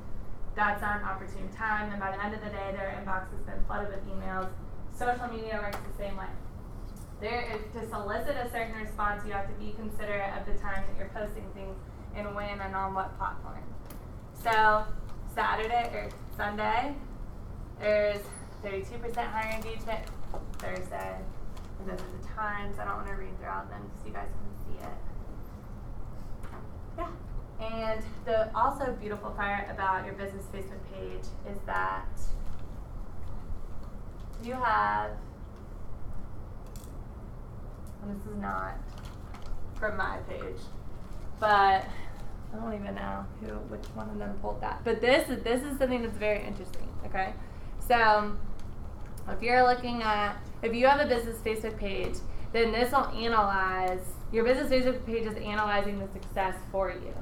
Speaker 1: that's not an opportune time, and by the end of the day, their inbox has been flooded with emails. Social media works the same way. To solicit a certain response, you have to be considerate of the time that you're posting things and when and on what platform. So Saturday or Sunday, there's 32% higher engagement. Thursday, and those are the times. I don't want to read through all of them because you guys can see it. Yeah. And the also beautiful part about your business Facebook page is that you have, and this is not from my page, but I don't even know which one of them pulled that. But this is something that's very interesting, okay? So if you're looking at, if you have a business Facebook page, then this will analyze, your business Facebook page is analyzing the success for you.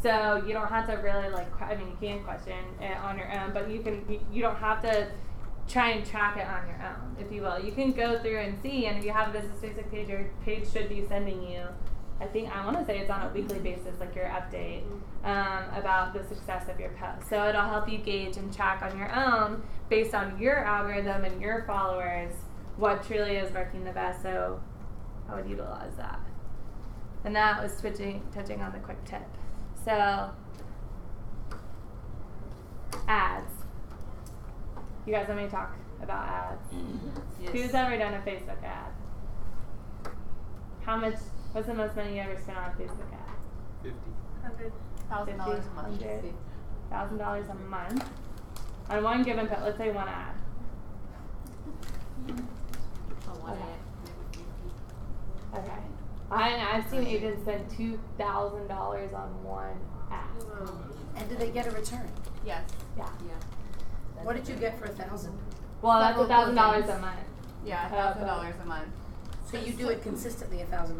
Speaker 1: So you don't have to really you can question it on your own, but you don't have to try and track it on your own, if you will. You can go through and see, and if you have a business Facebook page, your page should be sending you, I want to say it's on a weekly basis, like your update about the success of your post. So it'll help you gauge and track on your own, based on your algorithm and your followers, what truly is working the best. So I would utilize that. And that was touching on the quick tip. So ads. You guys want me to talk about ads?
Speaker 18: Yes.
Speaker 1: Who's ever done a Facebook ad? What's the most money you ever spent on a Facebook ad?
Speaker 3: 50.
Speaker 10: 100.
Speaker 1: $1,000
Speaker 12: $1,000 a month.
Speaker 1: $1,000 a month on one given post. Let's say one ad. Okay. I've seen agents spend $2,000 on one ad.
Speaker 8: And do they get a return?
Speaker 12: Yes.
Speaker 1: Yeah.
Speaker 8: What did you get for 1,000?
Speaker 1: Well, that's
Speaker 12: Several
Speaker 1: $1,000
Speaker 12: bookings.
Speaker 1: a month.
Speaker 12: Yeah, $1,000 a month.
Speaker 8: So you do it consistently $1,000.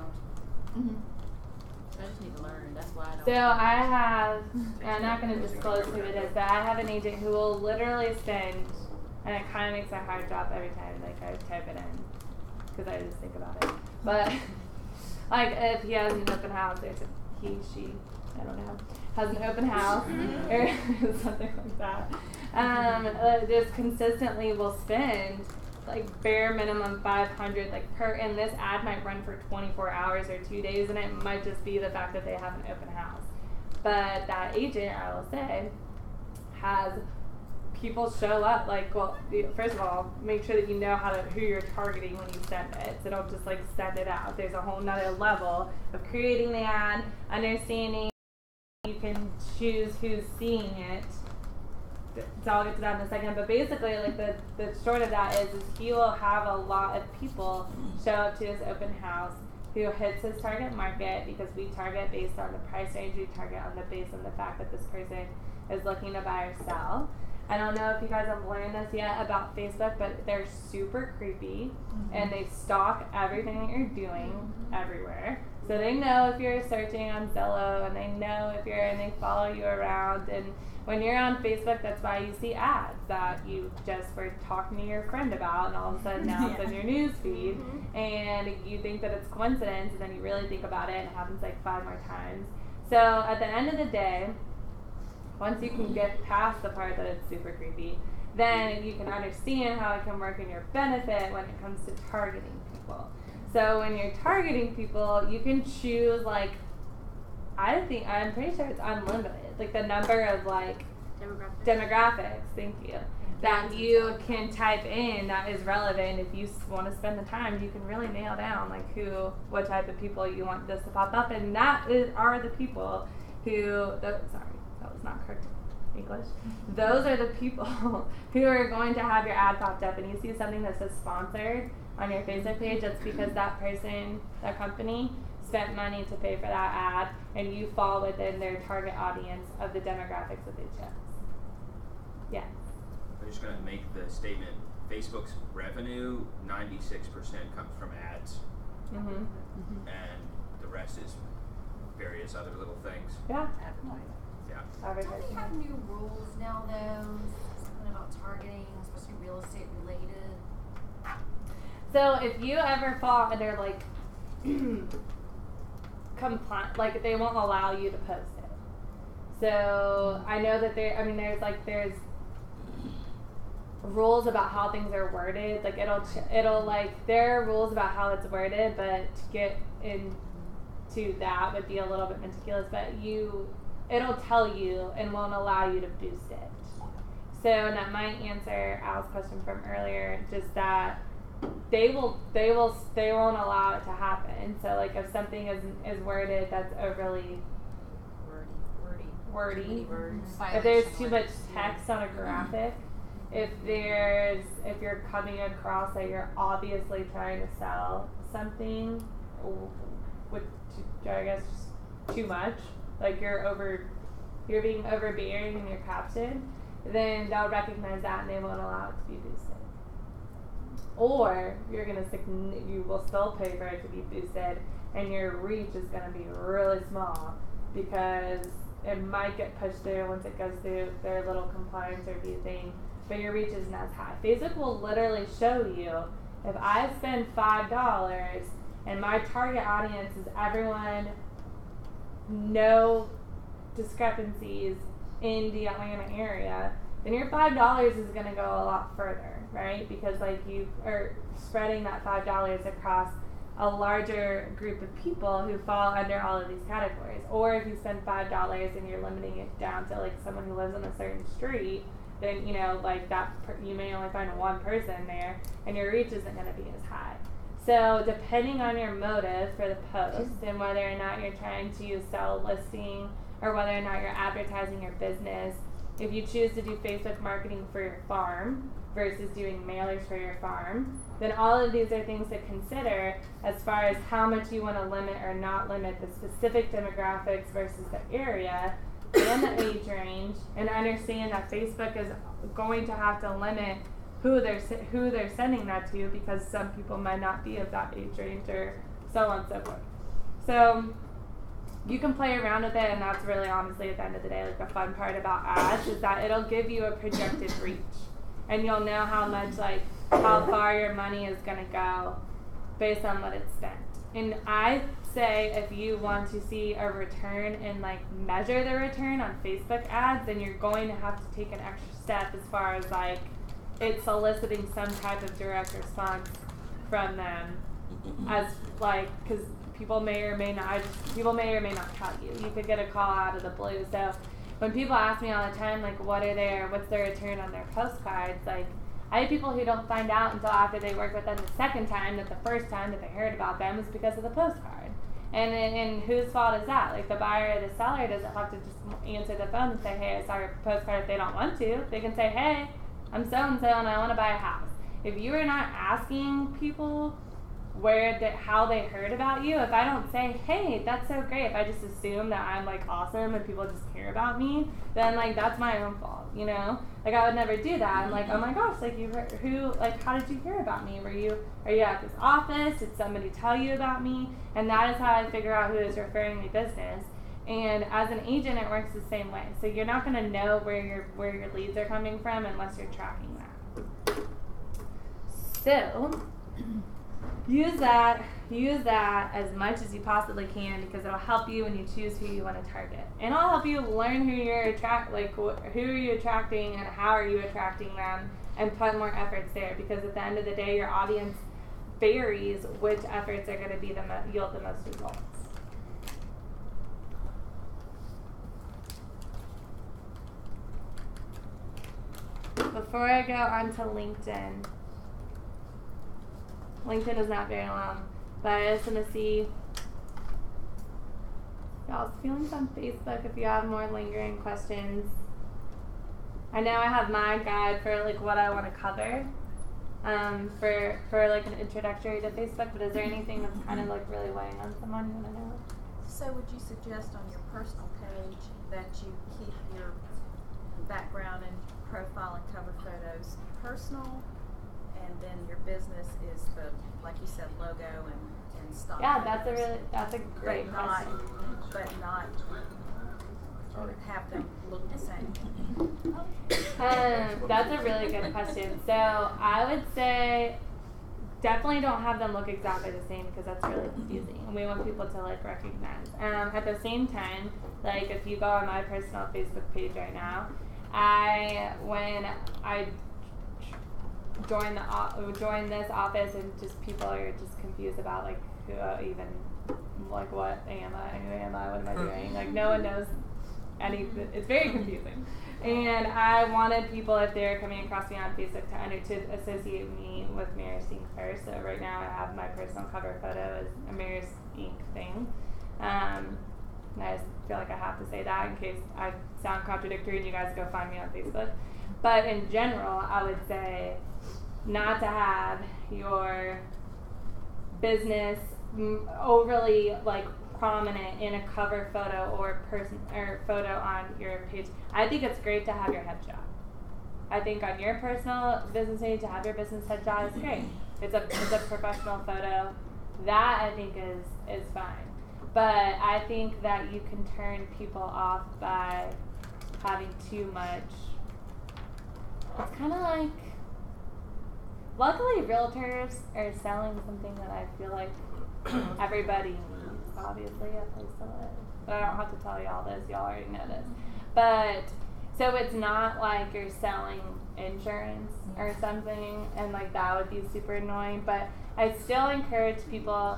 Speaker 12: Mm-hmm.
Speaker 18: I just need to learn. That's why I don't.
Speaker 1: So I have, and I'm not going to disclose who it is, but I have an agent who will literally spend, and it kind of makes my heart drop every time like I type it in, because I just think about it. But like if he has an open house, there's a he, she, I don't know, has an open house or something like that. Just consistently will spend like bare minimum 500 like per, and this ad might run for 24 hours or 2 days, and it might just be the fact that they have an open house. But that agent, I will say, has people show up. Like, well, first of all, make sure that you know who you're targeting when you send it. So don't just like send it out. There's a whole nother level of creating the ad, understanding. You can choose who's seeing it. So I'll get to that in a second, but basically, like the short of that is he will have a lot of people show up to his open house who hits his target market, because we target based on the price range, we target based on the fact that this person is looking to buy or sell. I don't know if you guys have learned this yet about Facebook, but they're super creepy, and they stalk everything that you're doing everywhere. So they know if you're searching on Zillow, and they know if and they follow you around. And when you're on Facebook, that's why you see ads that you just were talking to your friend about, and all of a sudden now it's in your news feed, and you think that it's coincidence, and then you really think about it, and it happens like 5 more times. So at the end of the day, once you can get past the part that it's super creepy, then you can understand how it can work in your benefit when it comes to targeting people. So when you're targeting people, you can choose I'm pretty sure it's unlimited. Like the number of demographics, thank you, that you can type in that is relevant. If you want to spend the time, you can really nail down what type of people you want this to pop up, and are the people who, sorry, that was not correct English. Those are the people who are going to have your ad popped up, and you see something that says sponsored on your Facebook page. That's because that person, that company, spent money to pay for that ad, and you fall within their target audience of the demographics that they chose. Yes.
Speaker 7: I'm just going to make the statement, Facebook's revenue, 96% comes from ads. And the rest is various other little things.
Speaker 1: Yeah.
Speaker 2: Advertising.
Speaker 7: Yeah.
Speaker 2: Don't they have new rules now, though? Something about targeting, especially real estate related.
Speaker 1: So if you ever fall under compliant, they won't allow you to post it. So I know that there's rules about how things are worded. Like there are rules about how it's worded, but to get into that would be a little bit meticulous. But it'll tell you and won't allow you to boost it. So, and that might answer Al's question from earlier, just that they won't allow it to happen. So if something is worded that's overly wordy, if there's too much text on a graphic, if you're coming across that you're obviously trying to sell something with, I guess, too much, you're being overbearing in your caption, then they'll recognize that and they won't allow it to be boosted. Or you will still pay for it to be boosted, and your reach is going to be really small because it might get pushed through once it goes through their little compliance review thing, but your reach isn't as high. Facebook will literally show you, if I spend $5 and my target audience is everyone, no discrepancies in the Atlanta area, then your $5 is going to go a lot further, right? Because you are spreading that $5 across a larger group of people who fall under all of these categories. Or if you spend $5 and you're limiting it down to someone who lives on a certain street, then you may only find one person there, and your reach isn't going to be as high. So depending on your motive for the post and whether or not you're trying to sell a listing or whether or not you're advertising your business. If you choose to do Facebook marketing for your farm versus doing mailers for your farm, then all of these are things to consider as far as how much you want to limit or not limit the specific demographics versus the area and the age range, and understand that Facebook is going to have to limit who they're sending that to, because some people might not be of that age range, or so on and so forth. So you can play around with it, and that's really honestly at the end of the day like the fun part about ads, is that it'll give you a projected reach, and you'll know how much, like, how far your money is going to go based on what it's spent. And I say if you want to see a return and like measure the return on Facebook ads, then you're going to have to take an extra step as far as like it's soliciting some type of direct response from them, as like, because people may or may not tell you. You could get a call out of the blue. So when people ask me all the time, like, what's their return on their postcards, like, I have people who don't find out until after they work with them the second time that the first time that they heard about them was because of the postcard. And whose fault is that? Like, the buyer or the seller doesn't have to just answer the phone and say, hey, I saw your postcard. If they don't want to, they can say, hey, I'm so-and-so and I want to buy a house. If you are not asking people how they heard about you, if I don't say, hey, that's so great, if I just assume that I'm like awesome and people just care about me, then like that's my own fault, you know? Like, I would never do that. I'm like, oh my gosh, like, how did you hear about me? Are you at this office? Did somebody tell you about me? And that is how I figure out who is referring me business. And as an agent, it works the same way. So you're not going to know where your leads are coming from unless you're tracking that. So use that as much as you possibly can, because it'll help you when you choose who you want to target, and it'll help you learn who you're who are you attracting and how are you attracting them, and put more efforts there, because at the end of the day, your audience varies which efforts are going to be yield the most results. Before I go on to LinkedIn. LinkedIn is not very long, but I just want to see y'all's feelings on Facebook if you have more lingering questions. I know I have my guide for like what I want to cover for like an introductory to Facebook, but is there anything that's kind of like really weighing on someone you want to know?
Speaker 13: So would you suggest on your personal page that you keep your background and profile and cover photos personal, and then your business is the, like you said, logo and stock?
Speaker 1: Yeah, that's a great question.
Speaker 13: But not have them look the same.
Speaker 1: That's a really good question. So I would say definitely don't have them look exactly the same, because that's really confusing, and we want people to like recognize. At the same time, like if you go on my personal Facebook page right now, when I join this office, and just people are just confused about like who even, like, what am I, who am I, what am I doing, like no one knows anything. It's very confusing, and I wanted people, if they're coming across me on Facebook, to associate me with Marist Inc. first. So right now I have my personal cover photo as a Marist Inc. thing. I just feel like I have to say that in case I sound contradictory and you guys go find me on Facebook. But in general, I would say not to have your business overly like prominent in a cover photo or photo on your page. I think it's great to have your headshot. I think on your personal business page to have your business headshot is great. It's a professional photo. That I think is fine. But I think that you can turn people off by having too much. It's kind of like, luckily realtors are selling something that I feel like everybody needs, obviously, a place to live. But I don't have to tell y'all this, y'all already know this. But, so it's not like you're selling insurance or something, and like that would be super annoying. But I still encourage people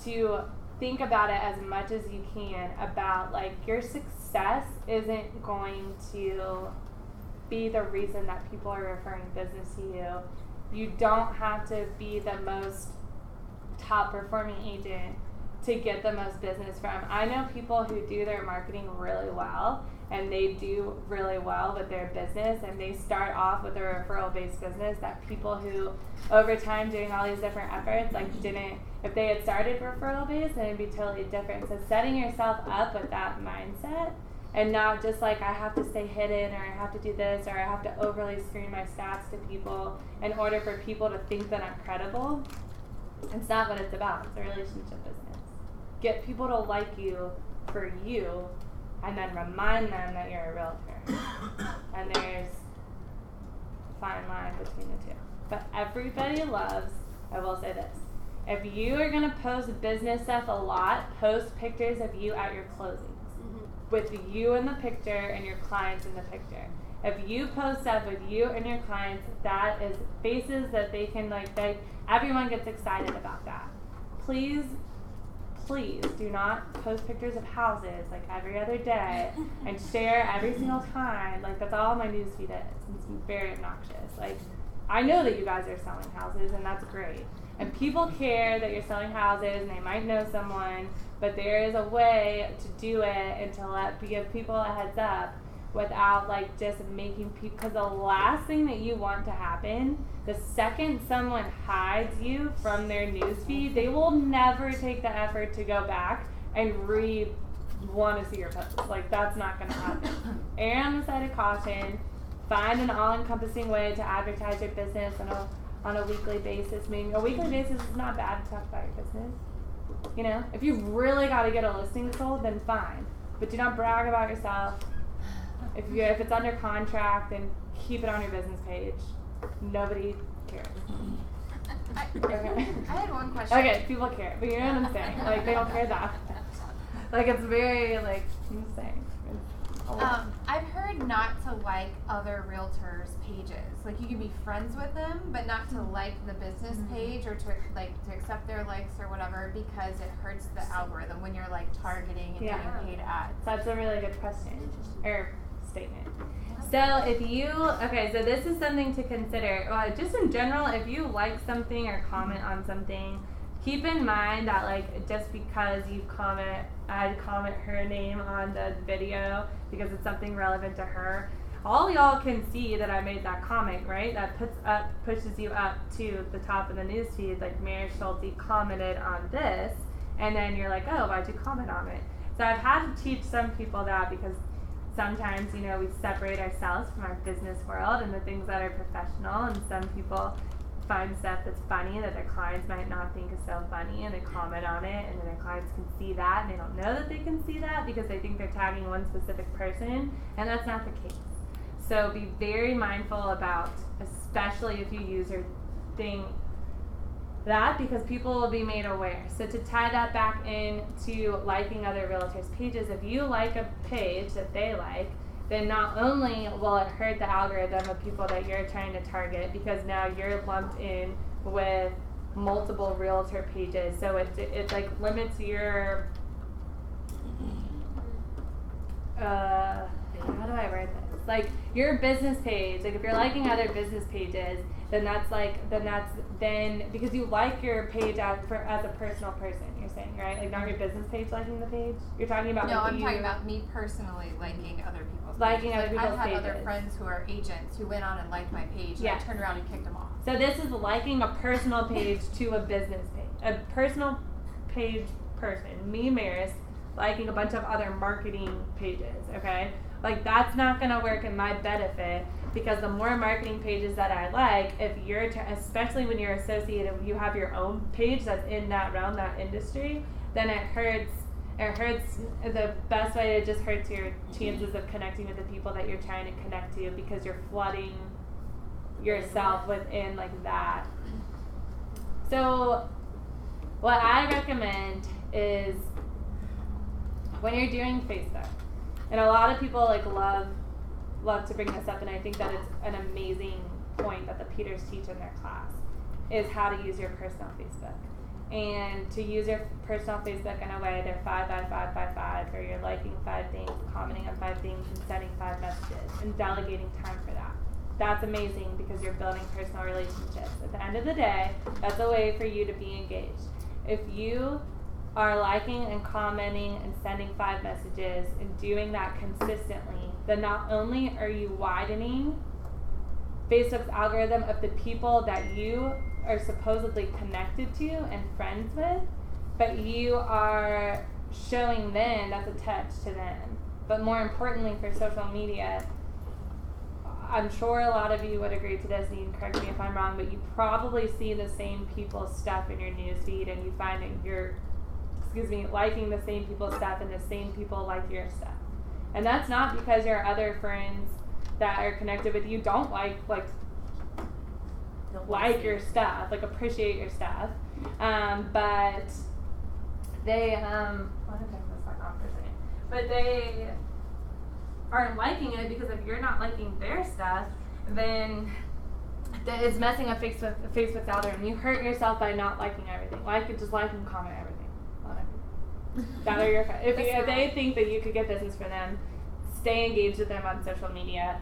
Speaker 1: to think about it as much as you can, about like your success isn't going to be the reason that people are referring business to you. You don't have to be the most top performing agent to get the most business from. I know people who do their marketing really well, and they do really well with their business, and they start off with a referral-based business that people who, over time, doing all these different efforts, like didn't, if they had started referral-based, then it'd be totally different. So setting yourself up with that mindset, and not just like, I have to stay hidden, or I have to do this, or I have to overly screen my stats to people in order for people to think that I'm credible. It's not what it's about. It's a relationship business. Get people to like you for you, and then remind them that you're a realtor. And there's a fine line between the two. But everybody loves, I will say this, if you are going to post business stuff a lot, post pictures of you at your closings. With you in the picture and your clients in the picture. If you post stuff with you and your clients, that is faces that they can everyone gets excited about that. Please do not post pictures of houses like every other day and share every single time. Like, that's all my newsfeed is. It's very obnoxious. Like, I know that you guys are selling houses, and that's great. And people care that you're selling houses, and they might know someone, but there is a way to do it and to give people a heads up without just making people, because the last thing that you want to happen, the second someone hides you from their newsfeed, they will never take the effort to go back and want to see your post. That's not going to happen. Err on the side of caution. Find an all-encompassing way to advertise your business on a weekly basis. I mean, a weekly basis is not bad to talk about your business. You know, if you really got to get a listing sold, then fine. But do not brag about yourself. If it's under contract, then keep it on your business page. Nobody cares. Okay. I had one question. Okay, people care, but you know what I'm saying? They don't care that. It's very insane.
Speaker 19: I've heard not to like other realtors' pages. You can be friends with them, but not to like the business page or to accept their likes or whatever, because it hurts the algorithm when you're targeting and getting paid ads.
Speaker 1: That's a really good question or statement. So so this is something to consider. Just in general, if you like something or comment on something, keep in mind that just because I'd comment her name on the video because it's something relevant to her, all y'all can see that I made that comment, right? That pushes you up to the top of the newsfeed, Marist Schulte commented on this, and then you're like, oh, why'd you comment on it? So I've had to teach some people that, because sometimes, we separate ourselves from our business world and the things that are professional, and some people find stuff that's funny that their clients might not think is so funny, and they comment on it, and then their clients can see that, and they don't know that they can see that because they think they're tagging one specific person, and that's not the case. So be very mindful about, especially if you use your thing, that, because people will be made aware. So to tie that back into liking other realtors' pages, if you like a page that they like, then not only will it hurt the algorithm of people that you're trying to target, because now you're lumped in with multiple realtor pages, so it limits your how do I write this? Your business page, if you're liking other business pages, then then because you like your page as a personal person, you're saying, right? Not your business page liking the page. You're talking about
Speaker 19: no, I'm talking about me personally liking other people's
Speaker 1: pages.
Speaker 19: I've had other friends who are agents who went on and liked my page, and I turned around and kicked them off.
Speaker 1: So this is liking a personal page to a business page, a personal page person. Me, Marist, liking a bunch of other marketing pages. Okay. That's not going to work in my benefit, because the more marketing pages that I like, if you're, especially when you're associated, you have your own page that's in that realm, that industry, then it hurts. The best way, it just hurts your chances of connecting with the people that you're trying to connect to, because you're flooding yourself within that. So what I recommend is, when you're doing Facebook, and a lot of people love to bring this up, and I think that it's an amazing point that the Peters teach in their class, is how to use your personal Facebook. And to use your personal Facebook in a way, they're 5 by 5 by 5, where you're liking 5 things, commenting on 5 things, and sending 5 messages, and delegating time for that. That's amazing, because you're building personal relationships. At the end of the day, that's a way for you to be engaged. If you are liking and commenting and sending 5 messages and doing that consistently, then not only are you widening Facebook's algorithm of the people that you are supposedly connected to and friends with, but you are showing them that's a touch to them. But more importantly for social media, I'm sure a lot of you would agree to this, and you can correct me if I'm wrong, but you probably see the same people's stuff in your newsfeed, and you find that you're, liking the same people's stuff, and the same people like your stuff. And that's not because your other friends that are connected with you don't like your stuff, like appreciate your stuff, but they they aren't liking it because if you're not liking their stuff, then it's messing up Facebook's algorithm. You hurt yourself by not liking everything. Just like and comment everything on everything. That are your friends. If they think that you could get business for them, stay engaged with them on social media.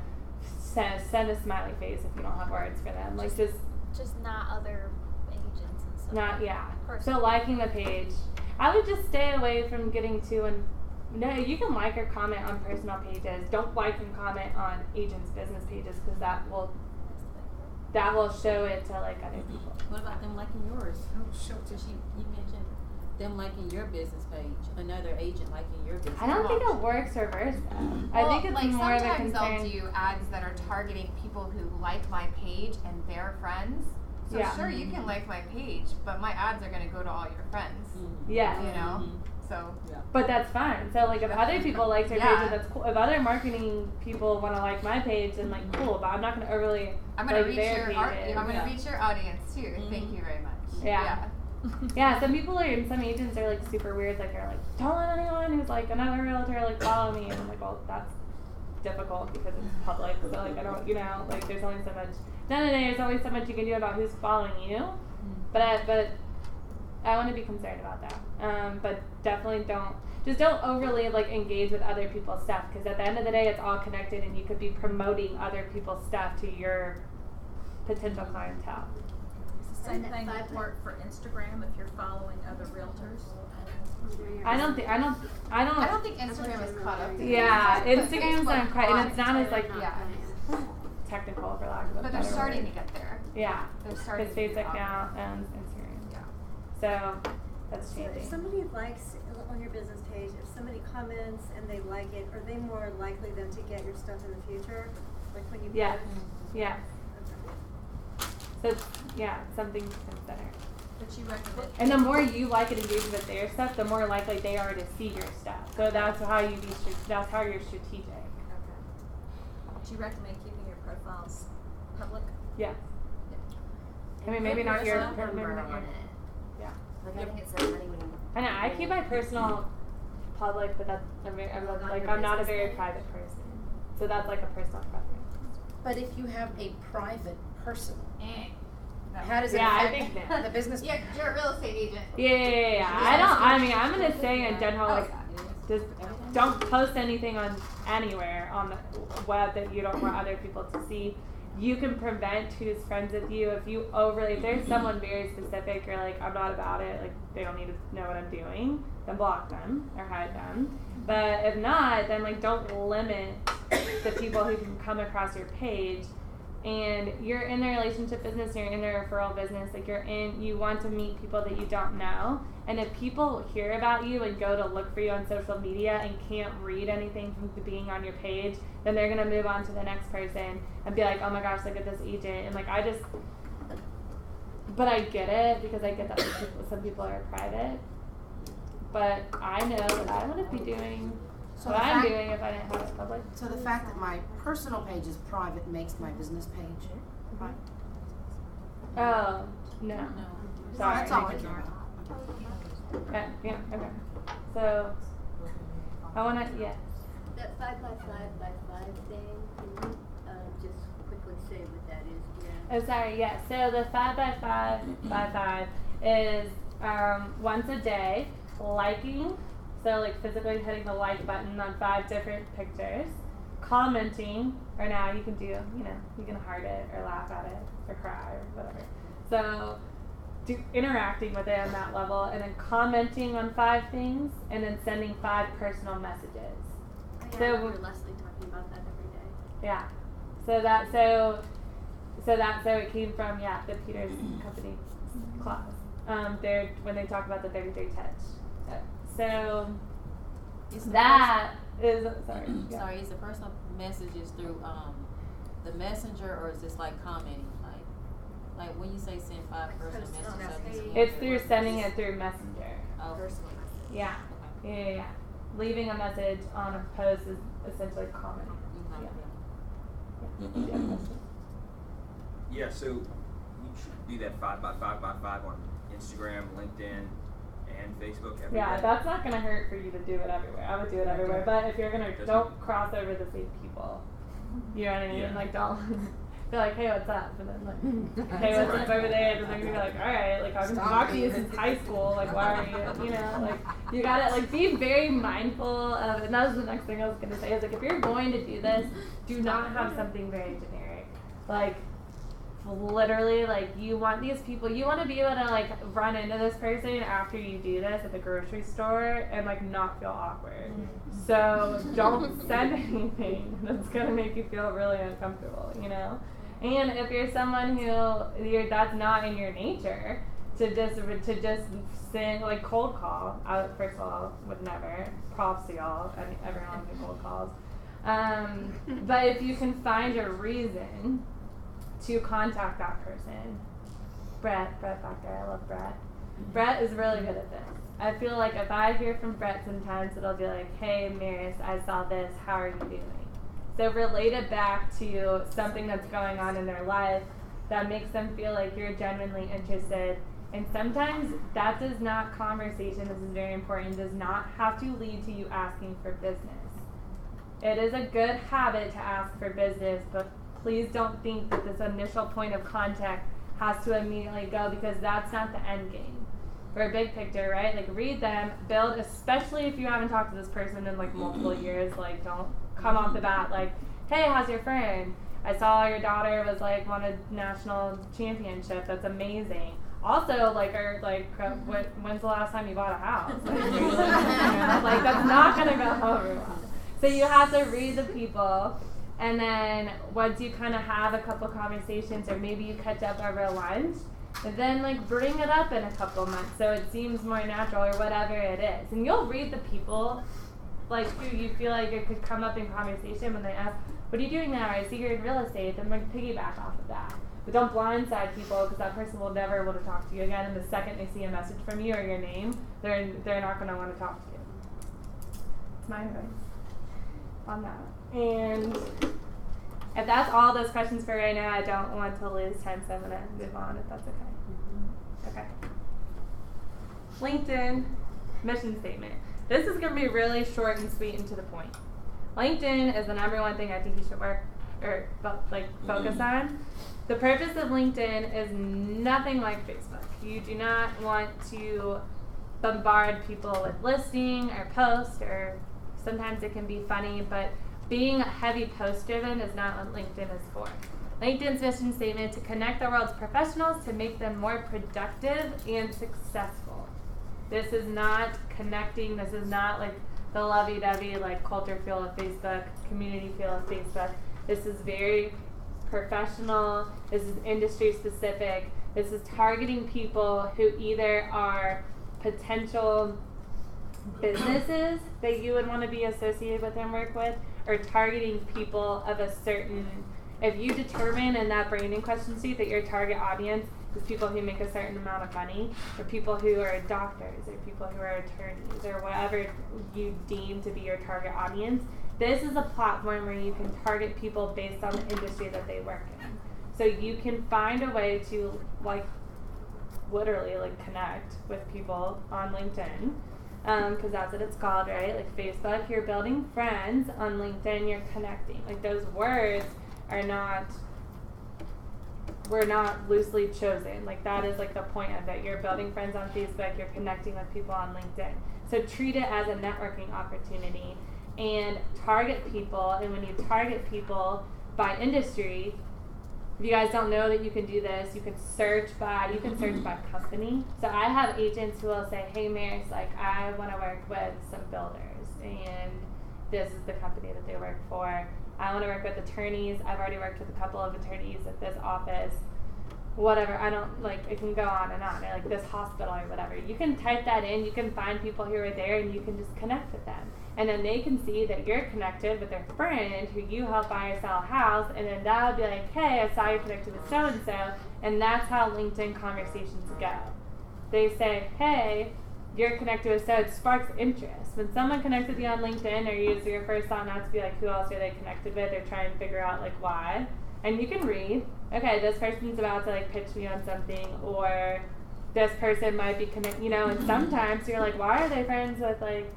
Speaker 1: Send a smiley face if you don't have words for them.
Speaker 4: Just not other agents and stuff.
Speaker 1: Not
Speaker 4: Personal.
Speaker 1: So liking the page, I would just stay away from getting too. No, you can like or comment on personal pages. Don't like and comment on agents' business pages because that will show it to like other people.
Speaker 18: What about them liking yours? Oh, Schulte, you mentioned them liking your business page, another agent liking your business.
Speaker 1: I don't think it works reverse though. I think it's
Speaker 19: like
Speaker 1: more of a
Speaker 19: sometimes
Speaker 1: concern.
Speaker 19: they'll do ads that are targeting people who like my page and their friends. So sure, you can like my page, but my ads are going to go to all your friends.
Speaker 1: Yeah.
Speaker 19: You know? So.
Speaker 1: But that's fine. So like if other people like their page, that's cool. If other marketing people want to like my page, then like cool. But I'm not going to overly
Speaker 19: I'm going to
Speaker 1: like
Speaker 19: reach
Speaker 1: their pages.
Speaker 19: I'm going to reach your audience too. Thank you very much.
Speaker 1: Yeah. Yeah, some people some agents are like super weird, like they're like, don't let anyone who's like another realtor like follow me, and I'm like, well, that's difficult because it's public, so like I don't, like there's only so much. There's always so much you can do about who's following you, but I want to be concerned about that. But definitely don't overly like engage with other people's stuff, because at the end of the day, it's all connected, and you could be promoting other people's stuff to your potential clientele.
Speaker 13: Same thing would work for Instagram if you're following other realtors.
Speaker 1: I don't
Speaker 19: think Instagram is caught up.
Speaker 1: Yeah, Instagram's not quite, and it's not as like technical for lack of a better word.
Speaker 19: But they're starting to get there.
Speaker 1: Yeah,
Speaker 19: they're starting.
Speaker 1: Because Facebook now owns Instagram. Yeah, so that's changing.
Speaker 11: If somebody likes on your business page, if somebody comments and they like it, are they more likely then to get your stuff in the future? Like when you
Speaker 1: yes. So something to consider.
Speaker 13: But you recommend.
Speaker 1: And the more you like and engage with their stuff, the more likely they are to see your stuff. So that's how that's how you're strategic.
Speaker 13: Okay. Do you recommend keeping your profiles public?
Speaker 1: Yeah.
Speaker 9: And
Speaker 1: I mean, maybe not your
Speaker 9: number on it.
Speaker 1: Yeah.
Speaker 9: Like I think it says money when you.
Speaker 1: I know. I keep my personal public, but that's I'm not a very private person. So that's like a personal preference.
Speaker 8: But if you have a private person,
Speaker 19: No.
Speaker 8: how does it affect the business?
Speaker 19: Yeah, you're a real estate agent.
Speaker 1: Yeah. I'm gonna say in general, like, just don't post anything on anywhere on the web that you don't want other people to see. You can prevent who's friends with you if there's someone very specific, you're like, I'm not about it, like they don't need to know what I'm doing, then block them or hide them. But if not, then like don't limit the people who can come across your page. And you're in the relationship business, you're in the referral business, like you want to meet people that you don't know. And if people hear about you and go to look for you on social media and can't read anything from being on your page, then they're going to move on to the next person and be like, oh my gosh, look at this agent. And like, but I get it, because I get that some people are private. But I know that I wouldn't be doing what I'm doing if I didn't have it public.
Speaker 8: So the fact that my personal page is private makes my business page private?
Speaker 1: Oh, no. Sorry.
Speaker 8: That's all I care about.
Speaker 1: Yeah, okay. So, I want to,
Speaker 6: That 5x5x5 thing, can you just quickly say what that is again?
Speaker 1: Oh, sorry, yeah. So the 5x5x5 is once a day, liking, so like physically hitting the like button on 5 different pictures, commenting, or now you can do, you can heart it or laugh at it or cry or whatever. So interacting with it on that level, and then commenting on 5 things, and then sending 5 personal messages.
Speaker 5: I
Speaker 1: So
Speaker 5: remember Leslie talking about that every day.
Speaker 1: yeah, so it came from the Peters Company class. When they talk about the 33 touch. So that is sorry. Yeah.
Speaker 18: Sorry, is the personal messages through the messenger, or is this like commenting? Like when you say send 5 personal messages,
Speaker 1: it's through sending it through Messenger.
Speaker 18: Oh, personal message.
Speaker 1: Yeah. Yeah. Leaving a message on a post is essentially commenting.
Speaker 20: Yeah, so you should do that 5 by 5 by 5 on Instagram, LinkedIn, and Facebook every day.
Speaker 1: That's not gonna hurt for you to do it everywhere. I would do it everywhere, but if you're gonna, don't cross over the same people. You know what I mean?
Speaker 20: Yeah.
Speaker 1: Like, don't be like, hey, what's up? And then like, hey, what's up over there? And then they're gonna be like, all right, like I've been talking to you since high school. Like, why are you like, you gotta like be very mindful of. And that was the next thing I was gonna say is like, if you're going to do this, do not have something very generic. Like, literally, like, you want these people, you want to be able to like run into this person after you do this at the grocery store and like not feel awkward. So don't send anything that's gonna make you feel really uncomfortable, you know. And if you're someone that's not in your nature to just send like cold call, first of all, would never. Props to y'all and everyone who cold calls. But if you can find a reason to contact that person. Brett back there, I love Brett. Brett is really good at this. I feel like if I hear from Brett sometimes, it'll be like, hey, Marist, I saw this, how are you doing? So relate it back to something that's going on in their life that makes them feel like you're genuinely interested. And sometimes that does not, conversation, this is very important, does not have to lead to you asking for business. It is a good habit to ask for business, but please don't think that this initial point of contact has to immediately go, because that's not the end game. For a big picture, right? Like, read them, build, especially if you haven't talked to this person in like multiple years. Like, don't come off the bat like, hey, how's your friend? I saw your daughter was like won a national championship. That's amazing. Also, when's the last time you bought a house? Like, that's not gonna go over well. So you have to read the people. And then once you kind of have a couple conversations, or maybe you catch up over lunch, and then like bring it up in a couple months so it seems more natural, or whatever it is. And you'll read the people like who you feel like it could come up in conversation when they ask, what are you doing now? I see you're in real estate. Then like piggyback off of that. But don't blindside people, because that person will never want to talk to you again. And the second they see a message from you or your name, they're not going to want to talk to you. It's my advice on that. And if that's all those questions for right now, I don't want to lose time, so I'm going to move on if that's okay. Okay. LinkedIn mission statement. This is going to be really short and sweet and to the point. LinkedIn is the number one thing I think you should focus on. The purpose of LinkedIn is nothing like Facebook. You do not want to bombard people with listing or posts, or sometimes it can be funny, but being heavy post-driven is not what LinkedIn is for. LinkedIn's mission statement is to connect the world's professionals to make them more productive and successful. This is not connecting. This is not like the lovey-dovey like culture feel of Facebook, community feel of Facebook. This is very professional. This is industry specific. This is targeting people who either are potential businesses that you would want to be associated with and work with, or targeting people of a certain, if you determine in that branding question sheet that your target audience is people who make a certain amount of money, or people who are doctors, or people who are attorneys, or whatever you deem to be your target audience, this is a platform where you can target people based on the industry that they work in. So you can find a way to literally connect with people on LinkedIn. Because that's what it's called, right? Like Facebook, you're building friends. On LinkedIn, you're connecting. Like, those words were not loosely chosen. Like, that is like the point of it. You're building friends on Facebook, you're connecting with people on LinkedIn. So treat it as a networking opportunity and target people. And when you target people by industry, if you guys don't know that you can do this, you can search by company. So I have agents who will say, hey Marist, like I want to work with some builders and this is the company that they work for. I want to work with attorneys. I've already worked with a couple of attorneys at this office. Whatever, I don't, like, it can go on and on, or like this hospital or whatever. You can type that in, you can find people who are there, and you can just connect with them. And then they can see that you're connected with their friend who you help buy or sell a house, and then that'll be like, hey, I saw you connected with so-and-so, and that's how LinkedIn conversations go. They say, hey, you're connected with so, it sparks interest. When someone connects with you on LinkedIn, or you your first thought not to be like, who else are they connected with, or try and figure out like why. And you can read, okay, this person's about to like pitch me on something, or this person might be and sometimes you're like, why are they friends with like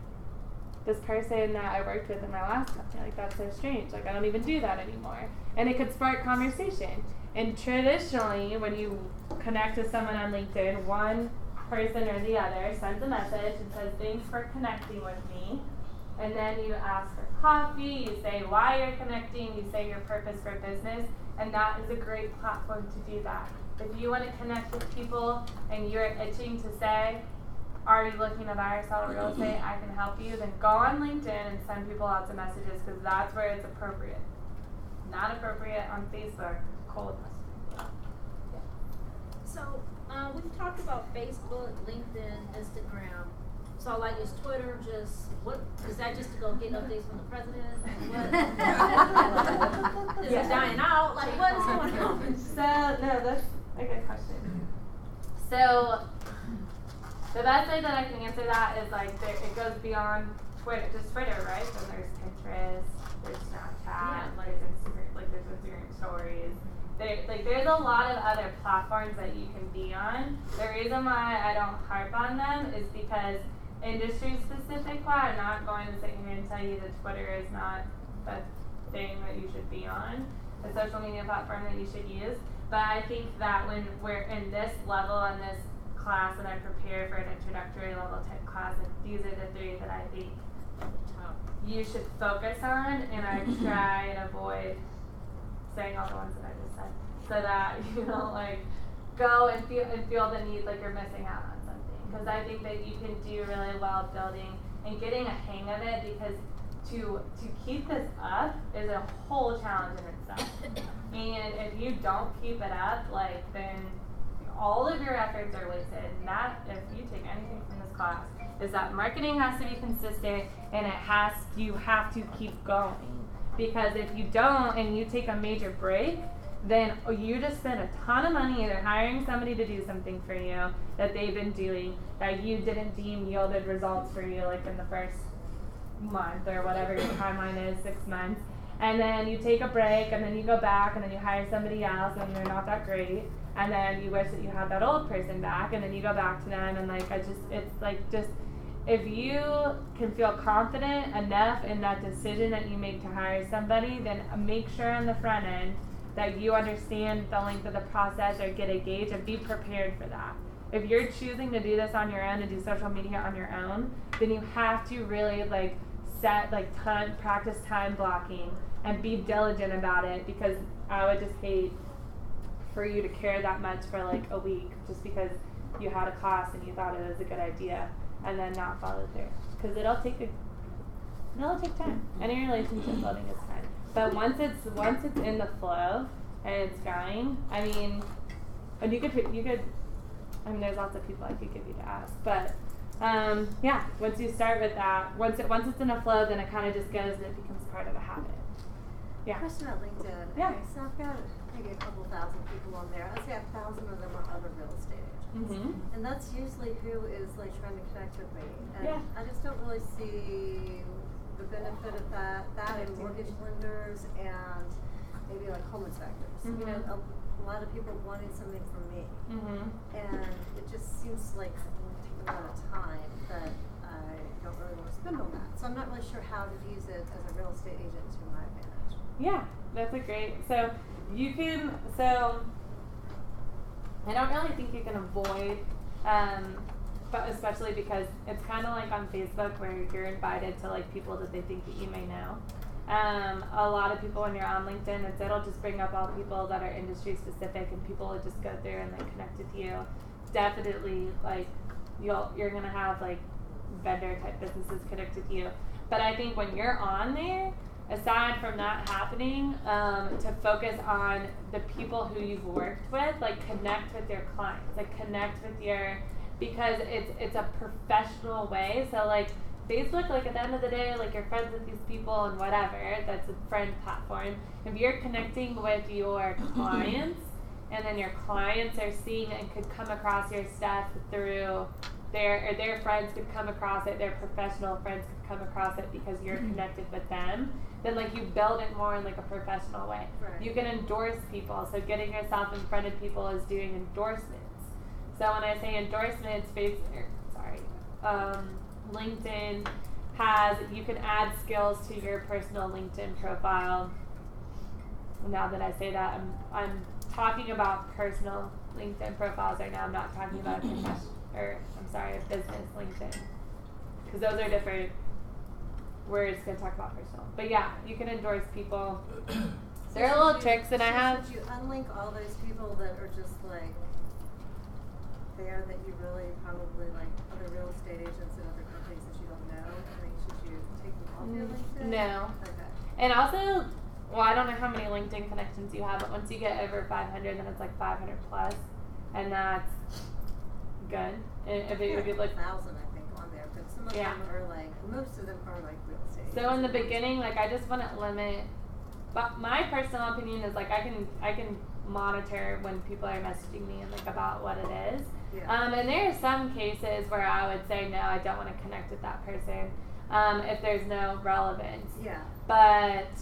Speaker 1: this person that I worked with in my last company? Like that's so strange. Like I don't even do that anymore. And it could spark conversation. And traditionally, when you connect with someone on LinkedIn, one person or the other sends a message and says, thanks for connecting with me. And then you ask for coffee, you say why you're connecting, you say your purpose for business, and that is a great platform to do that. If you want to connect with people and you're itching to say, are you looking to buy or sell real estate? I can help you. Then go on LinkedIn and send people lots of messages because that's where it's appropriate. Not appropriate on Facebook. Cold messaging.
Speaker 21: So we've talked about Facebook, LinkedIn, Instagram. So like, is Twitter just is that just to go get updates from the president? What is it dying out? Like what is going on?
Speaker 1: So no, that's a good question. So the best way that I can answer that is like it goes beyond Twitter, just Twitter, right? Then there's Pinterest, there's Snapchat, there's Instagram stories. There's a lot of other platforms that you can be on. The reason why I don't harp on them is because industry specific why I'm not going to sit here and tell you that Twitter is not the thing that you should be on, a social media platform that you should use. But I think that when we're in this level in this class and I prepare for an introductory level type class, like these are the three that I think you should focus on, and I try and avoid saying all the ones that I just said, so that you don't like go and feel the need like you're missing out on something. Because I think that you can do really well building and getting a hang of it, because to keep this up is a whole challenge in itself. And if you don't keep it up, like then all of your efforts are wasted. And that, if you take anything from this class, is that marketing has to be consistent, and you have to keep going. Because if you don't and you take a major break, then you just spend a ton of money either hiring somebody to do something for you that they've been doing that you didn't deem yielded results for you, like in the first month or whatever your timeline is, 6 months. And then you take a break, and then you go back, and then you hire somebody else, and they're not that great. And then you wish that you had that old person back, and then you go back to them, and if you can feel confident enough in that decision that you make to hire somebody, then make sure on the front end that you understand the length of the process or get a gauge and be prepared for that. If you're choosing to do this on your own and do social media on your own, then you have to really practice time blocking and be diligent about it, because I would just hate for you to care that much for like a week just because you had a class and you thought it was a good idea and then not follow through, because it'll take time. Any relationship building is time. But once it's in the flow and it's going, I mean, and you could there's lots of people I could give you to ask, but once you start with that, once it's in a flow, then it kind of just goes and it becomes part of a habit. Yeah.
Speaker 11: Question about LinkedIn.
Speaker 1: Yeah.
Speaker 11: Okay, so I've got maybe a couple thousand people on there. Let's say 1,000 of them are other real estate agents.
Speaker 1: Mm-hmm.
Speaker 11: And that's usually who is like trying to connect with me. And
Speaker 1: Yeah.
Speaker 11: I just don't really see the benefit of that and mortgage lenders and maybe like home inspectors.
Speaker 1: Mm-hmm.
Speaker 11: You know, a lot of people wanting something from me.
Speaker 1: Mm-hmm.
Speaker 11: And it just seems like it's going to take a lot of time that I don't really want to spend on that. So I'm not really sure how to use it as a real estate agent to my advantage.
Speaker 1: Yeah, that's a great. So I don't really think you can avoid, but especially because it's kind of like on Facebook where you're invited to like people that they think that you may know. A lot of people when you're on LinkedIn, it'll just bring up all people that are industry specific, and people will just go through and like connect with you. Definitely, like you're gonna have like vendor type businesses connect with you. But I think when you're on there, aside from that happening, to focus on the people who you've worked with, like connect with your clients, like connect with because it's a professional way. So like Facebook, like at the end of the day, like you're friends with these people and whatever, that's a friend platform. If you're connecting with your clients and then your clients are seeing and could come across your stuff through their friends could come across it, their professional friends could come across it because you're connected with them, then like you build it more in like a professional way.
Speaker 11: Right.
Speaker 1: You can endorse people, so getting yourself in front of people is doing endorsements. So when I say endorsements, LinkedIn you can add skills to your personal LinkedIn profile. Now that I say that, I'm talking about personal LinkedIn profiles right now. I'm not talking about a business LinkedIn, because those are different. We're just gonna talk about personal, but yeah, you can endorse people. There are little tricks, and I have.
Speaker 11: Should you unlink all those people that are just like there that you really probably like other real estate agents and other companies that you don't know? I mean, should you take them off your LinkedIn?
Speaker 1: No.
Speaker 11: Okay.
Speaker 1: And also, well, I don't know how many LinkedIn connections you have, but once you get over 500, then it's like 500 plus, and that's good. And if you like
Speaker 11: 1,000, I think, on there, but some of them are like, most of them are like real estate.
Speaker 1: So in the beginning, like I just wouldn't limit. But my personal opinion is like I can monitor when people are messaging me and like about what it is.
Speaker 11: Yeah.
Speaker 1: And there are some cases where I would say no, I don't want to connect with that person if there's no relevance.
Speaker 11: Yeah.
Speaker 1: But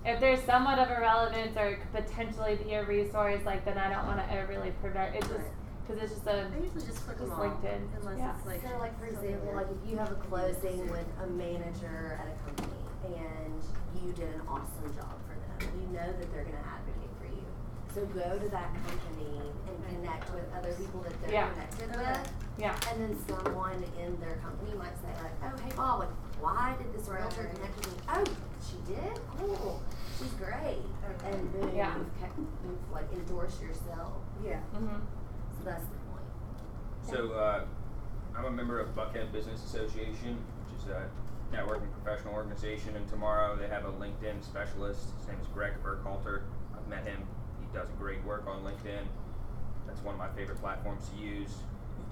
Speaker 1: if there's somewhat of a relevance or it could potentially be a resource, like then I don't want to overly prevent it. Just because it's just
Speaker 11: I usually just click them all,
Speaker 1: LinkedIn.
Speaker 11: unless it's like.
Speaker 9: So like for example, like if you have a closing with a manager at a company and you did an awesome job for them, you know that they're going to advocate for you. So go to that company and connect with other people that they're connected with.
Speaker 1: Yeah.
Speaker 9: And then someone in their company might say like, oh hey Bob, like why did this realtor connect with me? Oh, she did? Cool. She's great. And boom, you've like endorsed yourself.
Speaker 11: Yeah.
Speaker 1: Mm-hmm.
Speaker 9: So that's the point.
Speaker 20: So I'm a member of Buckhead Business Association, which is a networking professional organization, and tomorrow they have a LinkedIn specialist. His name is Greg Burkhalter. I've met him. He does great work on LinkedIn. That's one of my favorite platforms to use.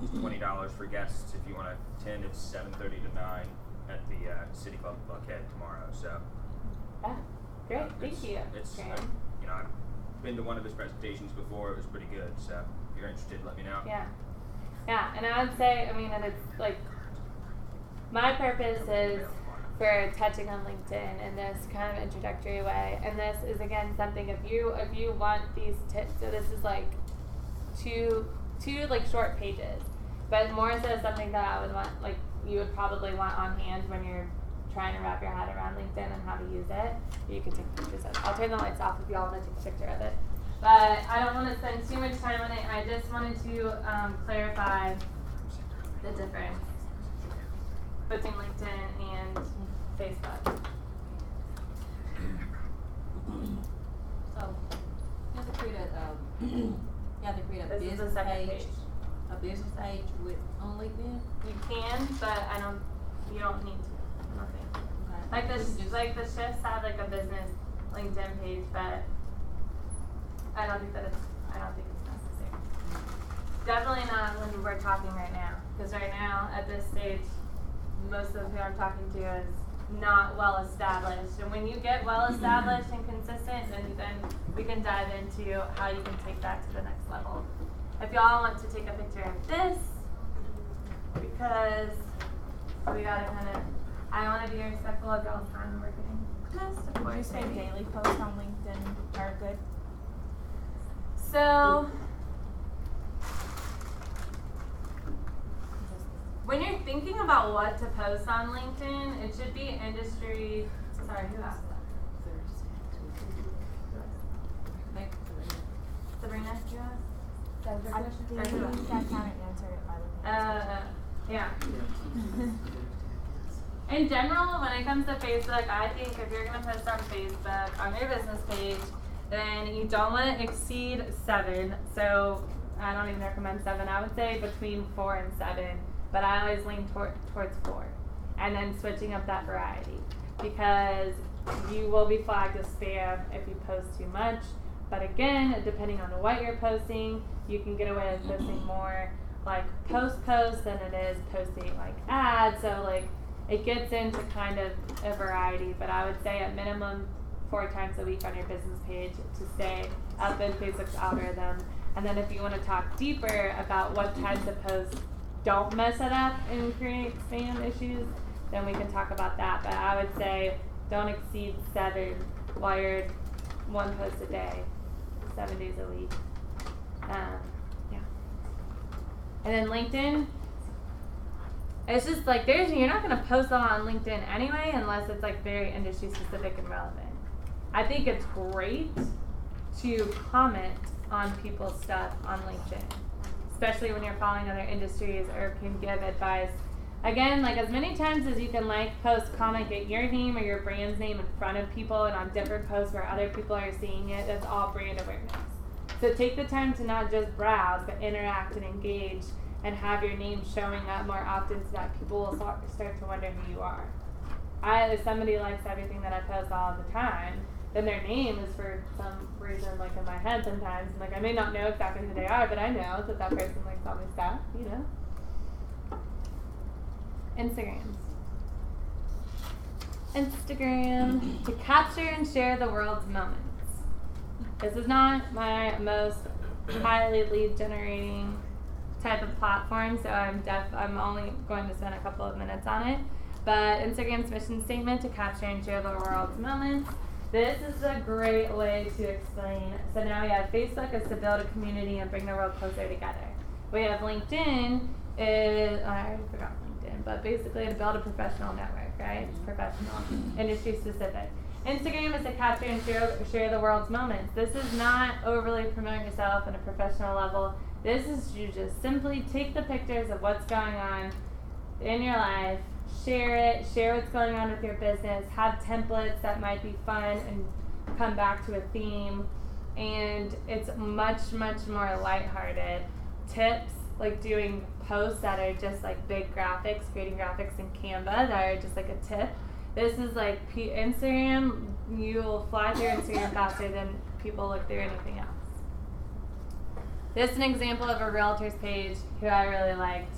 Speaker 20: It's $20 for guests if you want to attend. It's 7:30 to 9 at the City Club of Buckhead tomorrow. So
Speaker 1: great, thank you.
Speaker 20: It's I've been to one of his presentations before. It was pretty good. So if you're interested, let me know.
Speaker 1: Yeah, and I would say, I mean, and it's like my purpose is for touching on LinkedIn in this kind of introductory way, and this is again something if you want these tips. So this is like two like short pages, but more so something that I would want, like you would probably want on hand when you're trying to wrap your head around LinkedIn and how to use it. You can take pictures of it. I'll turn the lights off if y'all want to take a picture of it. But I don't want to spend too much time on it. I just wanted to clarify the difference between LinkedIn and Facebook.
Speaker 18: So you have to create a
Speaker 1: This is the
Speaker 18: business
Speaker 1: second
Speaker 18: page. A business page on LinkedIn?
Speaker 1: You can, but you don't need to. I don't think.
Speaker 18: Okay.
Speaker 1: Like the shifts have like a business LinkedIn page, but I don't think it's necessary. Definitely not when we're talking right now, because right now at this stage, most of who I'm talking to is not well established. And when you get well established and consistent, then we can dive into how you can take that to the next level. If y'all want to take a picture of this, because we gotta I want to be respectful of y'all's time we're getting this. Of
Speaker 19: Would you say daily posts on LinkedIn are good?
Speaker 1: So, when you're thinking about what to post on LinkedIn, it should be industry. Sorry, who asked that? Sabrina, you asked?
Speaker 19: I kind of answered it by looking at
Speaker 1: yeah. In general, when it comes to Facebook, I think if you're going to post on Facebook, on your business page, then you don't want to exceed 7. So I don't even recommend 7. I would say between 4 and 7. But I always lean towards 4. And then switching up that variety. Because you will be flagged as spam if you post too much. But again, depending on what you're posting, you can get away with posting more like post than it is posting like ads. So like it gets into kind of a variety, but I would say at minimum 4 times a week on your business page to stay up in Facebook's algorithm. And then if you want to talk deeper about what kinds of posts don't mess it up and create spam issues, then we can talk about that. But I would say don't exceed 7 while you're 1 post a day, 7 days a week. Yeah. And then LinkedIn, it's just like you're not going to post on LinkedIn anyway unless it's like very industry specific and relevant. I think it's great to comment on people's stuff on LinkedIn, especially when you're following other industries or can give advice. Again, like as many times as you can like, post, comment, get your name or your brand's name in front of people and on different posts where other people are seeing it, that's all brand awareness. So take the time to not just browse, but interact and engage and have your name showing up more often so that people will start to wonder who you are. If somebody likes everything that I post all the time, then their name is for some reason like in my head sometimes. And like I may not know exactly who they are, but I know that that person likes all my stuff, you know? Instagram to capture and share the world's moments. This is not my most highly lead generating type of platform, so I'm only going to spend a couple of minutes on it. But Instagram's mission statement to capture and share the world's moments. This is a great way to explain. So now we have Facebook is to build a community and bring the world closer together. We have LinkedIn is, I already forgot LinkedIn, but basically to build a professional network, right? It's professional, industry specific. Instagram is to capture and share the world's moments. This is not overly promote yourself on a professional level. This is you just simply take the pictures of what's going on in your life, share it, share what's going on with your business, have templates that might be fun and come back to a theme. And it's much, much more lighthearted. Tips like doing posts that are just like big graphics, creating graphics in Canva that are just like a tip. This is like Instagram, you'll fly through Instagram faster than people look through anything else. This is an example of a realtor's page who I really liked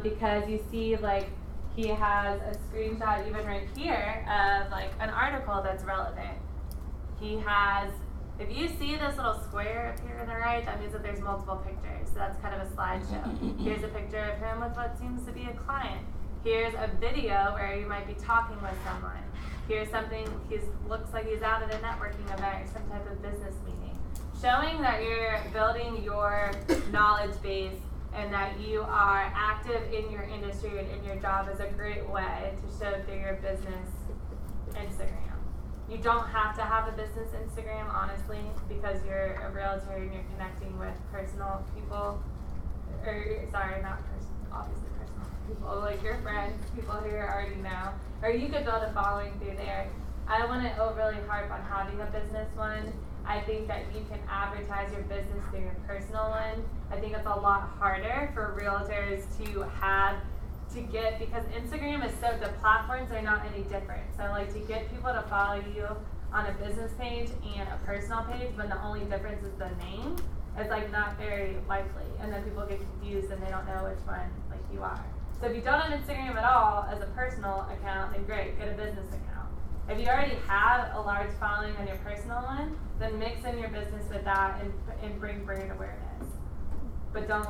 Speaker 1: because you see like he has a screenshot even right here of like an article that's relevant. He has, if you see this little square up here on the right, that means that there's multiple pictures. So that's kind of a slideshow. Here's a picture of him with what seems to be a client. Here's a video where you might be talking with someone. Here's something, looks like he's out at a networking event or some type of business meeting. Showing that you're building your knowledge base and that you are active in your industry and in your job is a great way to show through your business Instagram. You don't have to have a business Instagram, honestly, because you're a realtor and you're connecting with personal people, obviously personal people, like your friends, people who you already know, or you could build a following through there. I wouldn't overly harp on having a business one. I think that you can advertise your business through your personal one. I think it's a lot harder for realtors to get, because Instagram is so, the platforms are not any different. So like to get people to follow you on a business page and a personal page when the only difference is the name, it's like not very likely. And then people get confused and they don't know which one like you are. So if you don't have Instagram at all as a personal account, then great, get a business account. If you already have a large following on your personal one, then mix in your business with that and bring brand awareness. But don't,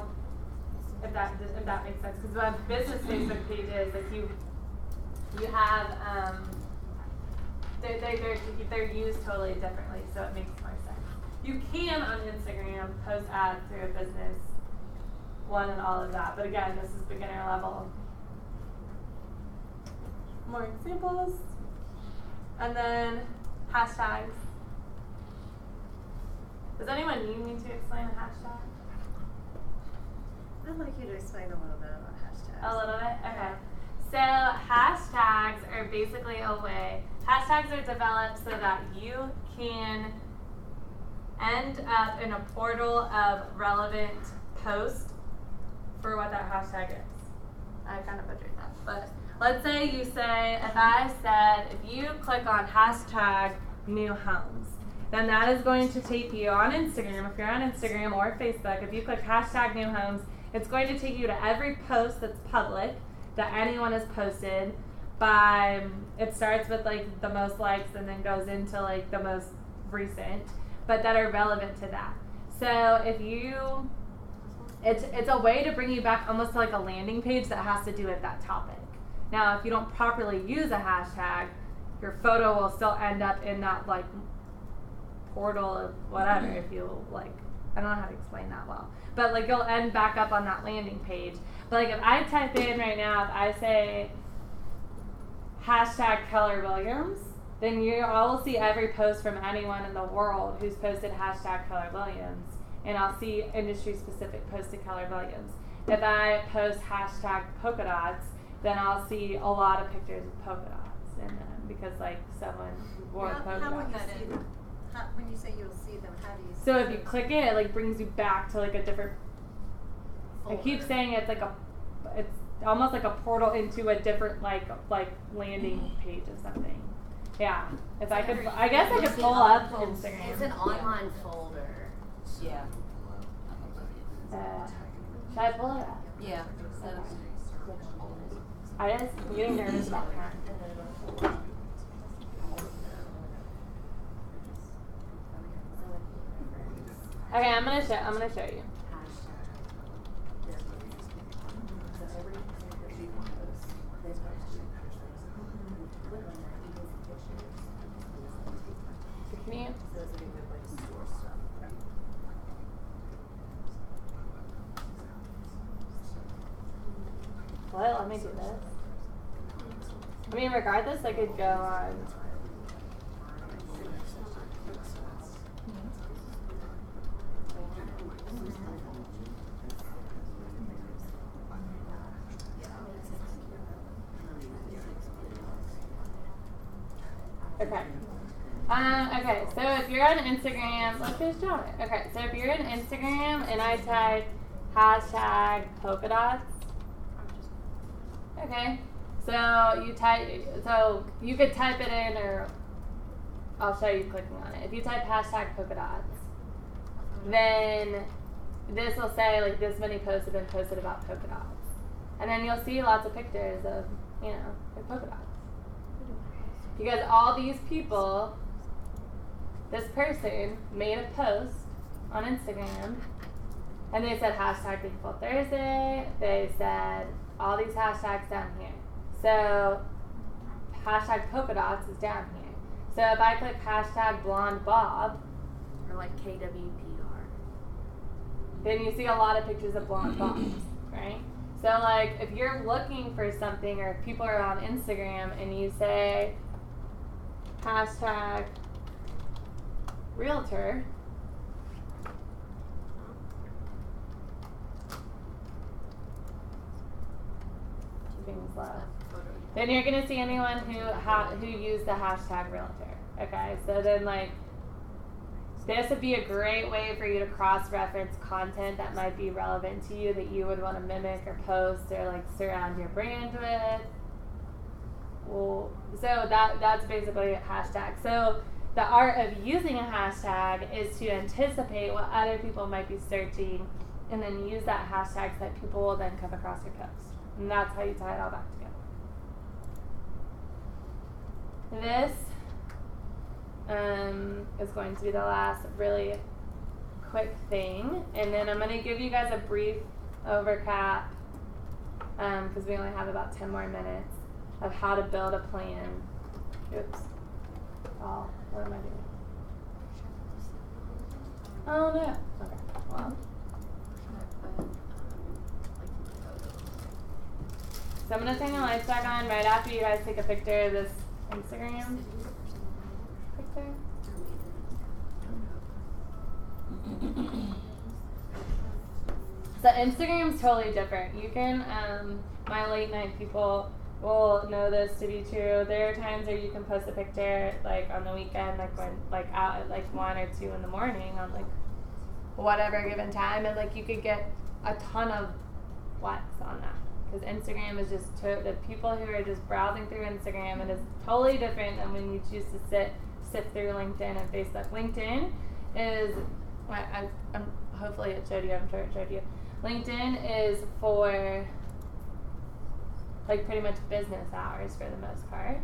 Speaker 1: if that makes sense, because what business Facebook pages, like you have, they're used totally differently, so it makes more sense. You can on Instagram post ads through a business one and all of that, but again, this is beginner level. More examples, and then hashtags. Does anyone need me to explain a hashtag?
Speaker 11: I'd like you to explain a little bit about hashtags.
Speaker 1: A little bit? Okay. So hashtags are basically a way. Hashtags are developed so that you can end up in a portal of relevant posts for what that hashtag is. I kind of butchered that, but let's say you say, if I said, if you click on hashtag new homes, then that is going to take you on Instagram. If you're on Instagram or Facebook, if you click hashtag new homes, it's going to take you to every post that's public that anyone has posted by, it starts with like the most likes and then goes into like the most recent, but that are relevant to that. So if you, it's a way to bring you back almost to like a landing page that has to do with that topic. Now, if you don't properly use a hashtag, your photo will still end up in that like portal or whatever. If you like, I don't know how to explain that well, but like you'll end back up on that landing page. But like if I type in right now, if I say hashtag Keller Williams, then you all will see every post from anyone in the world who's posted hashtag Keller Williams, and I'll see industry specific posts to Keller Williams. If I post hashtag polka dots, then I'll see a lot of pictures of polka dots in them because like someone wore polka
Speaker 11: How will you
Speaker 1: dots.
Speaker 11: see them? When you say you'll see them, how do you see
Speaker 1: So
Speaker 11: them?
Speaker 1: if you click it, it like brings you back to like a different. I keep saying it's like it's almost like a portal into a different like landing page of something. Yeah. If I could, I guess I could pull up Instagram.
Speaker 9: It's an online folder.
Speaker 18: Yeah.
Speaker 1: Should I pull it up?
Speaker 18: Yeah.
Speaker 1: I just I'm getting nervous about that. Okay, I'm gonna show you. Can you? What? Let me do this. I mean, regardless, I could go on. Okay. Okay, so if you're on Instagram, let's just show it. Okay, so if you're on Instagram and I type hashtag polka dots, okay, so you could type it in, or I'll show you clicking on it. If you type hashtag polka dots, then this will say like this many posts have been posted about polka dots, and then you'll see lots of pictures of, you know, like polka dots. Because all these people, this person made a post on Instagram and they said hashtag Thankful Thursday. They said all these hashtags down here. So hashtag polka dots is down here. So if I click hashtag blonde bob,
Speaker 9: or like KWPR,
Speaker 1: then you see a lot of pictures of blonde bobs, right? So like if you're looking for something, or if people are on Instagram and you say hashtag realtor, keeping slow, then you're gonna see anyone who used the hashtag realtor. Okay, so then like this would be a great way for you to cross-reference content that might be relevant to you, that you would want to mimic or post or like surround your brand with. Well, so that's basically a hashtag. So the art of using a hashtag is to anticipate what other people might be searching and then use that hashtag so that people will then come across your post. And that's how you tie it all back together. This is going to be the last really quick thing. And then I'm going to give you guys a brief overcap because we only have about 10 more minutes of how to build a plan. Oops. Oh, what am I doing? Oh no. Okay. Well. So I'm gonna turn the lights back on right after you guys take a picture of this Instagram picture. So Instagram's totally different. You can, my late night people will know this to be true. There are times where you can post a picture like on the weekend, like when like out at like 1 or 2 in the morning on like whatever given time, and like you could get a ton of likes on that. Because Instagram is just the people who are just browsing through Instagram, and it's totally different than when you choose to sift through LinkedIn and Facebook. LinkedIn is, I'm hopefully it showed you. I'm sure it showed you. LinkedIn is for like pretty much business hours for the most part.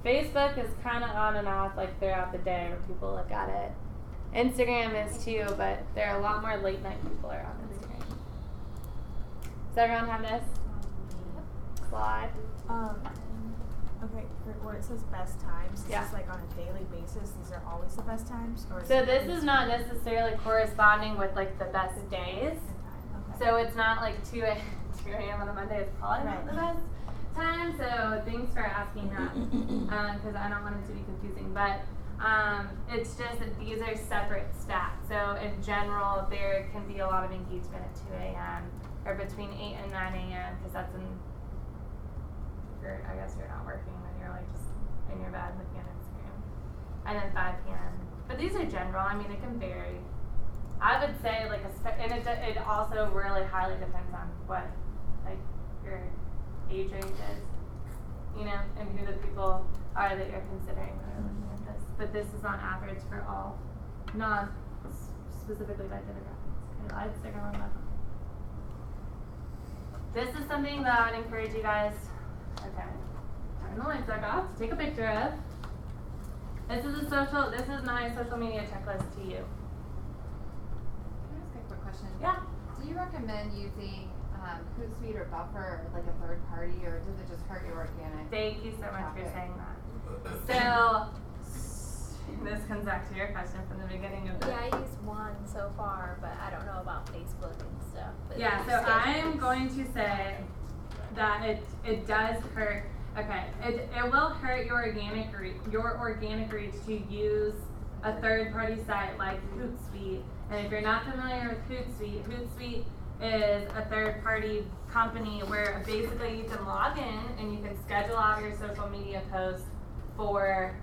Speaker 1: Facebook is kind of on and off like throughout the day where people look at it. Instagram is too, but there are a lot more late night people are on Instagram. Does everyone have this slide?
Speaker 13: Okay, where it says best times, is
Speaker 1: Yeah.
Speaker 13: this like on a daily basis? These are always the best times? Or
Speaker 1: So this is not necessarily corresponding with like the best days.
Speaker 13: Okay.
Speaker 1: So it's not like 2 a.m. on a Monday is probably not the best time. So thanks for asking that, because I don't want it to be confusing. But it's just that these are separate stats. So in general, there can be a lot of engagement at 2 a.m. or between 8 and 9 a.m. because that's when I guess you're not working and you're like just in your bed looking at Instagram. And then 5 p.m. But these are general. I mean, it can vary. I would say like and it also really highly depends on what like your age range is, you know, and who the people are that you're considering when you're looking at this. But this is on average for all, not specifically by demographics. Okay, I'd stick on that. This is something that I would encourage you guys. Okay, turn the lights back off. Take a picture of. This is my social media checklist to you.
Speaker 19: Can I ask a quick question?
Speaker 1: Yeah.
Speaker 19: Do you recommend using Hootsuite or Buffer, like a third party, or does it just hurt your organic?
Speaker 1: Thank you so much
Speaker 19: traffic?
Speaker 1: for saying that. So this comes back to your question from the beginning of the.
Speaker 4: Yeah, I use one so far, but I don't know about Facebook and stuff. But
Speaker 1: Yeah, so I'm going to say that it does hurt. Okay, it will hurt your organic reach to use a third party site like Hootsuite. And if you're not familiar with Hootsuite, Hootsuite is a third party company where basically you can log in and you can schedule out your social media posts for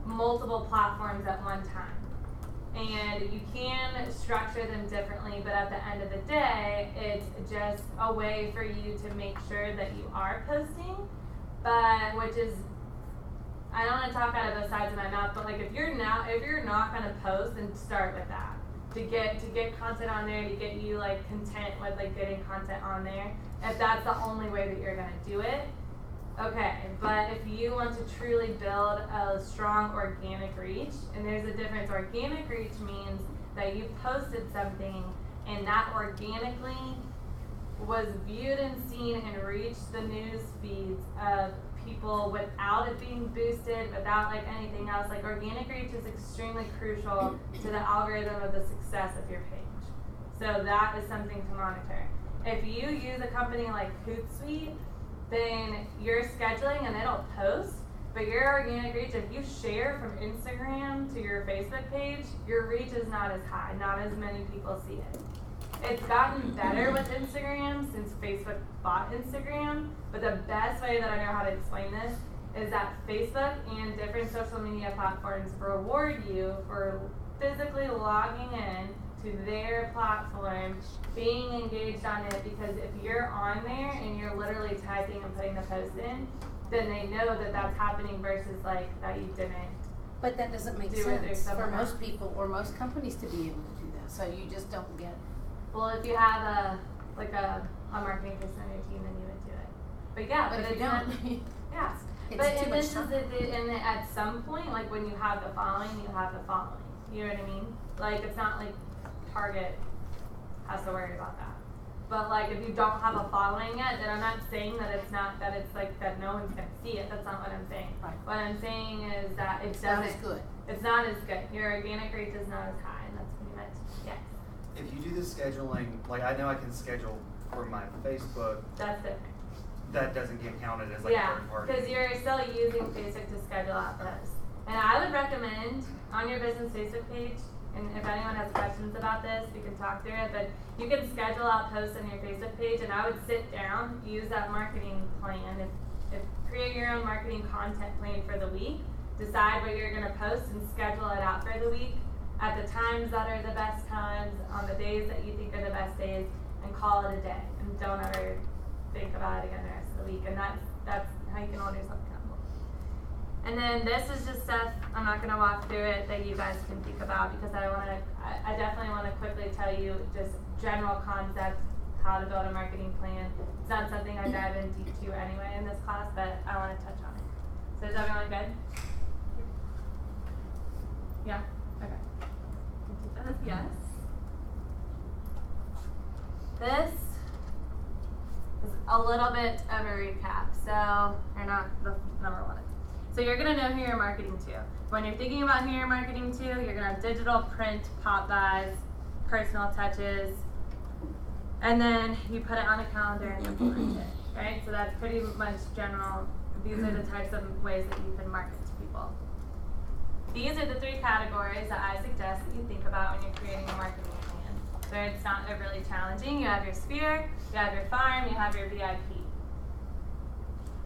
Speaker 1: multiple platforms at one time. And you can structure them differently, but at the end of the day, it's just a way for you to make sure that you are posting, but which is, I don't want to talk out of both sides of my mouth, but like if you're not going to post, then start with that. To get content on there, to get you like content with like getting content on there, if that's the only way that you're going to do it, okay, but if you want to truly build a strong organic reach, and there's a difference, organic reach means that you posted something and that organically was viewed and seen and reached the news feeds of people without it being boosted, without like anything else. Like organic reach is extremely crucial to the algorithm of the success of your page. So that is something to monitor. If you use a company like Hootsuite, then you're scheduling and it'll post, but your organic reach, if you share from Instagram to your Facebook page, your reach is not as high, not as many people see it. It's gotten better with Instagram since Facebook bought Instagram, but the best way that I know how to explain this is that Facebook and different social media platforms reward you for physically logging in to their platform, being engaged on it, because if you're on there and you're literally typing and putting the post in, then they know that that's happening versus like that you didn't.
Speaker 8: But that doesn't make sense for most people or most companies to be able to do that. So you just don't get.
Speaker 1: Well, if you have a marketing person on your team, then you would do it. But yeah,
Speaker 8: But if
Speaker 1: it's
Speaker 8: you don't,
Speaker 1: not, yeah.
Speaker 8: it's
Speaker 1: But
Speaker 8: too
Speaker 1: and
Speaker 8: much
Speaker 1: this
Speaker 8: time.
Speaker 1: is at some point, like when you have the following, you have the following. You know what I mean? Like it's not like Target has to worry about that. But like if you don't have a following yet, then I'm not saying that it's not that it's like that no one's gonna see it. That's not what I'm saying.
Speaker 8: Right.
Speaker 1: What I'm saying is that
Speaker 8: It's not as good.
Speaker 1: It's not as good. Your organic reach is not as high, and that's pretty much yes.
Speaker 14: If you do the scheduling, like I know I can schedule for my Facebook.
Speaker 1: That's different.
Speaker 14: That doesn't get counted as like
Speaker 1: Yeah,
Speaker 14: third party.
Speaker 1: because you're still using Facebook to schedule out posts. And I would recommend on your business Facebook page, and if anyone has questions about this, we can talk through it, but you can schedule out posts on your Facebook page, and I would sit down, use that marketing plan, create your own marketing content plan for the week, decide what you're going to post, and schedule it out for the week at the times that are the best times, on the days that you think are the best days, and call it a day, and don't ever think about it again the rest of the week, and that's how you can hold yourself accountable. And then this is just stuff, I'm not going to walk through it, that you guys can think about, because I definitely want to quickly tell you just general concepts, how to build a marketing plan. It's not something I dive in deep to anyway in this class, but I want to touch on it. So is everyone good? Yeah? Okay. Yes. This is a little bit of a recap. So, or not the number one. So you're going to know who you're marketing to. When you're thinking about who you're marketing to, you're going to have digital, print, pop buys, personal touches, and then you put it on a calendar and implement it, right? So that's pretty much general. These are the types of ways that you can market to people. These are the 3 categories that I suggest that you think about when you're creating a marketing plan. So it's not overly challenging. You have your sphere, you have your farm, you have your VIP.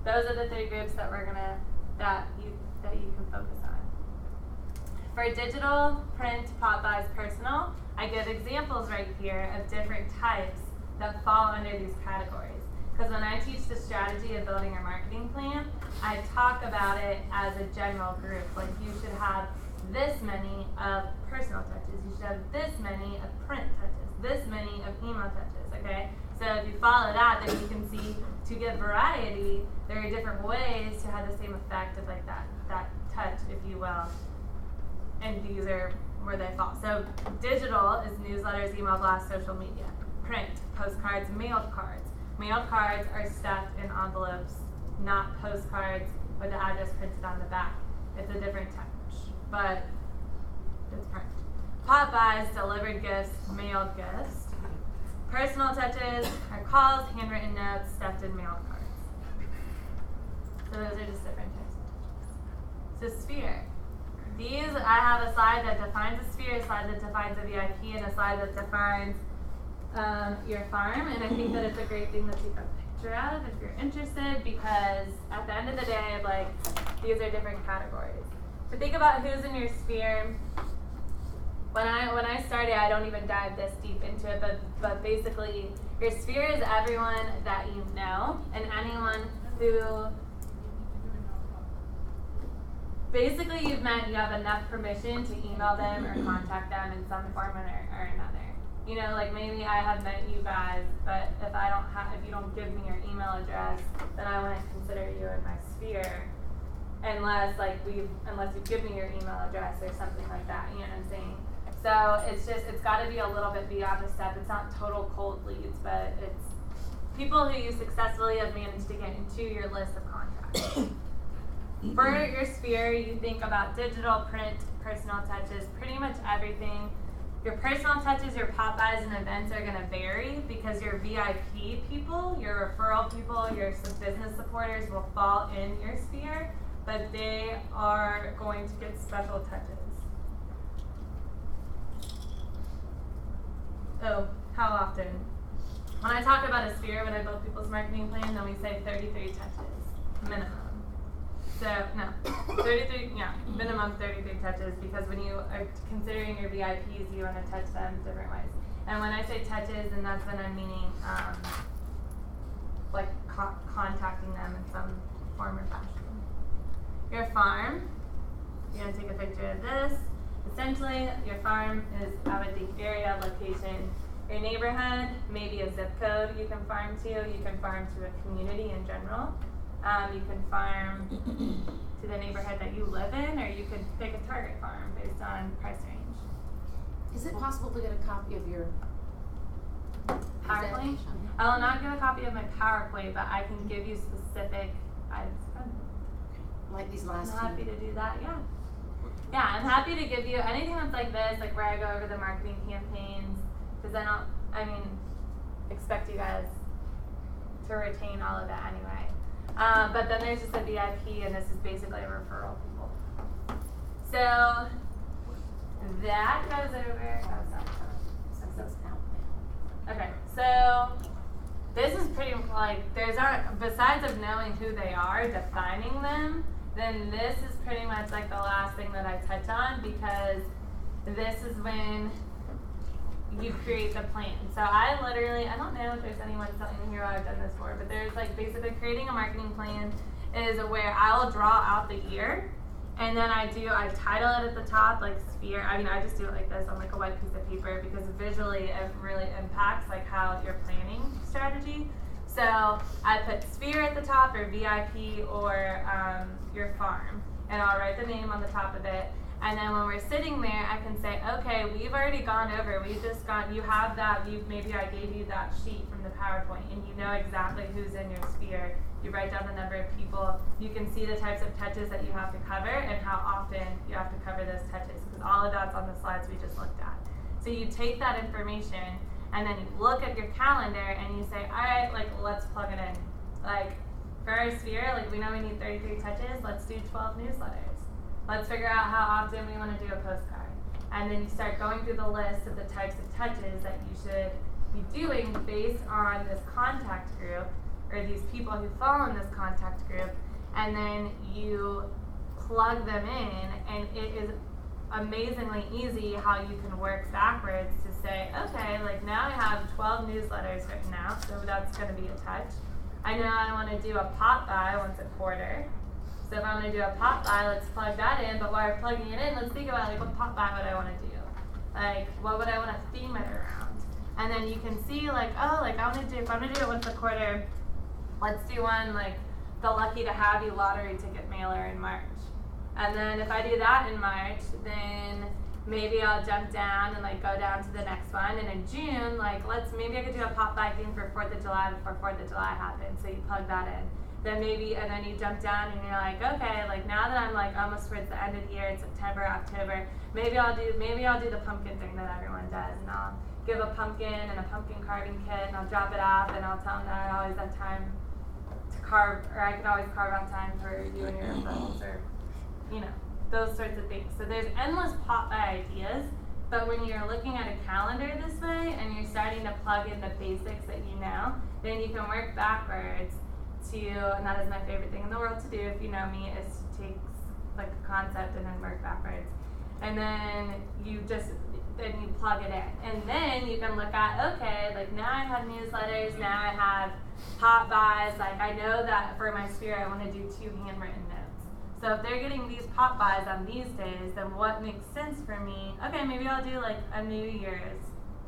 Speaker 1: Those are the 3 groups that that you can focus on. For digital, print, pop buys, personal, I give examples right here of different types that fall under these categories. Because when I teach the strategy of building your marketing plan, I talk about it as a general group. Like, you should have this many of personal touches, you should have this many of print touches, this many of email touches, okay? So if you follow that, then you can see, to give variety, there are different ways to have the same effect of like that touch, if you will. And these are where they fall. So digital is newsletters, email blasts, social media. Print, postcards, mailed cards. Mailed cards are stuffed in envelopes, not postcards with the address printed on the back. It's a different touch, but it's print. Pop buys, delivered gifts, mailed gifts. Personal touches are calls, handwritten notes, stuffed in mailed cards. So those are just different types of touches. So sphere. These, I have a slide that defines a sphere, a slide that defines a VIP, and a slide that defines your farm. And I think that it's a great thing to take a picture of if you're interested, because at the end of the day, like, these are different categories. So think about who's in your sphere. When I started, I don't even dive this deep into it, but basically, your sphere is everyone that you know, and anyone who basically you've met, you have enough permission to email them or contact them in some form or another. You know, like, maybe I have met you guys, but if you don't give me your email address, then I wouldn't consider you in my sphere, unless you give me your email address or something like that. You know what I'm saying? So it's got to be a little bit beyond the step. It's not total cold leads, but it's people who you successfully have managed to get into your list of contacts. For your sphere, you think about digital, print, personal touches, pretty much everything. Your personal touches, your pop buys and events are going to vary, because your VIP people, your referral people, your business supporters will fall in your sphere, but they are going to get special touches. Oh, how often? When I talk about a sphere, when I build people's marketing plan, then we say 33 touches, minimum. So, no, 33, yeah, minimum 33 touches, because when you are considering your VIPs, you want to touch them different ways. And when I say touches, then that's when I'm meaning, like, contacting them in some form or fashion. Your farm, you're going to take a picture of this. Essentially, your farm is, I would think, area, location. Your neighborhood, maybe a zip code you can farm to. You can farm to a community in general. You can farm to the neighborhood that you live in, or you could pick a target farm based on price range.
Speaker 8: Is it possible to get a copy of your
Speaker 1: PowerPoint? I will not give a copy of my PowerPoint, but I can give you specific items.
Speaker 8: Like these last
Speaker 1: I'm happy to do that, yeah. Yeah, I'm happy to give you anything that's like this, like where I go over the marketing campaigns, because expect you guys to retain all of that anyway. But then there's just a VIP, and this is basically a referral people. So that goes over. Okay, so this is pretty like besides of knowing who they are, defining them, then this is pretty much like the last thing that I touch on, because this is when you create the plan. So I don't know if there's anyone in here I've done this for, but there's like basically creating a marketing plan is where I'll draw out the year, and then I title it at the top, like sphere. I mean, I just do it like this on like a white piece of paper, because visually it really impacts like how your planning strategy. So I put sphere at the top, or VIP, or your farm, and I'll write the name on the top of it. And then when we're sitting there, I can say, okay, we've already gone over, you have that, maybe I gave you that sheet from the PowerPoint, and you know exactly who's in your sphere. You write down the number of people. You can see the types of touches that you have to cover and how often you have to cover those touches, because all of that's on the slides we just looked at. So you take that information, and then you look at your calendar, and you say, all right, like, let's plug it in. Like, for our sphere, like, we know we need 33 touches, let's do 12 newsletters. Let's figure out how often we want to do a postcard. And then you start going through the list of the types of touches that you should be doing based on this contact group, or these people who fall in this contact group, and then you plug them in, and it is amazingly easy how you can work backwards to say, okay, like now I have 12 newsletters written out, so that's going to be a touch. I know I want to do a pop by once a quarter. So if I'm going to do a pop by, let's plug that in. But while we're plugging it in, let's think about like what pop by would I want to do? Like what would I want to theme it around? And then you can see like, oh, like if I'm going to do it once a quarter, let's do one like the Lucky to Have You lottery ticket mailer in March. And then if I do that in March, then maybe I'll jump down and like go down to the next one. And in June, like maybe I could do a pop by theme for 4th of July before 4th of July happens. So you plug that in. Then and then you jump down and you're like, okay, like now that I'm like almost towards the end of the year in September, October, maybe I'll do the pumpkin thing that everyone does, and I'll give a pumpkin and a pumpkin carving kit, and I'll drop it off, and I'll tell them that I always have time to carve, or I can always carve out time for you and your friends, or those sorts of things. So there's endless pop by ideas, but when you're looking at a calendar this way and you're starting to plug in the basics that you know, then you can work backwards. And that is my favorite thing in the world to do, if you know me, is to take like a concept and then work backwards. And then you plug it in. And then you can look at, okay, like now I have newsletters, now I have pop buys, like I know that for my sphere I want to do 2 handwritten notes. So if they're getting these pop buys on these days, then what makes sense for me, okay, maybe I'll do like a New Year's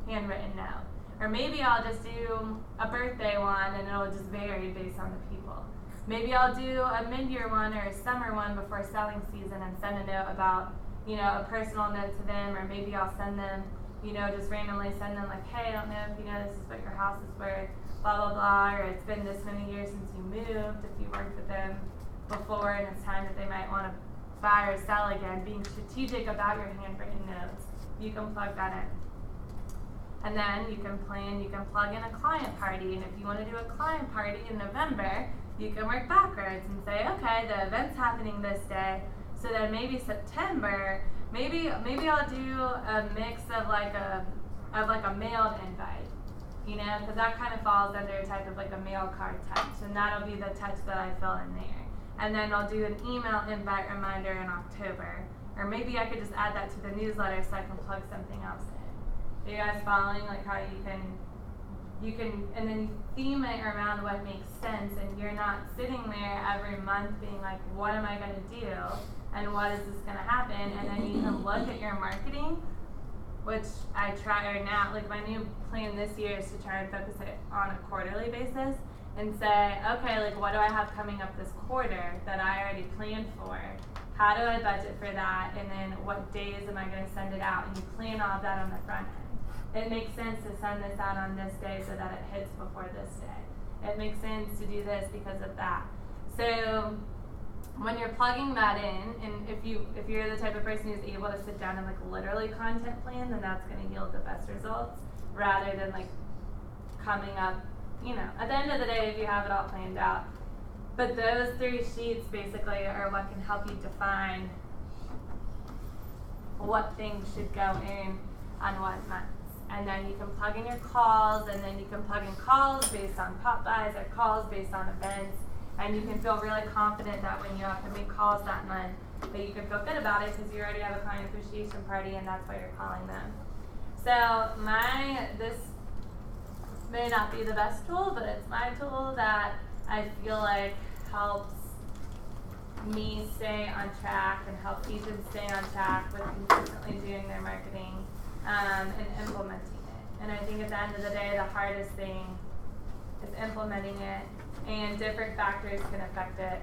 Speaker 1: handwritten note. Or maybe I'll just do a birthday one, and it'll just vary based on the people. Maybe I'll do a mid-year one or a summer one before selling season and send a note about, a personal note to them. Or maybe I'll send them, just randomly send them like, hey, I don't know if you know this is what your house is worth, blah, blah, blah. Or it's been this many years since you moved, if you worked with them before, and it's time that they might want to buy or sell again. Being strategic about your handwritten notes, you can plug that in. And then you can plug in a client party, and if you want to do a client party in November, you can work backwards and say, okay, the event's happening this day, so then maybe September, maybe I'll do a mix of like a mailed invite, because that kind of falls under a type of like a mail card touch, and that'll be the touch that I fill in there. And then I'll do an email invite reminder in October, or maybe I could just add that to the newsletter so I can plug something else in. Are you guys following like how you can and then theme it around what makes sense, and you're not sitting there every month being like, what am I going to do and what is this going to happen? And then you can look at your marketing, which I try, or now like my new plan this year is to try and focus it on a quarterly basis and say, okay, like what do I have coming up this quarter that I already planned for? How do I budget for that? And then what days am I going to send it out? And you plan all of that on the front end. It makes sense to send this out on this day so that it hits before this day. It makes sense to do this because of that. So when you're plugging that in, and if you're the type of person who's able to sit down and like literally content plan, then that's going to yield the best results rather than like coming up, at the end of the day, if you have it all planned out. But those 3 sheets basically are what can help you define what things should go in on what months. And then you can plug in your calls, and then you can plug in calls based on pop buys or calls based on events. And you can feel really confident that when you have to make calls that month, that you can feel good about it because you already have a client appreciation party and that's why you're calling them. So this may not be the best tool, but it's my tool that I feel like helps me stay on track and help agents stay on track with consistently doing their marketing and implementing it. And I think at the end of the day, the hardest thing is implementing it, and different factors can affect it.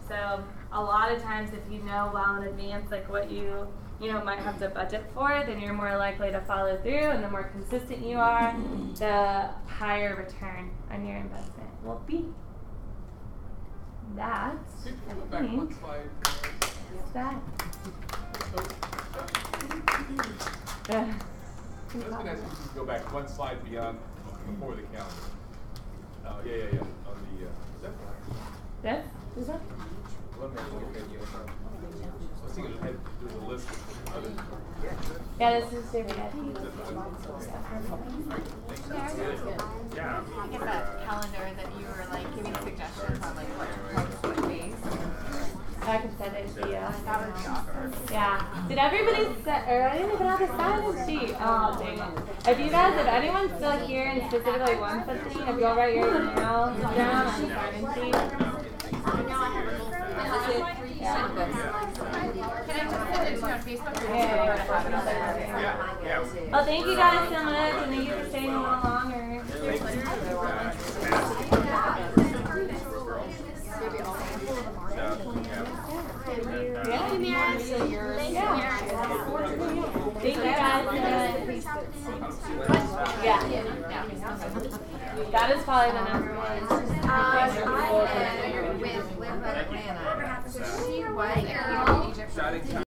Speaker 1: So a lot of times if you know well in advance like what you might have to budget for, then you're more likely to follow through, and the more consistent you are, the higher return on your investment will be. That, I think, is that.
Speaker 17: I was going to ask you to go back one slide beyond, before the calendar. Yeah. On the, is that
Speaker 1: This? Is that?
Speaker 17: one minute, okay, I was thinking there's a list of other.
Speaker 1: Yeah, this is different.
Speaker 19: Yeah. I get that calendar that you were like giving suggestions on like what days.
Speaker 1: I can send it to you.
Speaker 19: That would be awesome.
Speaker 1: Yeah. Did everybody I didn't even have a sign-in sheet. Oh, dang it. If anyone's still here and specifically wants something, if you'll write your email down on the sign-in sheet.
Speaker 19: Can I just send it to you on Facebook?
Speaker 1: Yeah. Well, thank you guys so much, and thank you for staying a little longer. Thank you guys. Yeah. That is probably the number one.
Speaker 19: With Atlanta. She was